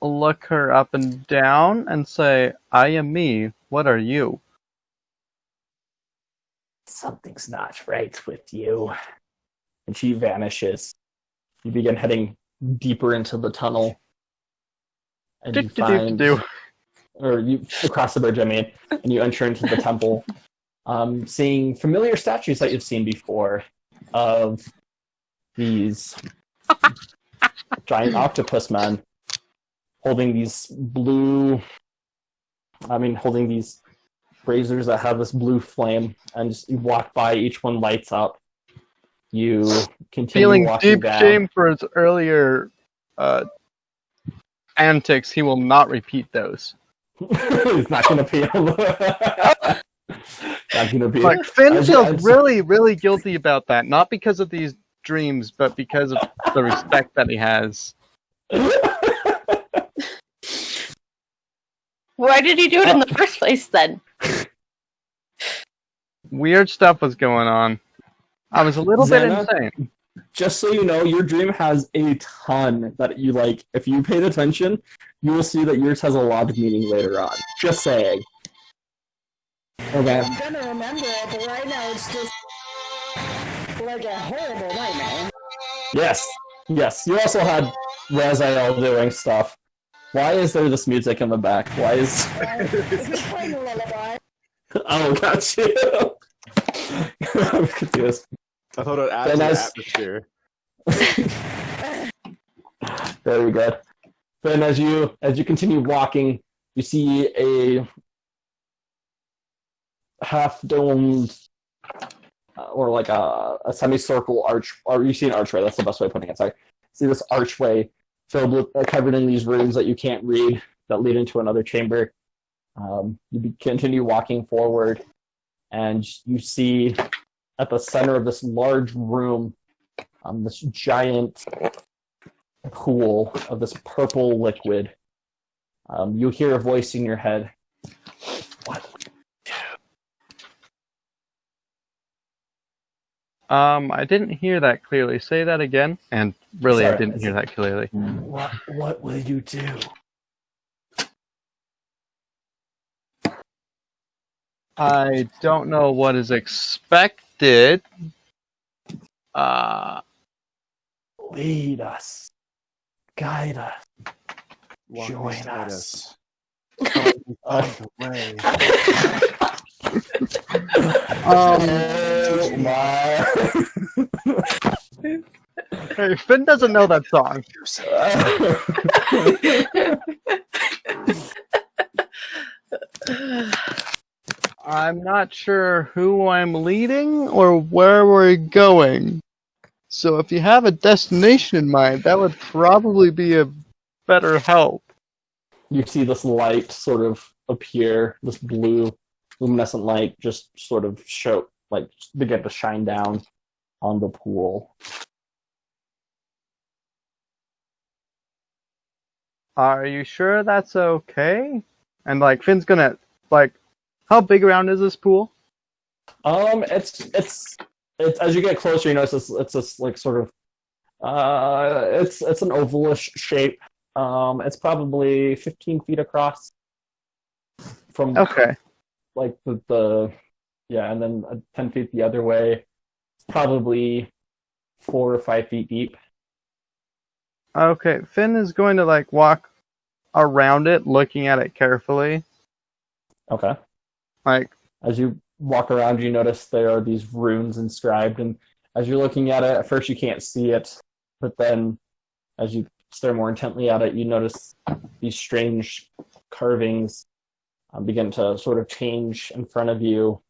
look her up and down and say, "I am me. What are you?" Something's not right with you. And she vanishes. You begin heading deeper into the tunnel. And you find... Or you across the bridge, I mean, and you enter into the temple, seeing familiar statues that you've seen before of these giant octopus men holding these holding these razors that have this blue flame, and just, you walk by, each one lights up. You continue feeling walking deep down. shame for his earlier antics. He will not repeat those. He's not going to be able to... Not going to be... Like, Finn feels really, really guilty about that. Not because of these dreams, but because of the respect that he has. Why did you do it in the first place then? Weird stuff was going on. I was a little bit Xana? insane. Just so you know, your dream has a ton that you like. If you paid attention, you will see that yours has a lot of meaning later on. Just saying. Okay. I'm gonna remember it, but right now it's just like a horrible nightmare. Yes. Yes. You also had Raziel doing stuff. Why is there this music in the back? Why is... It's playing a lullaby. Oh, got you. I'm confused. I thought it added to the atmosphere. Very good. Then as you continue walking, you see a half-domed or like a semicircle arch, or you see an archway, that's the best way of putting it, sorry. See this archway filled with, covered in these runes that you can't read that lead into another chamber. You continue walking forward, and you see at the center of this large room, this giant pool of this purple liquid. You hear a voice in your head. What? I didn't hear that clearly. Say that again. And really, Sorry, I didn't hear that clearly. What will you do? I don't know what is expected. Lead us. Guide us. Join us. On the way. Oh my. Hey, Finn doesn't know that song. I'm not sure who I'm leading or where we're going. So if you have a destination in mind, that would probably be a better help. You see this light sort of appear, this blue luminescent light just sort of begin to shine down on the pool. Are you sure that's okay? And Finn's gonna how big around is this pool? It's it's as you get closer, you notice it's this like sort of it's an ovalish shape. It's probably 15 feet across from Okay. like the yeah, and then 10 feet the other way. It's probably 4 or 5 feet deep. Okay. Finn is going to like walk around it, looking at it carefully. Okay. Like, As you walk around, you notice there are these runes inscribed, and as you're looking at it, at first you can't see it, but then as you stare more intently at it, you notice these strange carvings begin to sort of change in front of you,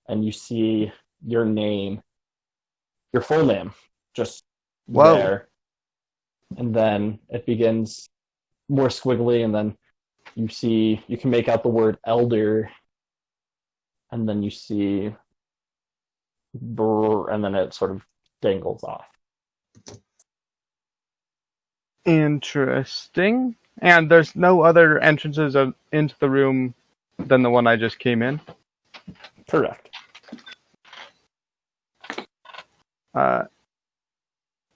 and you see your name, your full name, just Whoa. there. And then it begins more squiggly, and then you can make out the word elder, and then you see brr, and then it sort of dangles off. interesting. And there's no other entrances into the room than the one I just came in. Correct. I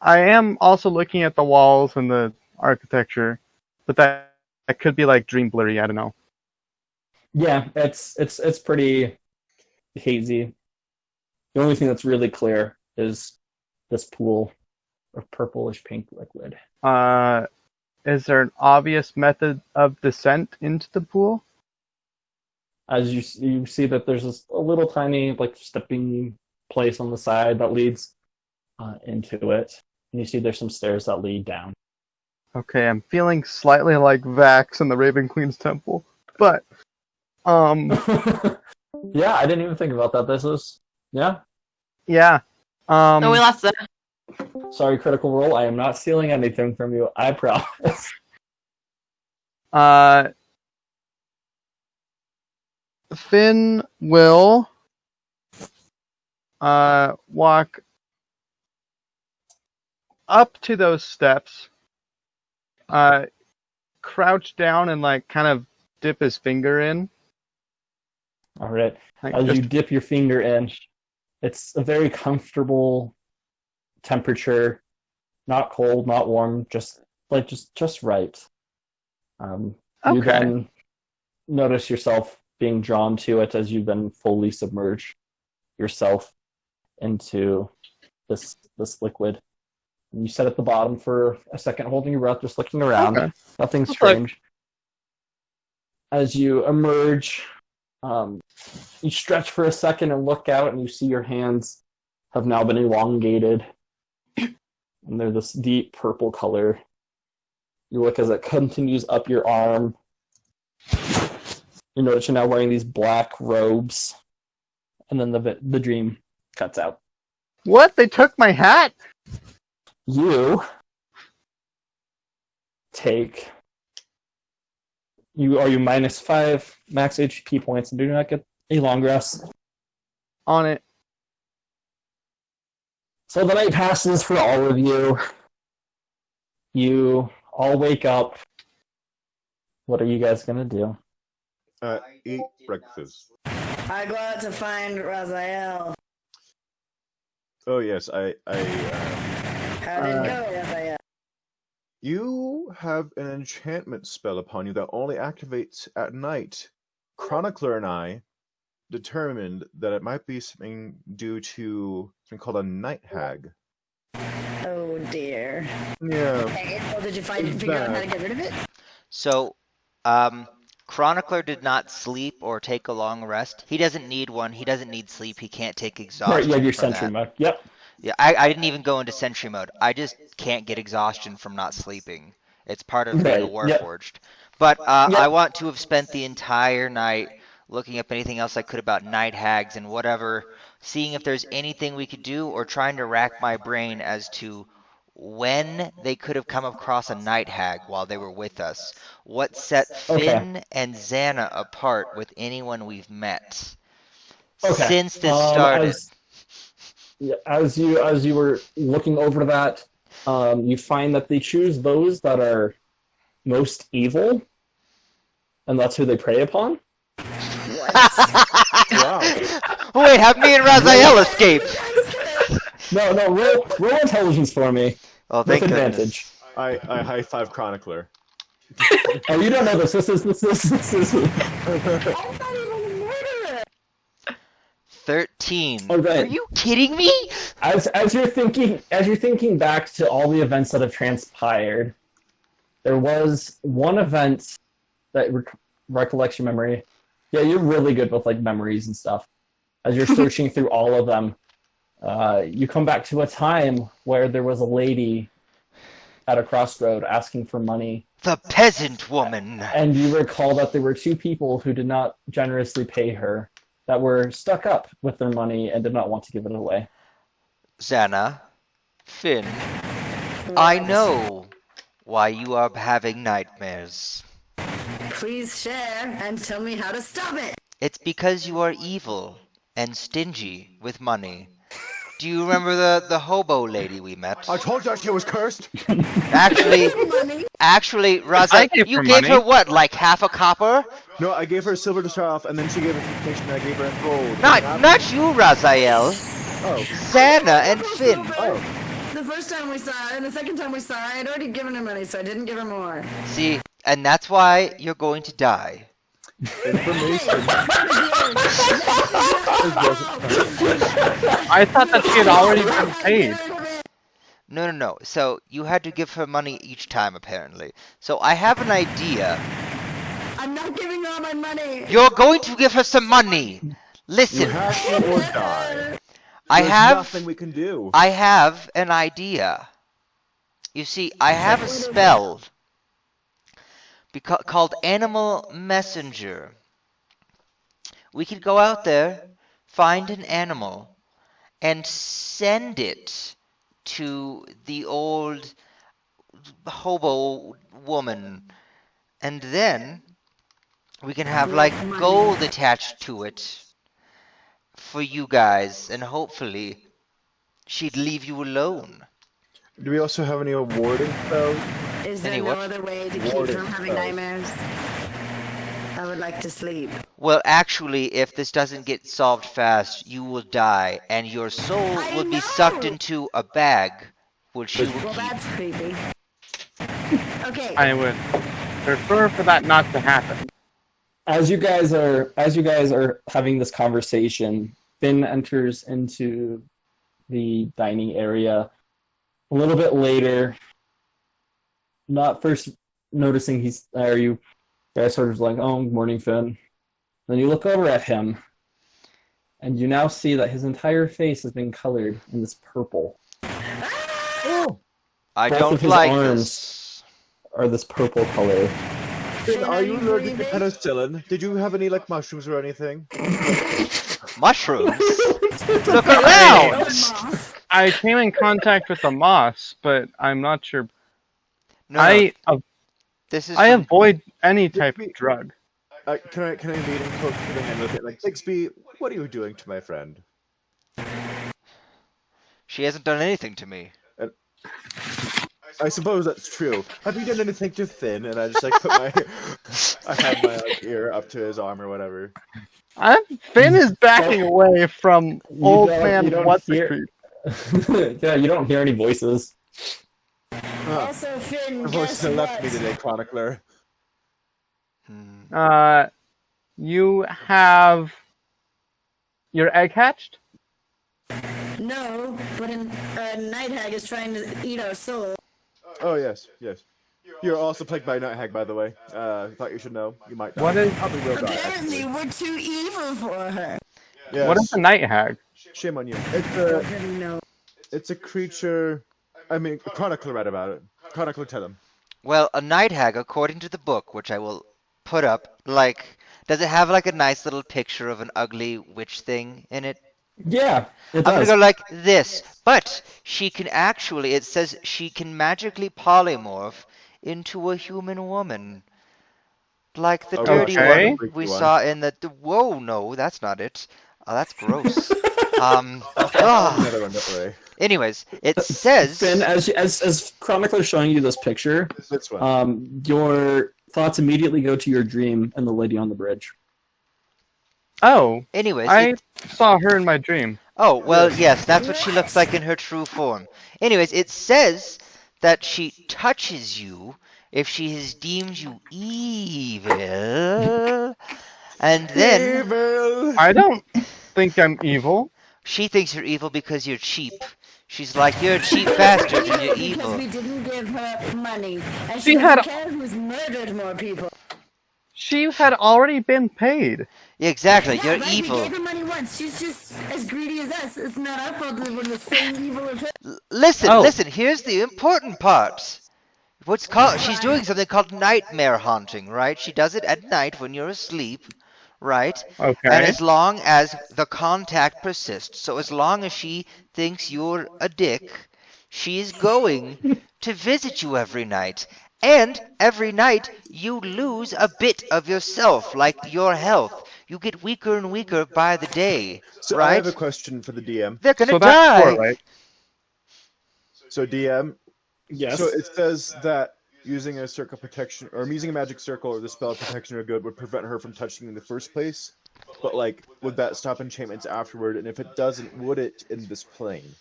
am also looking at the walls and the architecture, but that could be like dream blurry. I don't know. Yeah, it's pretty hazy. The only thing that's really clear is this pool of purplish pink liquid. Is there an obvious method of descent into the pool? As you see that there's a little tiny like stepping place on the side that leads into it, and you see there's some stairs that lead down. Okay, I'm feeling slightly like Vax in the Raven Queen's temple, but Yeah, I didn't even think about that. This is yeah. yeah. No, we lost the. Sorry, Critical Role. I am not stealing anything from you. I promise. Finn will walk up to those steps, crouch down and like kind of dip his finger in. All right. Like, As just- you dip your finger in, it's a very comfortable temperature, not cold, not warm, just right. You Okay. then notice yourself being drawn to it as you then fully submerge yourself into this liquid. And you sit at the bottom for a second, holding your breath, just looking around. Okay. Nothing Okay. strange. As you emerge, you stretch for a second and look out, and you see your hands have now been elongated, and they're this deep purple color. You look as it continues up your arm. You notice you're now wearing these black robes, and then the dream cuts out. What? They took my hat? You take. Are you -5 max HP points and do not get a long rest. On it. So the night passes for all of you. You all wake up. What are you guys gonna do? Eat breakfast. I go out to find Raziel. Oh yes, How did it go, Raziel? You have an enchantment spell upon you that only activates at night. Chronicler and I determined that it might be something due to something called a night hag. Oh dear. Yeah. Okay, well, did you figure out how to get rid of it? So, Chronicler did not sleep or take a long rest. He doesn't need one. He doesn't need sleep. He can't take exhaustion. Right, you have your for sentry that. mode. Yep. Yeah, I didn't even go into sentry mode. I just can't get exhaustion from not sleeping. It's part of being a Right, yep. Warforged. But Yep. I want to have spent the entire night looking up anything else I could about night hags and whatever, seeing if there's anything we could do, or trying to rack my brain as to when they could have come across a night hag while they were with us. What set Finn and Xana apart with anyone we've met Okay. since this started. As you were looking over that, you find that they choose those that are most evil, and that's who they prey upon. Wow. Wait, have me and Raziel escaped? No, roll intelligence for me. Oh, With thank advantage. goodness. I high five Chronicler. Oh, you don't know this. This is. I'm not even a murderer. 13. Okay. Are you kidding me? As you're thinking back to all the events that have transpired, there was one event that recollects your memory. Yeah, you're really good with like memories and stuff. As you're searching through all of them, you come back to a time where there was a lady at a crossroad asking for money, The peasant woman. and you recall that there were two people who did not generously pay her, that were stuck up with their money and did not want to give it away. Xana, Finn, I know why you are having nightmares. Please share and tell me how to stop it. It's because you are evil and stingy with money. Do you remember the hobo lady we met? I told you she was cursed. Actually, Money. I I gave you her gave money. her what, like half a copper? No, I gave her silver to start off, and then she gave me communication, and I gave her gold. Not you, Raziel. Oh. Xana and Finn. Oh. The first time we saw her and the second time we saw her, I had already given her money, so I didn't give her more. See, and that's why you're going to die. Information. I thought that she had already been paid. No. So you had to give her money each time, apparently. So I have an idea. I'm not giving her all my money. You're going to give her some money. You Listen, have to or die. I There's have nothing we can do. I have an idea. You see, I have a spell called Animal Messenger. We could go out there, find an animal, and send it to the old hobo woman. And then we can have like gold attached to it for you guys, and hopefully she'd leave you alone. Do we also have any warding spells? Is there Any no what? other way to keep Warding from having spells. nightmares? I would like to sleep. Well, actually, if this doesn't get solved fast, you will die, and your soul I will be sucked know! into a bag, which you will Well, keep. that's creepy. Okay. I would prefer for that not to happen. As you guys are having this conversation, Finn enters into the dining area a little bit later. Not first noticing you guys sort of like, oh, morning, Finn. Then you look over at him, and you now see that his entire face has been colored in this purple. Oh. I both don't of his like arms. this. Are this purple color. Finn, are you allergic to breathing? penicillin? Did you have any like mushrooms or anything? Mushrooms? Look Oh, around! moss. I came in contact with the moss, but I'm not sure. No, I this is I from- avoid any type of drug. Can I lead him close to the hand with it? Like, Bixby, what are you doing to my friend? She hasn't done anything to me. I suppose that's true. Have you done anything to Finn? And I just like put my, I have my like, ear up to his arm or whatever. Finn is backing away from old you man don't what's hear- the creep. Yeah, you don't hear any voices. Huh. Also, Finn, Her voice guess still left me what? today, Chronicler. Hmm. You have your egg hatched? No, but a night hag is trying to eat our soul. Oh yes. You're also plagued by a night hag, by the way. Thought you should know. You might die. What is- Probably will die. Apparently, actually. we're too evil for her. Yes. What is a night hag? Shame on you. No. It's a creature. I mean, Chronicler read about it. Chronicler, tell him. Well, a night hag, according to the book, which I will put up, does it have like a nice little picture of an ugly witch thing in it? Yeah, it I'm gonna does. go like this, but she can actually, it says she can magically polymorph into a human woman. Like the dirty Okay. one we saw in the, whoa, no, that's not it. Oh, that's gross. Ah. Another one, don't worry. Anyways, it says, Finn, as Chronicler's showing you this picture, This one. your thoughts immediately go to your dream and the lady on the bridge. Oh, anyways, I saw her in my dream. Oh, well, yes, that's what she looks like in her true form. Anyways, it says that she touches you if she has deemed you evil, and then Evil. I don't think I'm evil. she thinks you're evil because you're cheap. She's like, you're a cheap bastard and you're Because evil. we didn't give her money, and She she had- doesn't care who's murdered more people. She had already been paid. Yeah, exactly, Yeah, you're right, evil. We gave her money once. She's just as greedy as us. It's not our fault that we're the same evil as her. Listen, Oh. listen, here's the important part. She's doing something called nightmare haunting, right? She does it at night when you're asleep, right? Okay. And as long as the contact persists, so as long as she thinks you're a dick, she's going to visit you every night. And every night you lose a bit of yourself, like your health. You get weaker and weaker by the day, So I right? have a question for the DM. They're gonna So that's die. four, right? So DM, Yes. so it says that using a circle protection, or using a magic circle or the spell protection or good would prevent her from touching you in the first place. But like, would that stop enchantments afterward? And if it doesn't, would it in this plane?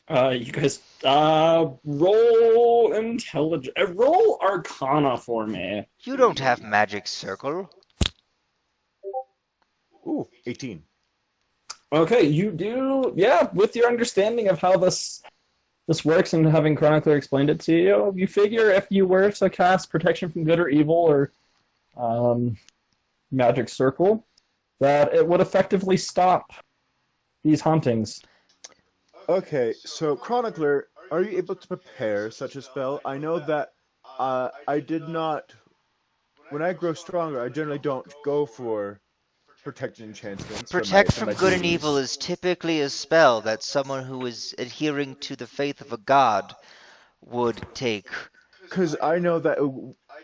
You guys, roll roll Arcana for me. You don't have magic circle. Ooh, 18. Okay, you do, yeah, with your understanding of how this works and having Chronicler explained it to you, you figure if you were to cast Protection from Good or Evil or Magic Circle, that it would effectively stop these hauntings. Okay, so Chronicler, are you able to prepare such a spell? I know that I did not. When I grow stronger, I generally don't go for protected enchantments. Protect from good and evil is typically a spell that someone who is adhering to the faith of a god would take. Because I know that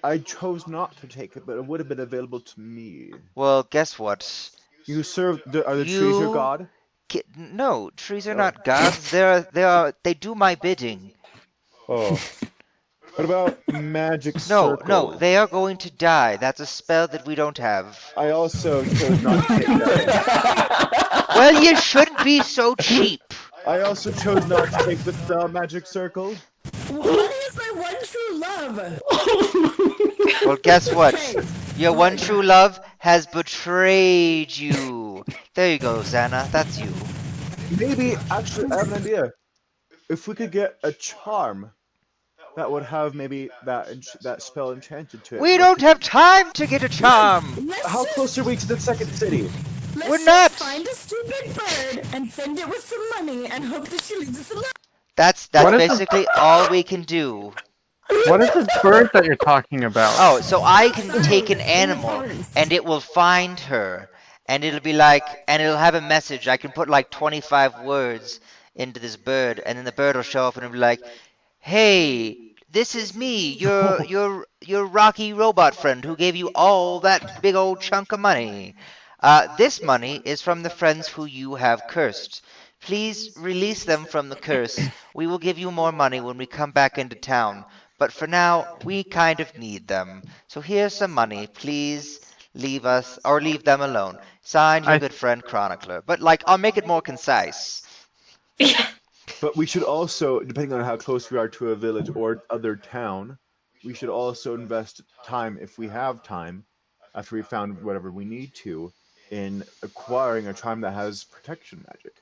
I chose not to take it, but it would have been available to me. Well, guess what? You serve. Are the trees You- your god? No, trees are Oh. not gods. They do my bidding. Oh. What about magic No, circle? no, they are going to die. That's a spell that we don't have. I also chose not to take that. Well, you shouldn't be so cheap. I also chose not to take the spell magic circle. Money is my one true love. Well, guess what? Okay. Your one true love has betrayed you. There you go, Xana. That's you. Maybe, actually, I have an idea. If we could get a charm that would have maybe that spell enchanted to it. We don't have time to get a charm. Let's How just- close are we to the second city? let's We're just not. find a stupid bird and send it with some money and hope that she leaves us alone. That's What is the- basically all we can do. What is this bird that you're talking about? Oh, so I can take an animal and it will find her. And it'll be like, and it'll have a message. I can put like 25 words into this bird, and then the bird will show up and it'll be like, "Hey, this is me, your Rocky robot friend who gave you all that big old chunk of money. This money is from the friends who you have cursed. Please release them from the curse. We will give you more money when we come back into town. But for now, we kind of need them. So here's some money. Please leave us, or leave them alone. Signed, your good friend Chronicler." But like, I'll make it more concise. But we should also, depending on how close we are to a village or other town, we should also invest time, if we have time, after we found whatever we need to, in acquiring a charm that has protection magic.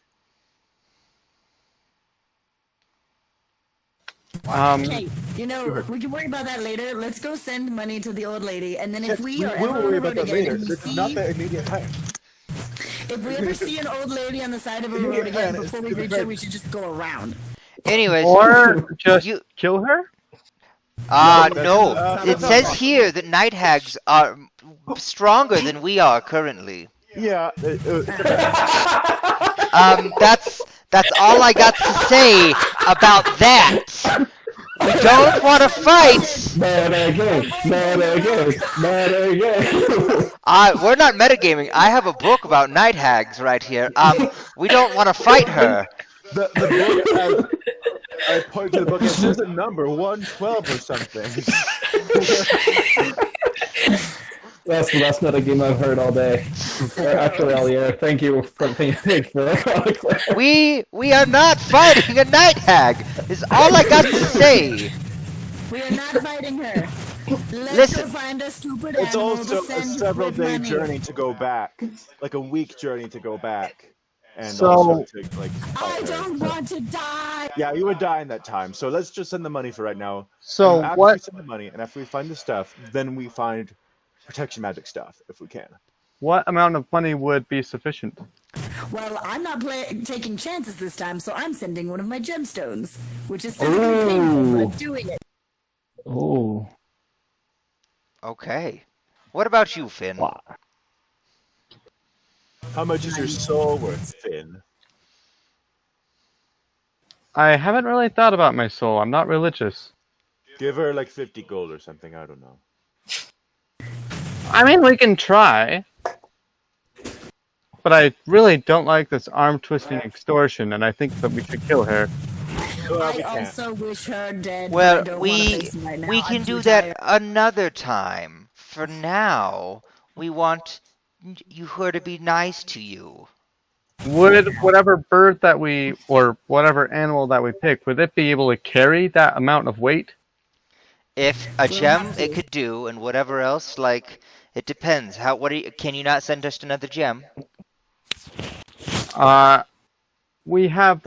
Okay, we can worry about that later. Let's go send money to the old lady, and then if we are will ever on worry the about road that again, later. and we It's see, not the immediate time. if we ever see an old lady on the side of a Immediate road again, plan is before we to reach prepare- her, we should just go around. Anyways, Or just you- kill her? no. that's It not says possible. here that night hags are stronger than we are currently. Yeah. That's all I got to say about that. We don't want to fight. We're not metagaming. I have a book about night hags right here. We don't want to fight her. The book, I point to the book, it says a number, 112 or something. That's the best metagame I've heard all day. Actually, Alier, thank you for the We are not fighting a night hag. Is all I got to say. We are not fighting her. Let's Listen. go find a stupid It's animal also to a send several-day with money. journey to go back, like a week journey to go back, and So- also to like. I fight her. don't want to die. Yeah, you would die in that time. So let's just send the money for right now. So And after we what send the money, and after we find the stuff, then we find protection magic stuff if we can. what amount of money would be sufficient? Well, I'm not taking chances this time, so I'm sending one of my gemstones, which is physically painful, but I'm doing it. Oh, Okay. What about you, Finn? wow. How much is your soul worth, Finn? I haven't really thought about my soul. I'm not religious. Give her like 50 gold or something. I don't know. I mean, we can try. But I really don't like this arm-twisting extortion, and I think that we should kill her. Well, I we can't. also wish her dead. but I Well, don't wanna face him right now. we I'm can too do that tired. another time. For now, we want her to be nice to you. Would whatever bird that we, or whatever animal that we pick, would it be able to carry that amount of weight? If a gem, it could do, and whatever else, like, it depends. Can you not send us another gem? We have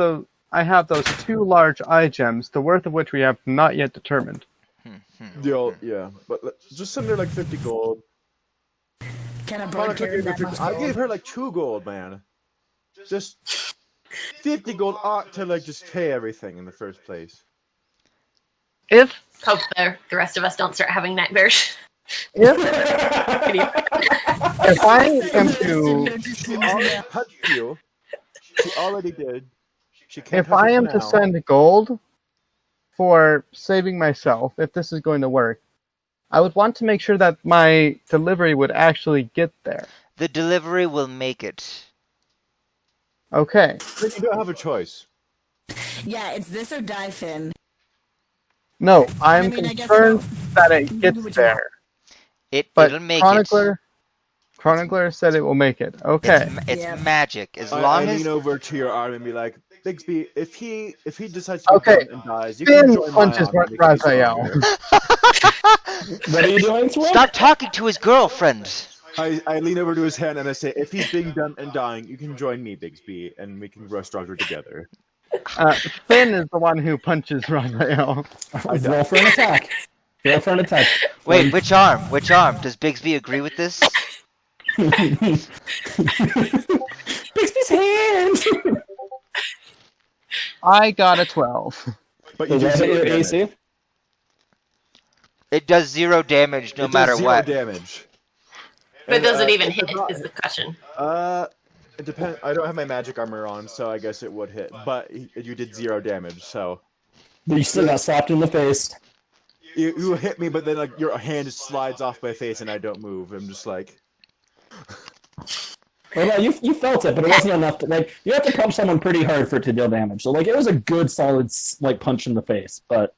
I have those 2 large eye gems, the worth of which we have not yet determined. Yeah, but just send her like 50 gold. Can a How bird much I carry gave her that 50 much I gold? gave her like 2 gold, man. Just 50 gold ought to like just pay everything in the first place. If Hope the rest of us don't start having nightmares. if I am Send to her to She already touched you. She already did. She can't if touch I you am now. to send gold for saving myself, if this is going to work, I would want to make sure that my delivery would actually get there. The delivery will make it. Okay. Then you don't have a choice. Yeah, it's this or die, Finn. No, I'm mean, I guess concerned about- that it gets there. It'll But make Chronicler said it will make it. it. Okay. It's Yeah. magic. As I long as lean over to your arm and be like, Bigsby, if he decides to Okay, be done and dies, you can Finn join punches my arm and make me Raphael. stronger. What are you doing, Swan? stop talking to his girlfriend. I lean over to his hand and I say, if he's being done and dying, you can join me, Bigsby, and we can grow stronger together. Finn is the one who punches Raphael. Roll for an attack. Roll for an attack. Wait, which arm? Which arm? Does Bigsby agree with this? Bixby's hand. I got a 12. But you Does do that hit your zero AC? damage. It does 0 damage no It does matter 0 what. damage. But And, does it even if hit? it's not- Is the question. It depends. I don't have my magic armor on, so I guess it would hit. But you did 0 damage, so But you still got slapped in the face. you hit me, but then like your hand just slides off my face and I don't move. I'm just like, Well, no, you felt it, but it wasn't enough to, like, you have to punch someone pretty hard for it to deal damage. So, like, it was a good, solid, like, punch in the face, but...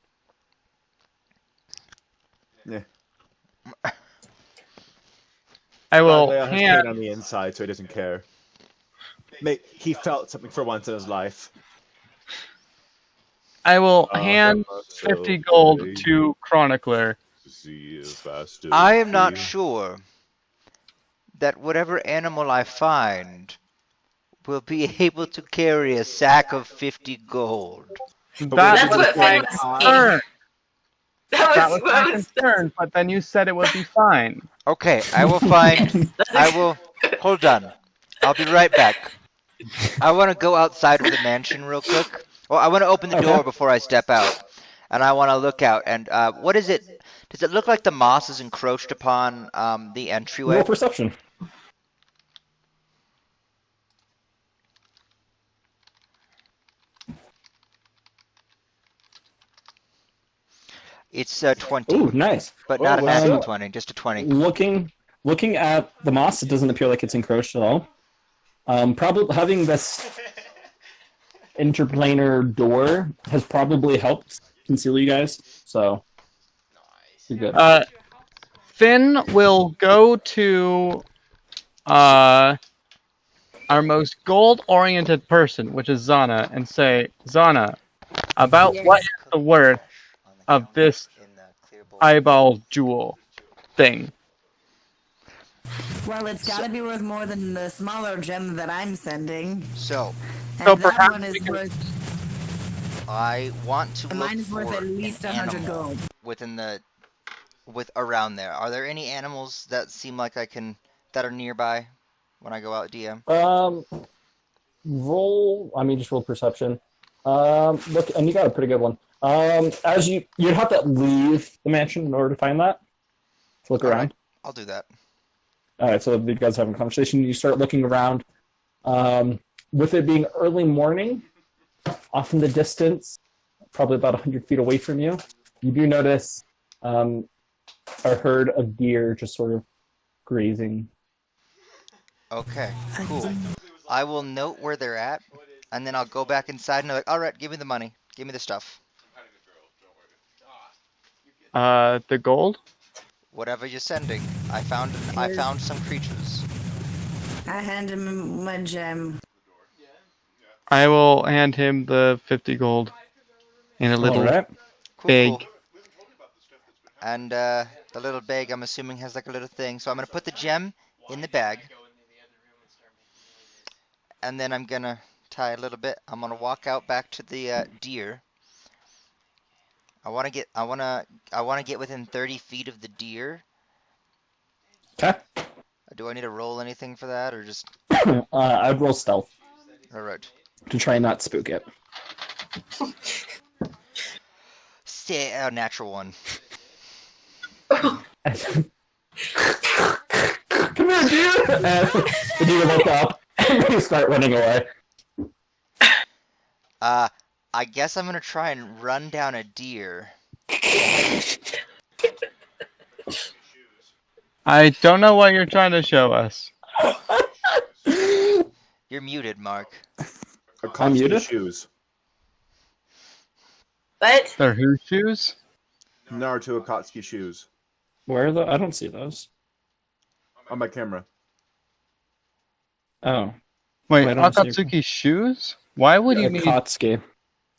yeah. I will Raphael has pain hand on the inside, so he doesn't care. He felt something for once in his life. hand 50 gold to Chronicler. I am not sure that whatever animal I find will be able to carry a sack of 50 gold. That's was what my Finn was concern. That That was was what my concern, but then you said it would be fine. Okay, I will find. Hold on. I'll be right back. I want to go outside of the mansion real quick. Well, I want to open the door before I step out, and I want to look out. And what is it? Does it look like the moss is encroached upon the entryway? Roll perception. It's 20, Ooh, nice. but not a what's natural up? 20, just a 20. Looking at the moss, it doesn't appear like it's encroached at all. Probably having this interplanar door has probably helped conceal you guys, so you're good. Finn will go to our most gold-oriented person, which is Zana, and say, Zana, about what is the worth of this eyeball jewel thing? Well, it's got to be worth more than the smaller gem that I'm sending. So And So that perhaps one we is can- worth. I want to look Mine is worth for at least an 100 animal gold. within with around there. Are there any animals that seem like that are nearby when I go out, DM? Just roll perception. Look, and you got a pretty good one. As you'd have to leave the mansion in order to find that. To look All around. right, I'll do that. All right, so you guys are having a conversation. You start looking around. With it being early morning, off in the distance, probably about 100 feet away from you, you do notice a herd of deer just sort of grazing. Okay, cool. I will note where they're at, and then I'll go back inside and I'm like, all right, give me the money. Give me the stuff. The gold? Whatever you're sending. I found some creatures. I hand him my gem. I will hand him the 50 gold in a little All right. Cool, bag. cool. And the little bag, I'm assuming, has like a little thing. So I'm going to put the gem in the bag. And then I'm going to tie a little bit. I'm going to walk out back to the deer. I want to get within 30 feet of the deer. Okay. Do I need to roll anything for that or just I'd roll stealth all right. to try and not spook it. Say natural one. Come here, deer! And the deer look up and they start running away. I guess I'm going to try and run down a deer. I don't know what you're trying to show us. You're muted, Mark. I'm muted? Shoes. But They're who shoes? Naruto Akatsuki shoes Where are the? I don't see those. on my camera. Oh. Wait, I don't see- Akatsuki shoes? Why would you need... Akatsuki.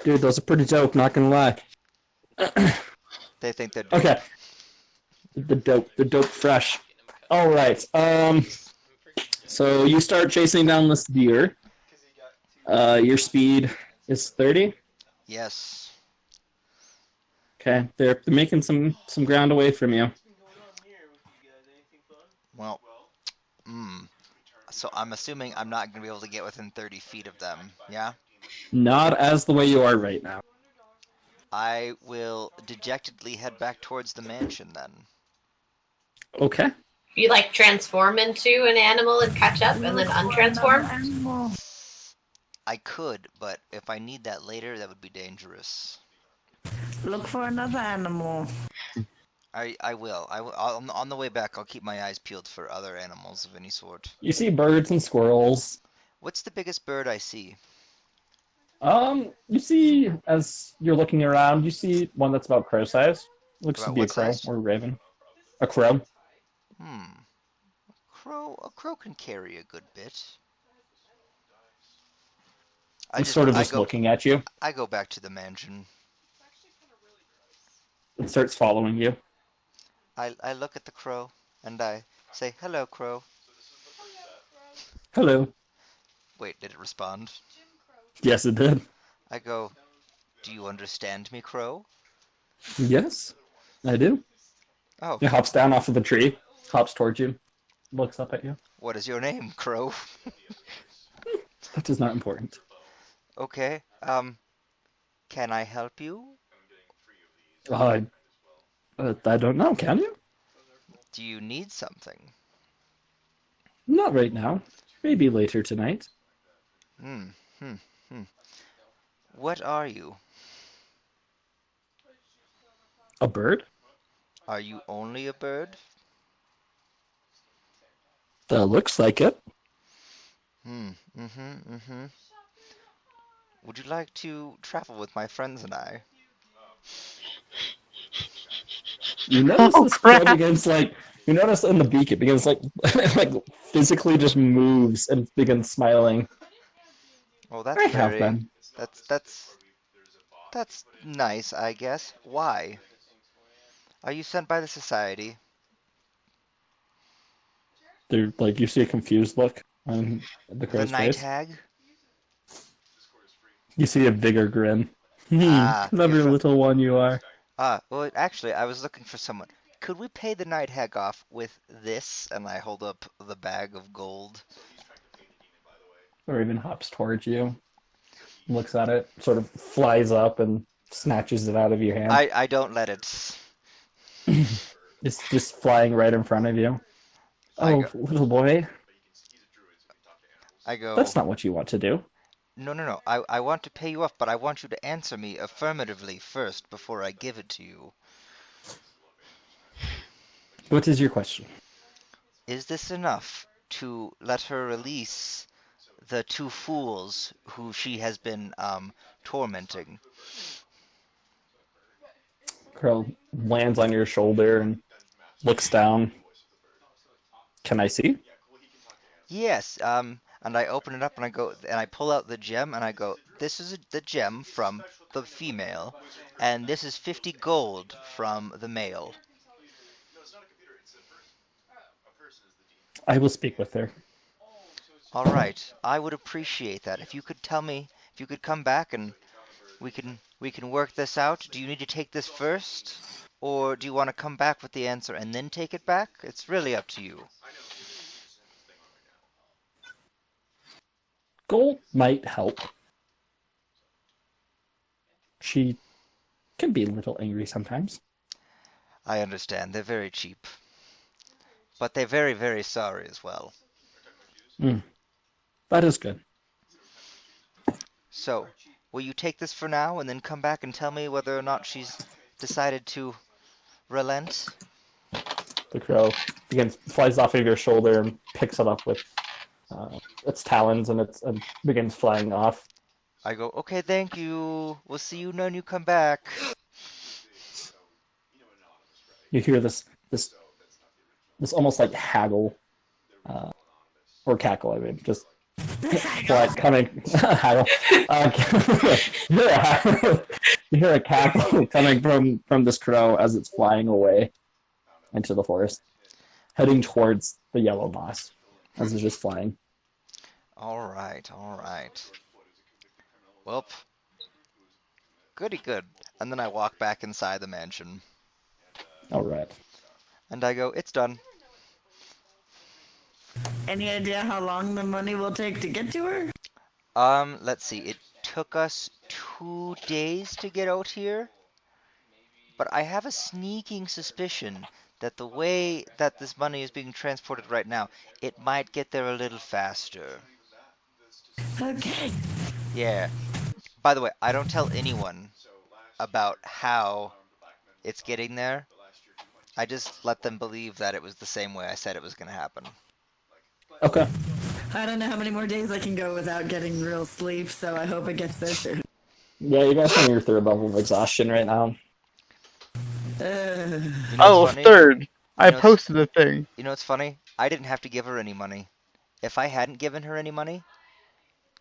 Dude, those are pretty dope, not gonna lie. They think they're Okay. The dope fresh. Alright, so you start chasing down this deer. Your speed is 30. Yes. Okay, they're making some ground away from you. Well, so I'm assuming I'm not going to be able to get within 30 feet of them, yeah? Not as the way you are right now. I will dejectedly head back towards the mansion then. Okay. you like transform into an animal and catch up and then untransform? Animal. I could, but if I need that later, that would be dangerous. Look for another animal. I will. On the way back, I'll keep my eyes peeled for other animals of any sort. You see birds and squirrels. What's the biggest bird I see? You see, as you're looking around, you see one that's about crow size. Looks to About be a what crow size? or a raven. A crow. A crow can carry a good bit. It's sort of just looking at you. I go back to the mansion. It starts following you. I look at the crow and I say, "Hello, crow." Hello. Wait, did it respond? Yes, it did. I go, "Do you understand me, crow?" Yes, I do. Oh, It hops down off of the tree, hops towards you, looks up at you. what is your name, crow? That is not important. Okay, can I help you? I don't know, can you? Do you need something? Not right now. Maybe later tonight. What are you? A bird? Are you only a bird? That looks like it. Would you like to travel with my friends and I? You notice Oh, this crap. bird begins like You notice in the beak it begins like like physically just moves and begins smiling. Well, that's I have very. been. That's nice, I guess. Why? Are you sent by the society? They're like you see a confused look on the The crow's night face. hag? You see a bigger grin. Ah, Clever you're from- little one you are. Well, actually, I was looking for someone. Could we pay the night hag off with this? And I hold up the bag of gold. Or even hops towards you, looks at it, sort of flies up and snatches it out of your hand. I don't let it. It's just flying right in front of you. I Oh, go- little boy, I go. that's not what you want to do. No. I want to pay you off, but I want you to answer me affirmatively first before I give it to you. What is your question? Is this enough to let her release the two fools who she has been tormenting? Crow lands on your shoulder and looks down. Can I see? Yes, and I open it up and I go and I pull out the gem and I go, this is the gem from the female, and this is 50 gold from the male. I will speak with her. All right, I would appreciate that. If you could tell me, if you could come back and we can work this out. Do you need to take this first, or do you want to come back with the answer and then take it back? It's really up to you. Gold might help. She can be a little angry sometimes. I understand. They're very cheap. But they're very, very sorry as well. That is good. So, will you take this for now and then come back and tell me whether or not she's decided to relent? The crow flies off of your shoulder and picks it up with its talons and begins flying off. I go, okay, thank you. We'll see you when you come back. You hear this almost like haggle, or cackle. I mean, just flight coming haggle. You hear a cackle coming from this crow as it's flying away into the forest, heading towards the yellow moss as it's just flying. All right. Well, goody good. And then I walk back inside the mansion. All right. And I go, it's done. Any idea how long the money will take to get to her? Let's see. It took us 2 days to get out here. But I have a sneaking suspicion that the way that this money is being transported right now, it might get there a little faster. Okay. Yeah. By the way, I don't tell anyone about how it's getting there. I just let them believe that it was the same way I said it was going to happen. Okay. I don't know how many more days I can go without getting real sleep, so I hope it gets there soon. Yeah, you guys are on your third level of exhaustion right now. You know Oh, what's funny? third. I know, posted a thing. You know what's funny? I didn't have to give her any money. If I hadn't given her any money,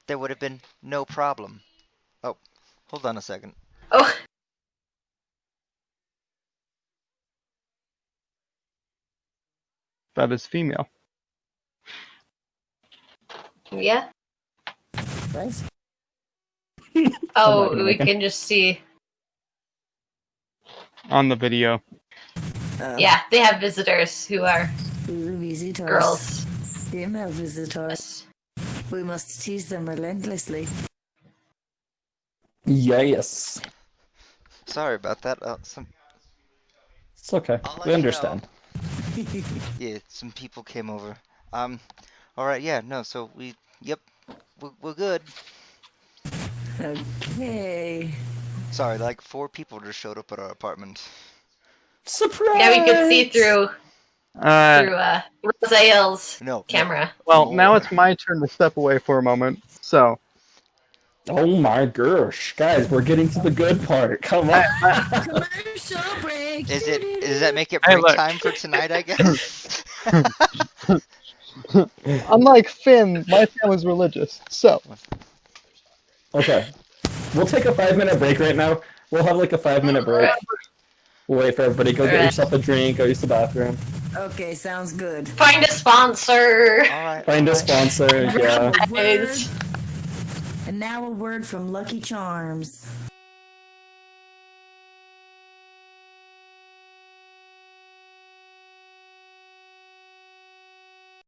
there would have been no problem. Oh, hold on a second. Oh, That is female. yeah. Right? Oh, gonna we make it. can just see. On the video. Yeah, they have visitors who are Visitors. girls. Female visitors. We must tease them relentlessly. Yes. Sorry about that. It's okay. I'll let We you understand. Yeah, some people came over. All right, yeah, no, so we're good. Okay. Sorry, like 4 people just showed up at our apartment. Surprise! Yeah, we could see through Rosael's No, camera. Well, now more. it's my turn to step away for a moment. So, Oh my gosh, guys, we're getting to the good part. Come on. Commercial break. Does that make it Hey, break look. time for tonight, I guess? Unlike Finn, my family's religious, so Okay. We'll take a 5-minute break right now. We'll have like a 5-minute break. We'll wait for everybody. Go get yourself a drink. Go use the bathroom. Okay, sounds good. Find a sponsor. Alright. Find a sponsor. Yeah. Word. Guys. And now a word from Lucky Charms.